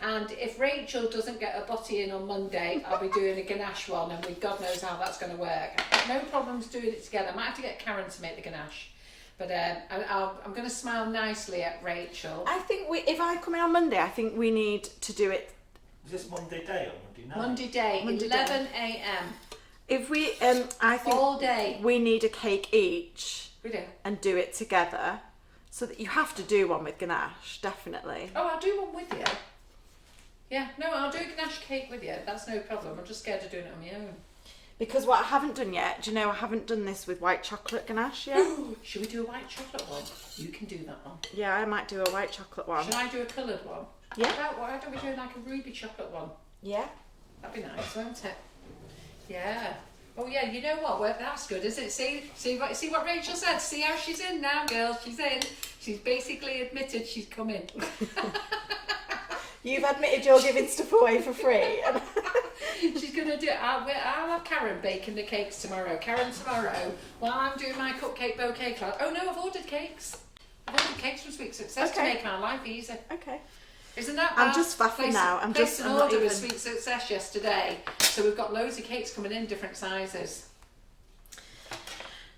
and if Rachel doesn't get a butty in on Monday, I'll be doing a ganache one, and God knows how that's going to work. I've got no problems doing it together. I might have to get Karen to make the ganache, but I'm going to smile nicely at Rachel. I think if I come in on Monday, I think we need to do it. Is this Monday day or Monday night? Monday day, Monday 11 a.m. If we, I think all day. we need a cake each. We do. And do it together, so that you have to do one with ganache, definitely. Oh, I'll do one with you. Yeah, no, I'll do a ganache cake with you. That's no problem. I'm just scared of doing it on my own. Because what I haven't done yet, do you know, I haven't done this with white chocolate ganache yet. Should we do a white chocolate one? You can do that one. Yeah, I might do a white chocolate one. Should I do a coloured one? Yeah. Why don't we do like a ruby chocolate one? Yeah. That'd be nice, won't it? Yeah. Oh yeah, you know what? Well, that's good, isn't it? See what Rachel said. See how she's in now, girls. She's in. She's basically admitted she's coming. You've admitted you're giving stuff away for free. She's going to do it. I'll have Karen baking the cakes tomorrow. Karen tomorrow, while I'm doing my cupcake bouquet class. Oh no, I've ordered cakes. I've ordered cakes from Sweet Success to make our life easy. Okay. Isn't that I'm just faffing now. I'm placed an not order even... with Sweet Success yesterday, so we've got loads of cakes coming in, different sizes.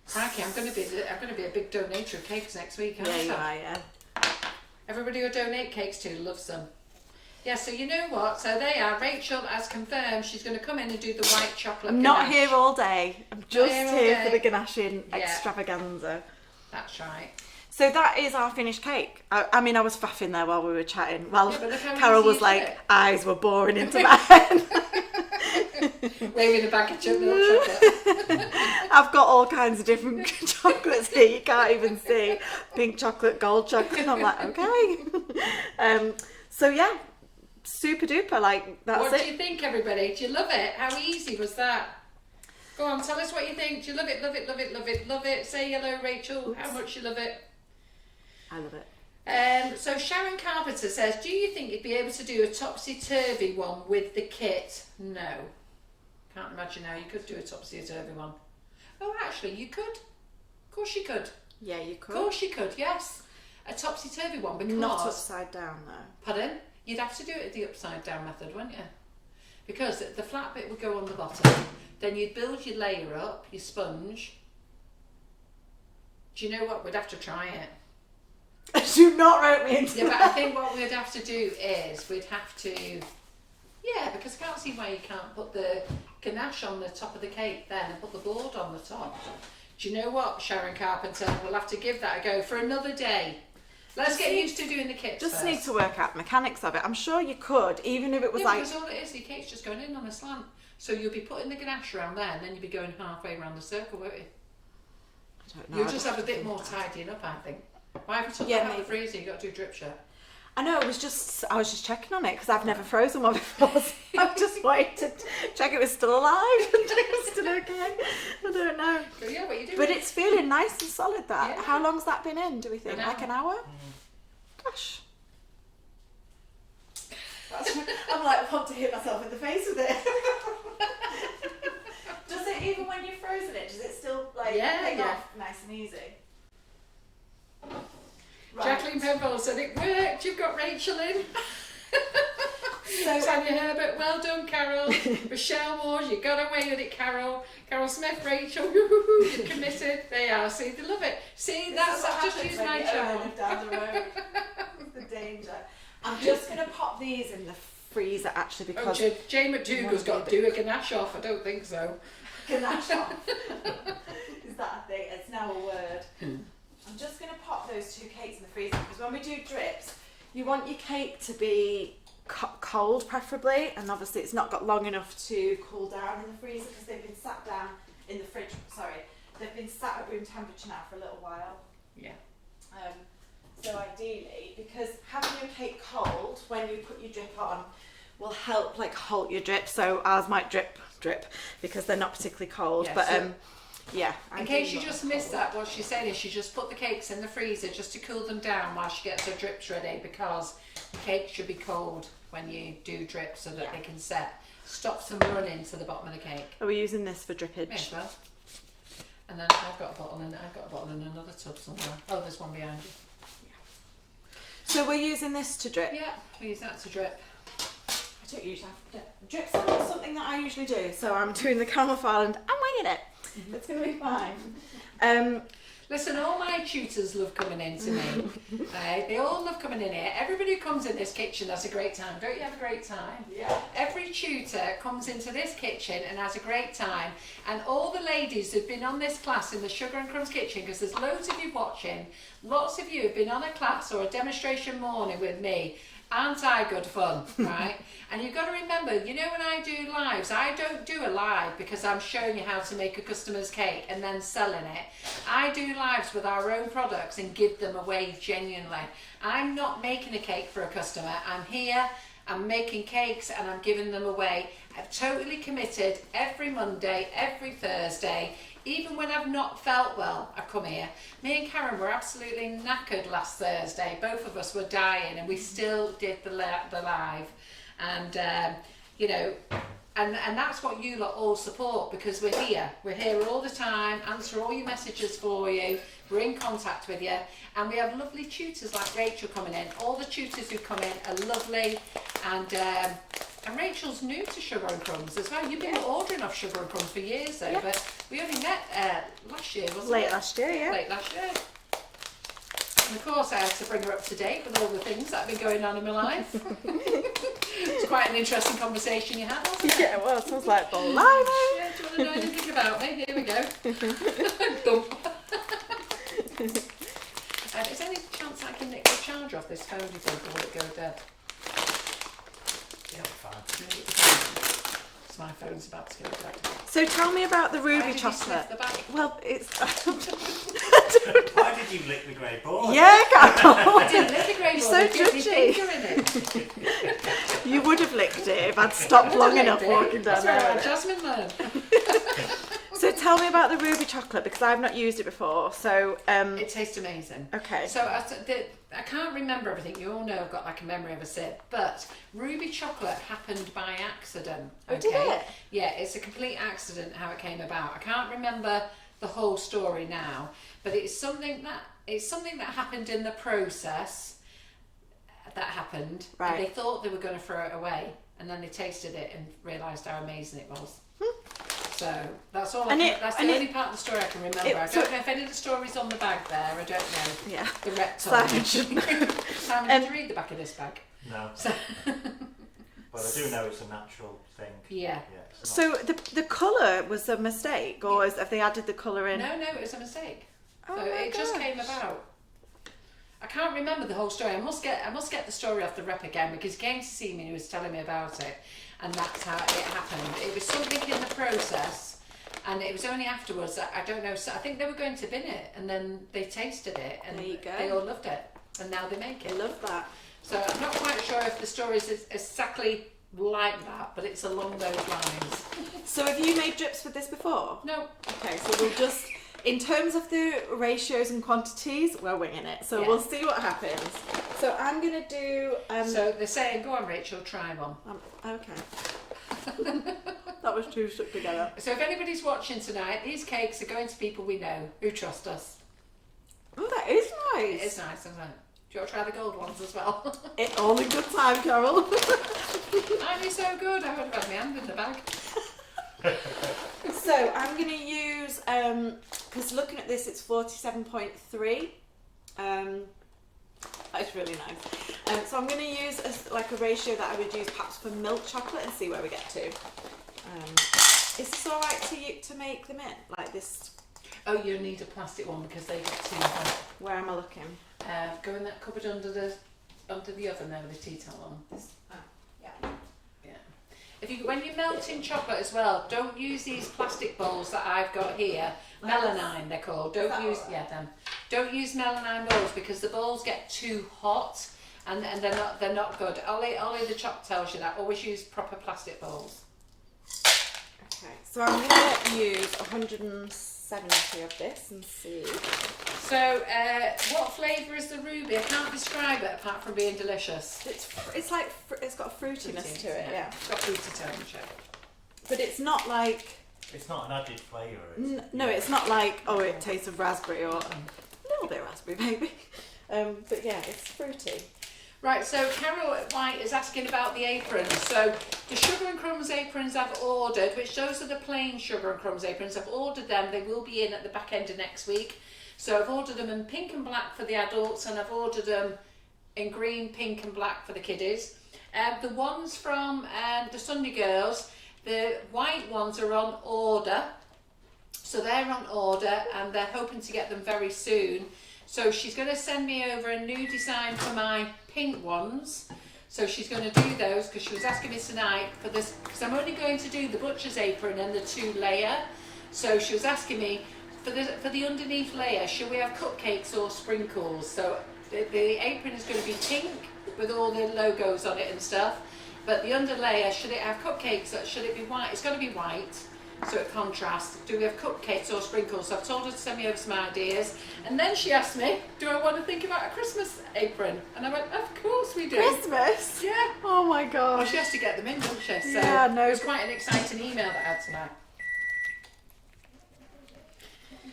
Crikey, I'm going to be a big donator of cakes next week, aren't I? Yeah, you are, yeah. Everybody who I donate cakes to loves them. Yeah, so you know what? So they are. Rachel has confirmed she's going to come in and do the white chocolate I'm ganache. not here all day. I'm just here for the ganaching Yeah. extravaganza. That's right. So that is our finished cake. I mean, I was faffing there while we were chatting. Well, Yeah, but look how Carol easy was you like, did it. eyes were boring into my head. Waving a bag of milk chocolate. I've got all kinds of different chocolates here. You can't even see. Pink chocolate, gold chocolate. I'm like, okay. So yeah, super duper. Like, that's What it. do you think, everybody? Do you love it? How easy was that? Go on, tell us what you think. Do you love it, love it, love it, love it, love it? Say hello, Rachel. Oops. How much you love it. I love it. So Sharon Carpenter says, do you think you'd be able to do a topsy-turvy one with the kit? No. Can't imagine how you could do a topsy-turvy one. Oh, actually, you could. Of course you could. Yeah, you Of could. course you could, yes. A topsy-turvy one because... Not upside down though. Pardon? You'd have to do it the upside down method, wouldn't you? Because the flat bit would go on the bottom. Then you'd build your layer up, your sponge. Do you know what? We'd have to try it. Do not rope me into Yeah, but I that. think what we'd have to do is we'd have to... Yeah, because I can't see why you can't put the ganache on the top of the cake then and put the board on the top. Do you know what, Sharon Carpenter? We'll have to give that a go for another day. Let's get used to doing the kits Just first. need to work out the mechanics of it. I'm sure you could, even if it was like... because all it is, your cake's just going in on a slant. So you'll be putting the ganache around there and then you'll be going halfway around the circle, won't you? I don't know. You'll I'd just have have a to bit think more about it. tidying up, I think. Why have you took Yeah, that out of the maybe. freezer? You've got to do drip shirt. I know, I was just checking on it because I've never frozen one before. So I just wanted to check it was still alive and check it was still okay. I don't know. So yeah, what you doing? But it's feeling nice and solid, that. Yeah. How long's that been in, do we think? An Like an hour? Gosh. I'm like, I want to hit myself in the face with it. Does it, even when you've frozen it, does it still like ping off nice and easy? Right. Jacqueline Penfold said it worked. You've got Rachel in. So- Tanya Herbert, well done, Carol. Rochelle Moore, you got away with it, Carol. Carol Smith, Rachel, you're committed. They are. See, they love it. See, that's I've just used my charm. down the road. The danger. I'm just going to pop these in the freezer actually Oh, because Jane McDougall's got to do a ganache off. I don't think so. ganache off. Is that a thing? It's now a word. I'm just going to pop those 2 cakes in the freezer because when we do drips, you want your cake to be cold preferably, and obviously it's not got long enough to cool down in the freezer because they've been sat down in the fridge. Sorry, they've been sat at room temperature now for a little while. Yeah. So ideally, because having your cake cold when you put your drip on will help like halt your drip. So ours might drip because they're not particularly cold. Yeah, but so yeah. in case you just missed that, what she's saying is she just put the cakes in the freezer just to cool them down while she gets her drips ready, because the cake should be cold when you do drip so that they can set. stops them running to the bottom of the cake. Are we using this for drippage? May as well. And then I've got a bottle in another tub somewhere. Oh, there's one behind you. So we're using this to drip? Yeah, we use that to drip. I don't usually have drip's not something that I usually do, so I'm doing the caramel file and I'm winging it. It's going to be fine. Listen, all my tutors love coming in to me. They all love coming in here. Everybody who comes in this kitchen has a great time. Don't you have a great time? Yeah. Every tutor comes into this kitchen and has a great time. And all the ladies who've been on this class in the Sugar and Crumbs kitchen, because there's loads of you watching, lots of you have been on a class or a demonstration morning with me. Aren't I good fun, right? And you've got to remember, you know, when I do lives, I don't do a live because I'm showing you how to make a customer's cake and then selling it. I do lives with our own products and give them away genuinely. I'm not making a cake for a customer. I'm here, I'm making cakes and I'm giving them away. I've totally committed every Monday, every Thursday. Even when I've not felt well, I come here. Me and Karen were absolutely knackered last Thursday. Both of us were dying and we still did the live. And, you know, and that's what you lot all support, because we're here. We're here all the time, answer all your messages for you. We're in contact with you. And we have lovely tutors like Rachel coming in. All the tutors who come in are lovely. And Rachel's new to Sugar and Crumbs as well. You've been ordering off Sugar and Crumbs for years though, but we only met last year, wasn't it? Late last year, yeah. Late last year. And of course I had to bring her up to date with all the things that have been going on in my life. It's quite an interesting conversation you had, wasn't it? Yeah, well, it sounds like blimey. Yeah, do you want to know anything about me? Here we go. Dump. Is there any chance I can nick the charger off this phone, do you think, or will it go dead? Yeah, fine. So my phone's about to go dead. So tell me about the ruby Why did you chocolate. sniff the bag? Well, it's... Why did you lick the grey board? Yeah, Carol. I didn't lick the grey You're board, so there was judgy. finger in it. You would have licked it if I'd stopped long enough walking down That's where there. our Jasmine learned. So tell me about the ruby chocolate, because I've not used it before. So, It tastes amazing. okay. So I can't remember everything. You all know I've got like a memory of a sip, but ruby chocolate happened by accident. Oh, did it? Yeah, it's a complete accident how it came about. I can't remember the whole story now, but it's something that happened in the process that happened. Right. And they thought they were going to throw it away, and then they tasted it and realised how amazing it was. So that's all. That's the only part of the story I can remember. I don't know if any of the story's on the bag there. I don't know. Yeah. The reptile. Simon should know. Simon, did you read the back of this bag? No. So, But I do know it's a natural thing. yeah. It's not- So the colour was a mistake, or have they added the colour in? No, it was a mistake. Oh So my it just gosh. came about. I can't remember the whole story. I must get the story off the rep again, because he came to see me and he was telling me about it, and that's how it happened. It was something in the process, and it was only afterwards that I don't know. So I think they were going to bin it, and then they tasted it, and There you go. they all loved it, and now they make I it. love that. So I'm not quite sure if the story is exactly like that, but it's along those lines. So have you made drips with this before? No. Okay, so we'll just, in terms of the ratios and quantities, we're winging it. So Yeah. we'll see what happens. So I'm going to do... So they're saying, go on, Rachel, try one. okay. That was two stuck together. So if anybody's watching tonight, these cakes are going to people we know who trust us. Oh, that is nice. It is nice, isn't it? Do you want to try the gold ones as well? It all in good time, Carol. Aren't you so good? I would have had my hand in the bag. So I'm going to use, because looking at this, it's 47.3. That's really nice. So I'm going to use a ratio that I would use perhaps for milk chocolate and see where we get to. Is this all right to make them in like this? Oh, you need a plastic one because they get too hot. Where am I looking? Go in that cupboard under the oven there with the tea towel on. Yeah. Yeah. When you're melting chocolate as well, don't use these plastic bowls that I've got here. Melanine they're called. Don't use them. Don't use melanine bowls because the bowls get too hot and they're not good. Ollie the chop tells you that. Always use proper plastic bowls. Okay. So I'm going to use 160 170 of this and see. So, what flavour is the ruby? I can't describe it apart from being delicious. It's like it's got a fruitiness to it, yeah. It's got fruity tone, but it's not like. It's not an added flavour. No, it's not like it tastes of raspberry or a little bit of raspberry maybe. But yeah, it's fruity. Right, so Carol White is asking about the aprons. So the Sugar and Crumbs aprons I've ordered, which those are the plain Sugar and Crumbs aprons. I've ordered them. They will be in at the back end of next week. So I've ordered them in pink and black for the adults, and I've ordered them in green, pink and black for the kiddies. The ones from the Sunday Girls, the white ones are on order. So they're on order and they're hoping to get them very soon. So she's going to send me over a new design for my pink ones. So she's going to do those because she was asking me tonight for this, because I'm only going to do the butcher's apron and the 2-layer. So she was asking me for the underneath layer, should we have cupcakes or sprinkles? So the apron is going to be pink with all the logos on it and stuff. But the under layer, should it have cupcakes or should it be white? It's got to be white. So it contrasts. Do we have cupcakes or sprinkles? So I've told her to send me over some ideas. And then she asked me, do I want to think about a Christmas apron? And I went, of course we do. Christmas? Yeah. Oh my Well, gosh. she has to get them in, doesn't she? So Yeah, no. it was quite an exciting email that I had tonight.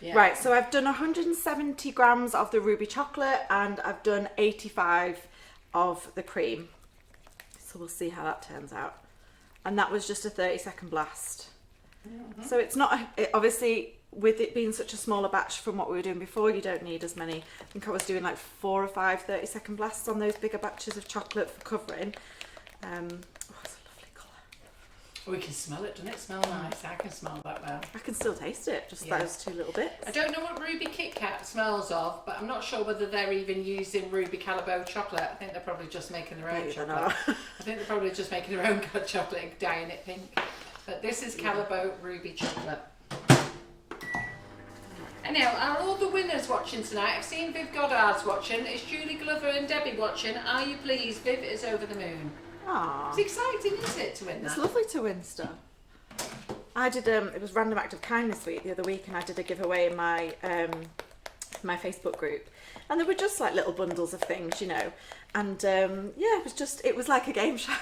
Yeah. Right, so I've done 170 grams of the ruby chocolate and I've done 85 of the cream. So we'll see how that turns out. And that was just a 30-second blast. Mm-hmm. So it's not, obviously, with it being such a smaller batch from what we were doing before, you don't need as many. I think I was doing like 4 or 5 30-second blasts on those bigger batches of chocolate for covering. Oh, it's a lovely colour. We can smell it, doesn't it smell nice? I can smell that well. I can still taste it, just those 2 little bits. I don't know what Ruby Kit Kat smells of, but I'm not sure whether they're even using Ruby Calibo chocolate. I think they're probably just making their own chocolate. I think they're probably just making their own chocolate and dyeing it pink. But this is Calibo Ruby chocolate. Anyhow, are all the winners watching tonight? I've seen Viv Goddard's watching. It's Julie Glover and Debbie watching. Are you pleased? Viv is over the moon. Aww. It's exciting, isn't it, to win that? It's lovely to win stuff. I did, it was Random Act of Kindness week the other week, and I did a giveaway in my my Facebook group. And there were just like little bundles of things, you know. And yeah, it was like a game show.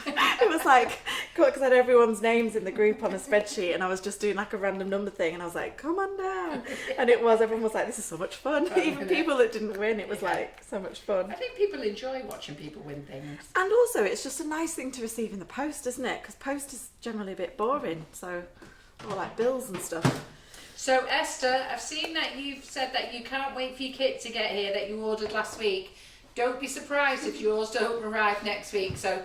It was like, because I had everyone's names in the group on a spreadsheet, and I was just doing like a random number thing, and I was like, come on down. And everyone was like, this is so much fun. Even people that didn't win, it was like so much fun. I think people enjoy watching people win things. And also, it's just a nice thing to receive in the post, isn't it? Because post is generally a bit boring, so, or like bills and stuff. So Esther, I've seen that you've said that you can't wait for your kit to get here that you ordered last week. Don't be surprised if yours don't arrive next week. So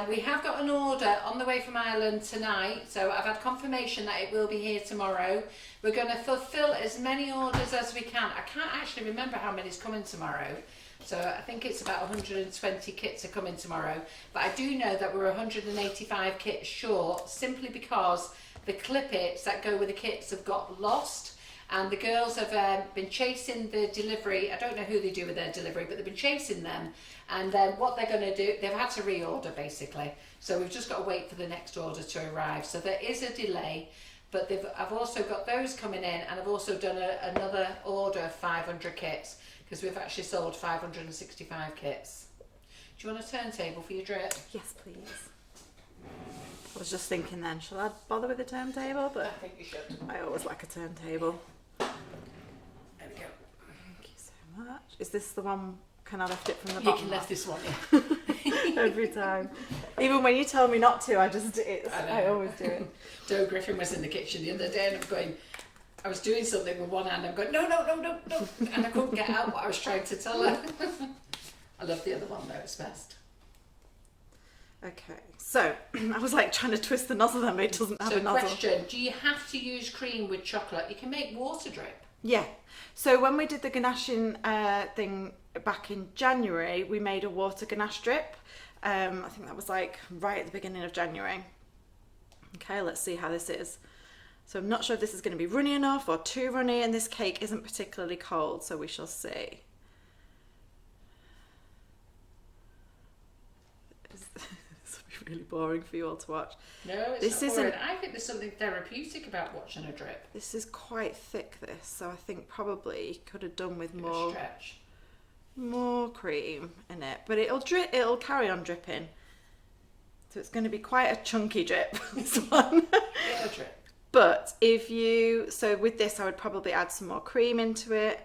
we have got an order on the way from Ireland tonight. So I've had confirmation that it will be here tomorrow. We're going to fulfill as many orders as we can. I can't actually remember how many's coming tomorrow. So I think it's about 120 kits are coming tomorrow. But I do know that we're 185 kits short simply because the clippets that go with the kits have got lost. And the girls have been chasing the delivery. I don't know who they do with their delivery, but they've been chasing them. And what they're going to do, they've had to reorder basically. So we've just got to wait for the next order to arrive. So there is a delay, but I've also got those coming in, and I've also done another order of 500 kits because we've actually sold 565 kits. Do you want a turntable for your drip? Yes, please. I was just thinking then, shall I bother with a turntable? But I think you should. I always like a turntable. There we go. Thank you so much. Is this the one, can I lift it from the You bottom? can lift this one, yeah. Every time. Even when you tell me not to, I just do it. I always do it. Joe Griffin was in the kitchen the other day and I was doing something with one hand. I'm going, no. And I couldn't get out what I was trying to tell her. I love the other one though, it's best. Okay, so I was like trying to twist the nozzle then, but it doesn't have a nozzle. Question, do you have to use cream with chocolate? You can make water drip. Yeah, so when we did the ganaching thing back in January, we made a water ganache drip. I think that was like right at the beginning of January. Okay, let's see how this is. So I'm not sure if this is going to be runny enough or too runny, and this cake isn't particularly cold, so we shall see. really boring for you all to watch. No, it's This not boring. isn't- I think there's something therapeutic about watching a drip. This is quite thick, this, so I think probably could have done with A more cream in it. But it'll carry on dripping. So it's going to be quite a chunky drip, this one. Yeah, a drip. But so with this, I would probably add some more cream into it.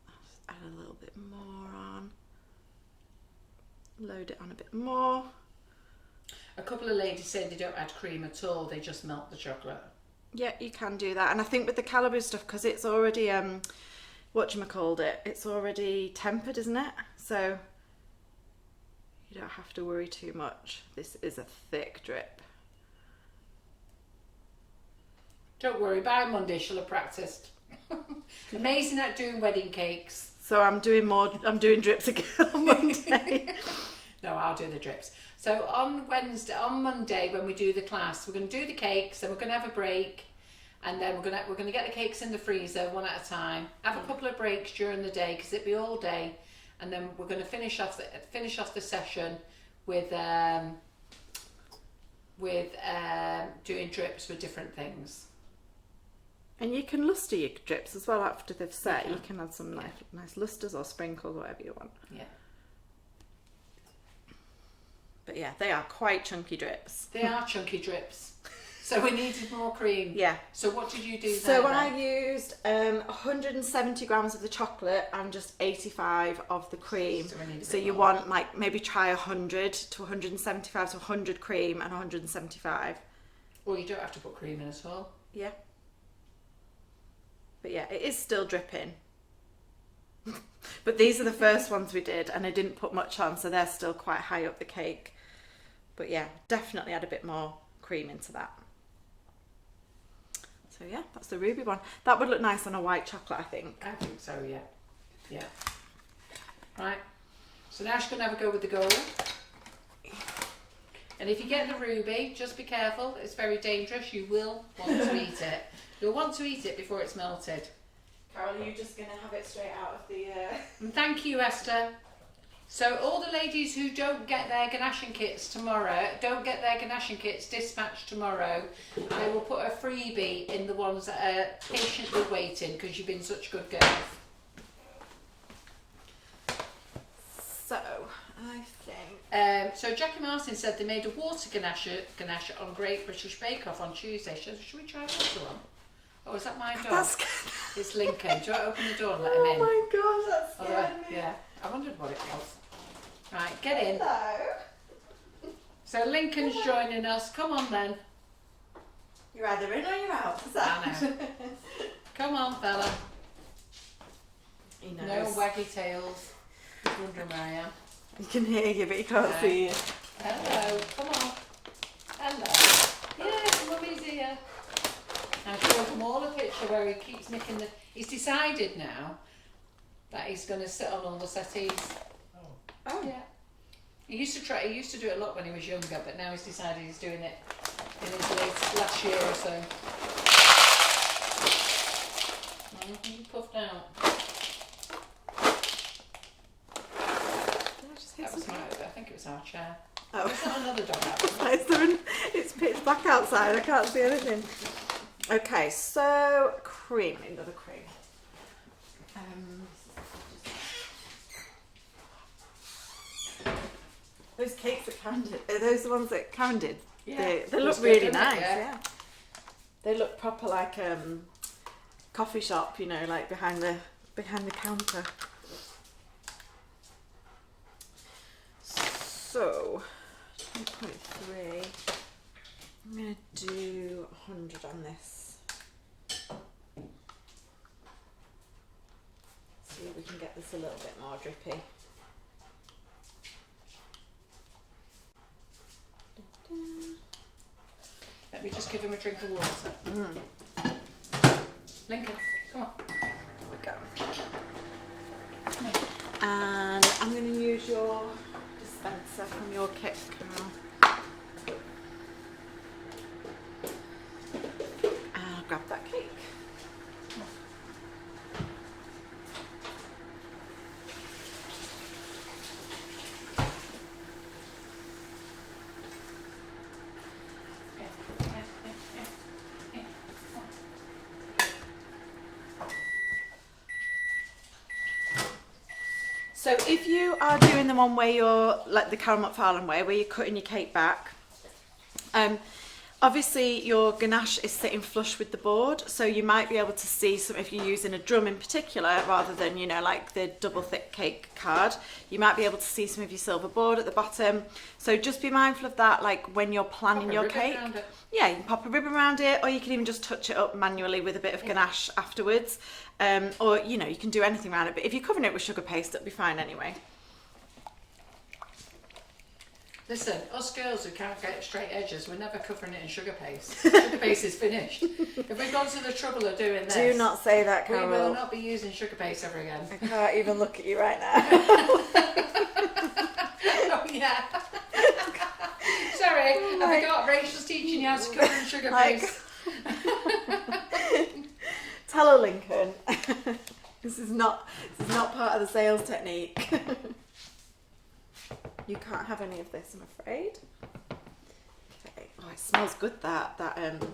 I'll just add a little bit more on. Load it on a bit more. A couple of ladies say they don't add cream at all, they just melt the chocolate. Yeah, you can do that. And I think with the Calibre stuff, because it's already, it's already tempered, isn't it? So you don't have to worry too much. This is a thick drip. Don't worry, by Monday she'll have practiced. Amazing at doing wedding cakes. So I'm doing drips again on Monday. No, I'll do the drips. So on Monday when we do the class, we're going to do the cakes and we're going to have a break, and then we're going to get the cakes in the freezer one at a time. Have a couple of breaks during the day because it'll be all day, and then we're going to finish off the session with doing drips with different things. And you can lustre your drips as well after they've set. You You can add some nice lusters or sprinkles, whatever you want. Yeah. But yeah, they are quite chunky drips. They are chunky drips. So we needed more cream. Yeah. So what did you do So then? I used 170 grams of the chocolate and just 85 of the cream. So we need a So bit you more. want like maybe try 100 to 175 to 100 cream and 175. Well, you don't have to put cream in at all. Yeah. But yeah, it is still dripping. But these are the first ones we did, and I didn't put much on, so they're still quite high up the cake. But yeah, definitely add a bit more cream into that. So yeah, that's the ruby one. That would look nice on a white chocolate, I think. I think so, yeah. Yeah. Right. So now she's going to have a go with the gold. And if you get the ruby, just be careful. It's very dangerous. You will want to eat it. You'll want to eat it before it's melted. Carol, are you just going to have it straight out of the... And thank you, Esther. So all the ladies who don't get their ganaching kits dispatched tomorrow, I will put a freebie in the ones that are patiently waiting because you've been such good girls. So, I think... So Jackie Martin said they made a water ganache on Great British Bake Off on Tuesday. Should we try water one? Oh, is that my dog? That's... It's Lincoln. Do you want to open the door and let him in? Oh my gosh, that's scared me. Yeah. I wondered what it was. Right, get in. Hello. So Lincoln's joining us. Come on then. You're either in or you're out. Is that? I know. Come on, fella. He No knows. waggy tails. He's wondering where I am. He can hear you, but he can't No. see you. Hello. Come on. Hello. Yes, Mummy's here. I'll show them all a picture where he keeps making the... He's decided now that he's going to sit on all the settees. Oh. Yeah. He used to do it a lot when he was younger, but now he's decided he's doing it in his last year or so. He puffed out. Did I just hit That was something? I think it was our chair. Oh. It's not another dog out. It's pitch black outside. I can't see anything. Okay, so cream. Another cream. Those cakes that Karen did. Are those the ones that Karen did? Yeah. They look Looks good, really doesn't it? nice. Yeah. Yeah. They look proper like coffee shop. You know, like behind the counter. So 2.3. I'm gonna do 100 on this. See if we can get this a little bit more drippy. Let me just give him a drink of water. Lincoln, come on. There we go. And I'm going to use your dispenser from your kit, Carol. And I'll grab that cake. So if you are doing the one where you're like the caramel McFarlane way, where you're cutting your cake back, obviously your ganache is sitting flush with the board, so you might be able to see some, if you're using a drum in particular rather than, you know, like the double thick cake card, you might be able to see some of your silver board at the bottom. So just be mindful of that, like when you're planning your cake. Yeah, you can pop a ribbon around it, or you can even just touch it up manually with a bit of ganache afterwards. Or, you know, you can do anything around it, but if you're covering it with sugar paste, it'll be fine anyway. Listen, us girls who can't get straight edges, we're never covering it in sugar paste. Sugar paste is finished. If we've gone to the trouble of doing this, Do not say that, Carol. we will not be using sugar paste ever again. I can't even look at you right now. Oh yeah. Sorry, I forgot Rachel's teaching you how to cover in sugar paste. Tell her, Lincoln. This is not part of the sales technique. You can't have any of this, I'm afraid. Okay. Oh, it smells good, that the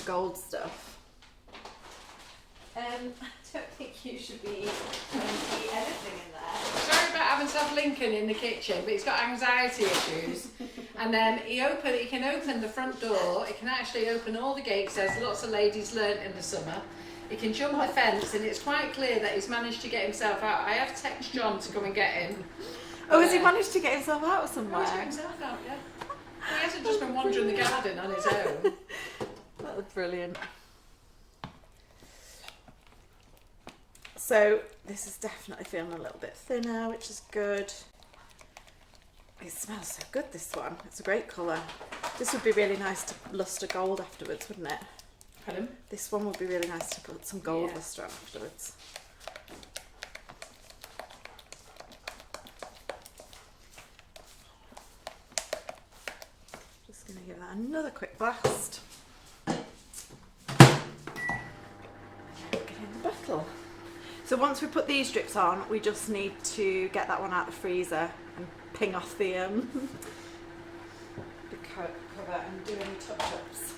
gold stuff. I don't think you should be eating anything in there. Sorry about having to have Lincoln in the kitchen, but he's got anxiety issues. And he can open the front door. He can actually open all the gates, as lots of ladies learnt in the summer. He can jump the fence, and it's quite clear that he's managed to get himself out. I have texted John to come and get him. Oh, has he managed to get himself out somewhere? He's got himself out, yeah. He hasn't just been wandering the garden on his own. That was brilliant. So this is definitely feeling a little bit thinner, which is good. It smells so good, this one. It's a great colour. This would be really nice to lustre gold afterwards, wouldn't it? Pardon? This one would be really nice to put some gold lustre on afterwards. Just going to give that another quick blast. Get in the bottle. So once we put these strips on, we just need to get that one out of the freezer and ping off the cover and do any touch-ups.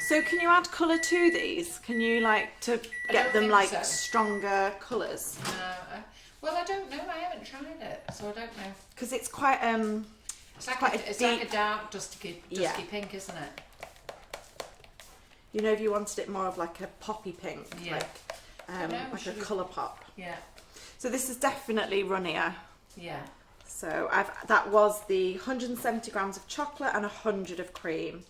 So can you add colour to these? Can you like to get them like stronger colours? No. Well, I don't know. I haven't tried it, so I don't know. Because it's quite it's like a dark dusty pink, isn't it? You know, if you wanted it more of like a poppy pink, like a colour pop. Yeah. So this is definitely runnier. Yeah. So that was the 170 grams of chocolate and 100 of cream.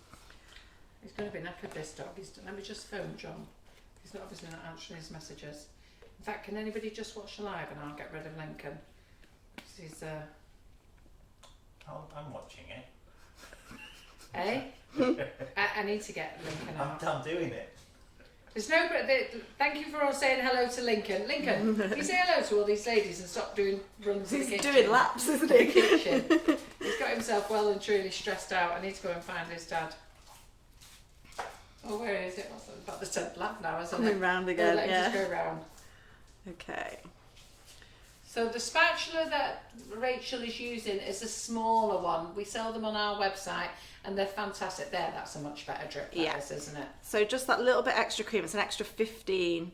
He's going to be knackered, this dog. Let me just phone John. He's obviously not answering his messages. In fact, can anybody just watch the live and I'll get rid of Lincoln? He's I'm watching it. Eh? I need to get Lincoln out. I'm doing it. There's no. Thank you for all saying hello to Lincoln. Lincoln, can you say hello to all these ladies and stop doing runs in the kitchen? He's doing laps, isn't in he? the kitchen. He's got himself well and truly stressed out. I need to go and find his dad. Oh, where is it? What's about the 10th lap now, isn't it? Coming round again, Let him yeah. just go round. Okay. So the spatula that Rachel is using is a smaller one. We sell them on our website and they're fantastic. That's a much better drip, isn't it? So just that little bit extra cream. It's an extra 15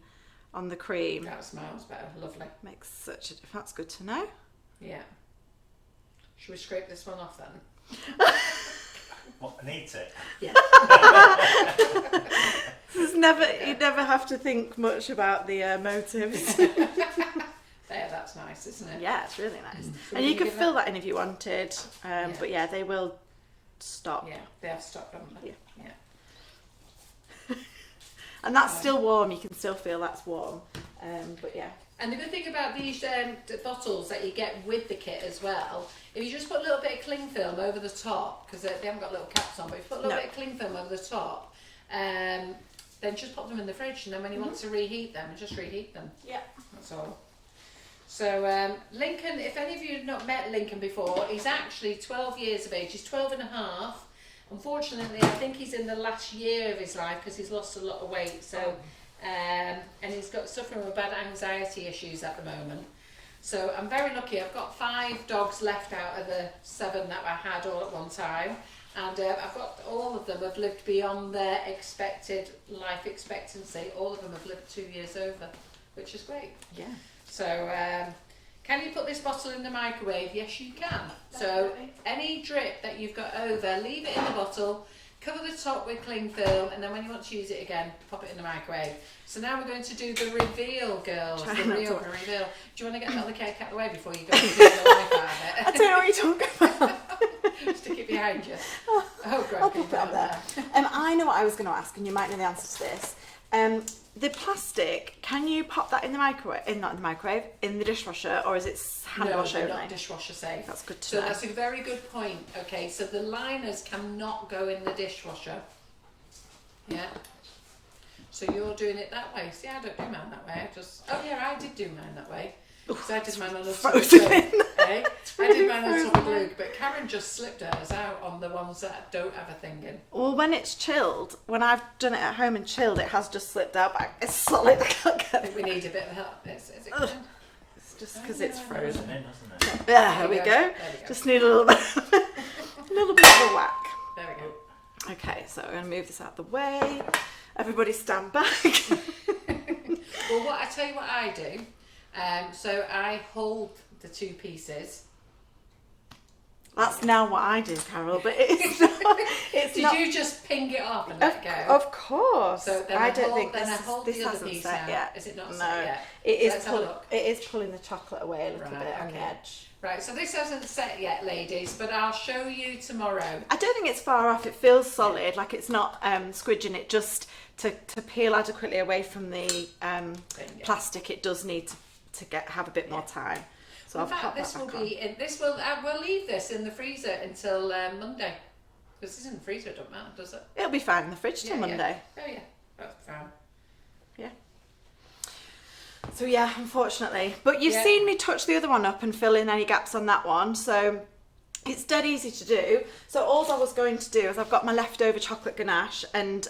on the cream. That smells better. Lovely. Makes such a difference. That's good to know. Yeah. Should we scrape this one off then? What, I need it? Yeah. You never have to think much about the motives. There, that's nice, isn't it? Yeah, it's really nice. So and you can fill that in if you wanted. But yeah, they will stop. Yeah, they have stopped, haven't they? Yeah. And that's still warm. You can still feel that's warm. But yeah. And the good thing about these the bottles that you get with the kit as well, if you just put a little bit of cling film over the top, because they haven't got little caps on, but if you put a little bit of cling film over the top, then just pop them in the fridge, and then when you want to reheat them, just reheat them. Yeah. That's all. So Lincoln, if any of you have not met Lincoln before, he's actually 12 years of age. He's 12 and a half. Unfortunately, I think he's in the last year of his life because he's lost a lot of weight. So, and he's suffering with bad anxiety issues at the moment. So I'm very lucky. I've got 5 dogs left out of the 7 that I had all at one time. And I've got all of them have lived beyond their expected life expectancy. All of them have lived 2 years over, which is great. Yeah. So, can you put this bottle in the microwave? Yes, you can. Definitely. So, any drip that you've got over, leave it in the bottle, cover the top with cling film, and then when you want to use it again, pop it in the microwave. So now we're going to do the reveal, girls. Try The not real to- reveal. Do you want to get the other cake out of the way before you go and do the life out of I it? don't know what you're talking about. Stick it behind you. Oh, great. I'll pop it up there. I know what I was going to ask, and you might know the answer to this. The plastic, can you pop that in the microwave? Not in the microwave, in the dishwasher, or is it hand No, wash they're only? not dishwasher safe. That's good to So know. that's a very good point. Okay, so the liners cannot go in the dishwasher. Yeah. So you're doing it that way. See, I don't do mine that way. I did do mine that way. So I did mine on a tub of frozen glue. in Eh? I did mine on a tub of glue, but Karen just slipped hers out on the ones that don't have a thing in. Well, when it's chilled, when I've done it at home and chilled, it has just slipped out back. It's solid. I can't I get think we need a bit of help. Is it Ugh. good? It's just because it's frozen. Frozen in, hasn't it? There we go. There we go. Just need a little bit, a little bit of a whack. There we go. Okay, so I'm going to move this out of the way. Everybody stand back. Well, I tell you what I do. So I hold the two pieces. That's now what I do, Carol, but it's not. It's Did not. you just ping it off and Of, let go? of course. So then I I don't hold- think then this, I hold this the other hasn't piece set out. yet. Is it not no. set yet? It is Let's have a look. It is pulling the chocolate away a little Right, bit on the okay. edge. Right, so this hasn't set yet, ladies, but I'll show you tomorrow. I don't think it's far off. It feels solid, like it's not squidging. It just to peel adequately away from the plastic. It does need to have a bit more time. So In I'll fact, pop this that will back on. be in. This will. We'll leave this in the freezer until Monday. Because this is in the freezer. It don't matter, does it? It'll be fine in the fridge till Monday. Oh yeah, that's fine. Yeah. So yeah, unfortunately. But you've Yeah. seen me touch the other one up and fill in any gaps on that one. So it's dead easy to do. So all I was going to do is I've got my leftover chocolate ganache, and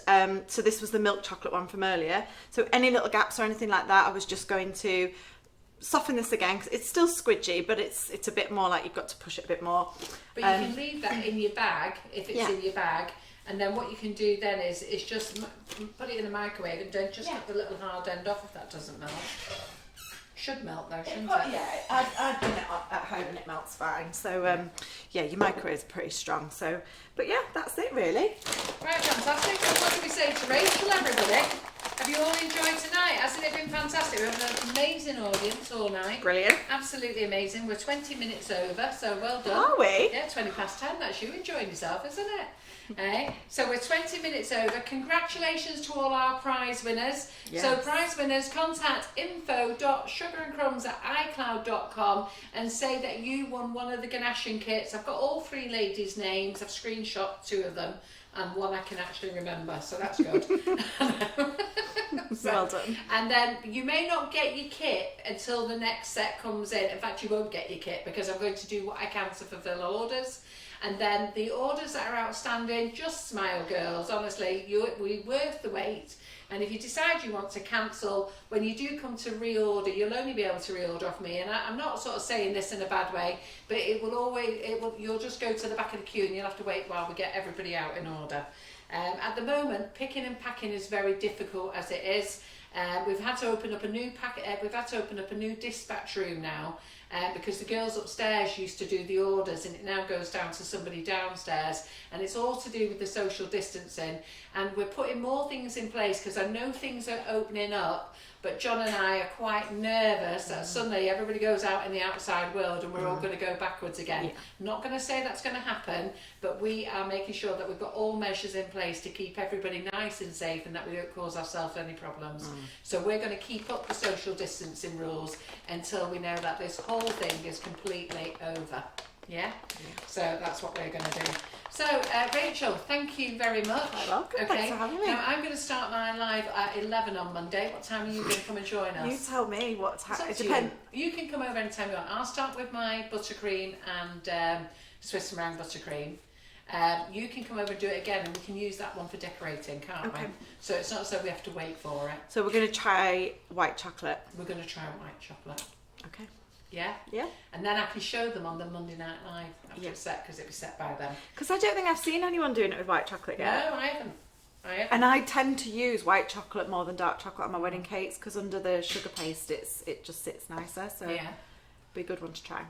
so this was the milk chocolate one from earlier. So any little gaps or anything like that, I was just going to soften this again, because it's still squidgy, but it's a bit more like you've got to push it a bit more. But you can leave that in your bag if it's Yeah. in your bag, and then what you can do then is just put it in the microwave and then just get the little hard end off if that doesn't melt. Should melt though, shouldn't it? Yeah, I've done it at home and it melts fine. So yeah, your microwave's pretty strong. So, but yeah, that's it really. Right, fantastic. So what do we say to Rachel, everybody? Have you all enjoyed tonight? Hasn't it been fantastic? We've had an amazing audience all night. Brilliant. Absolutely amazing. We're 20 minutes over, so well done. Are we? Yeah, 20 past 10. That's you enjoying yourself, isn't it? So we're 20 minutes over. Congratulations to all our prize winners. Yes. So prize winners, contact info.sugarandcrumbs@icloud.com and say that you won one of the Ganaching kits. I've got all three ladies' names. I've screenshot two of them and one I can actually remember, so that's good. Well done. And then you may not get your kit until the next set comes in. In fact, you won't get your kit because I'm going to do what I can to fulfill orders. And then the orders that are outstanding, just smile, girls. Honestly, we're worth the wait. And if you decide you want to cancel, when you do come to reorder, you'll only be able to reorder off me. And I'm not sort of saying this in a bad way, but you'll just go to the back of the queue and you'll have to wait while we get everybody out in order. At the moment, picking and packing is very difficult as it is. We've had to open up a new dispatch room now. Because the girls upstairs used to do the orders and it now goes down to somebody downstairs, and it's all to do with the social distancing, and we're putting more things in place because I know things are opening up, but John and I are quite nervous that suddenly everybody goes out in the outside world and we're all going to go backwards again. I'm not going to say that's going to happen, but we are making sure that we've got all measures in place to keep everybody nice and safe and that we don't cause ourselves any problems. So we're going to keep up the social distancing rules until we know that this whole thing is completely over. Yeah? So that's what we're going to do. So Rachel, thank you very much. You're welcome. Thanks for having me. Now I'm going to start my live at 11 on Monday. What time are you going to come and join us? You tell me what time. It's It up to depends. you can come over anytime you want. I'll start with my buttercream and Swiss meringue buttercream. You can come over and do it again, and we can use that one for decorating, can't Okay. we? So it's not so we have to wait for it. So we're going to try white chocolate. We're going to try white chocolate. Okay. Yeah? Yeah. And then I can show them on the Monday Night Live after Yeah. it's set, because it'll be set by them. Because I don't think I've seen anyone doing it with white chocolate yet. No, I haven't. And I tend to use white chocolate more than dark chocolate on my wedding cakes, because under the sugar paste it just sits nicer. So Yeah. be a good one to try.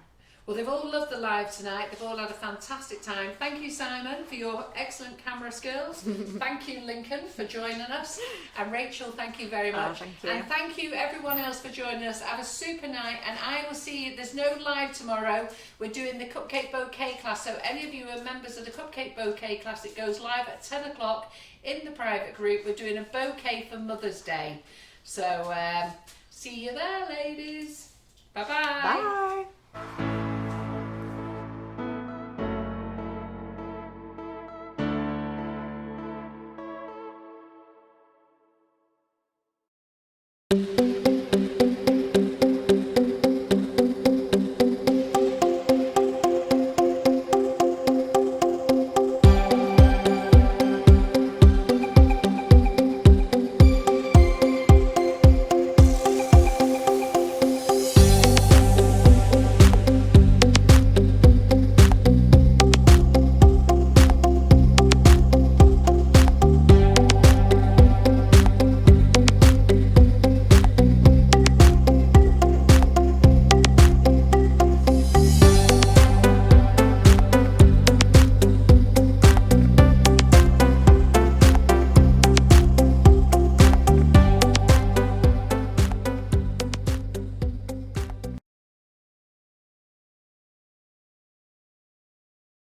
Well, they've all loved the live tonight. They've all had a fantastic time. Thank you, Simon, for your excellent camera skills. Thank you, Lincoln, for joining us. And Rachel, thank you very much. Thank you. And thank you, everyone else, for joining us. Have a super night, and I will see you. There's no live tomorrow. We're doing the Cupcake Bouquet class. So any of you who are members of the Cupcake Bouquet class, it goes live at 10 o'clock in the private group. We're doing a bouquet for Mother's Day. So see you there, ladies. Bye-bye. Bye. Thank you.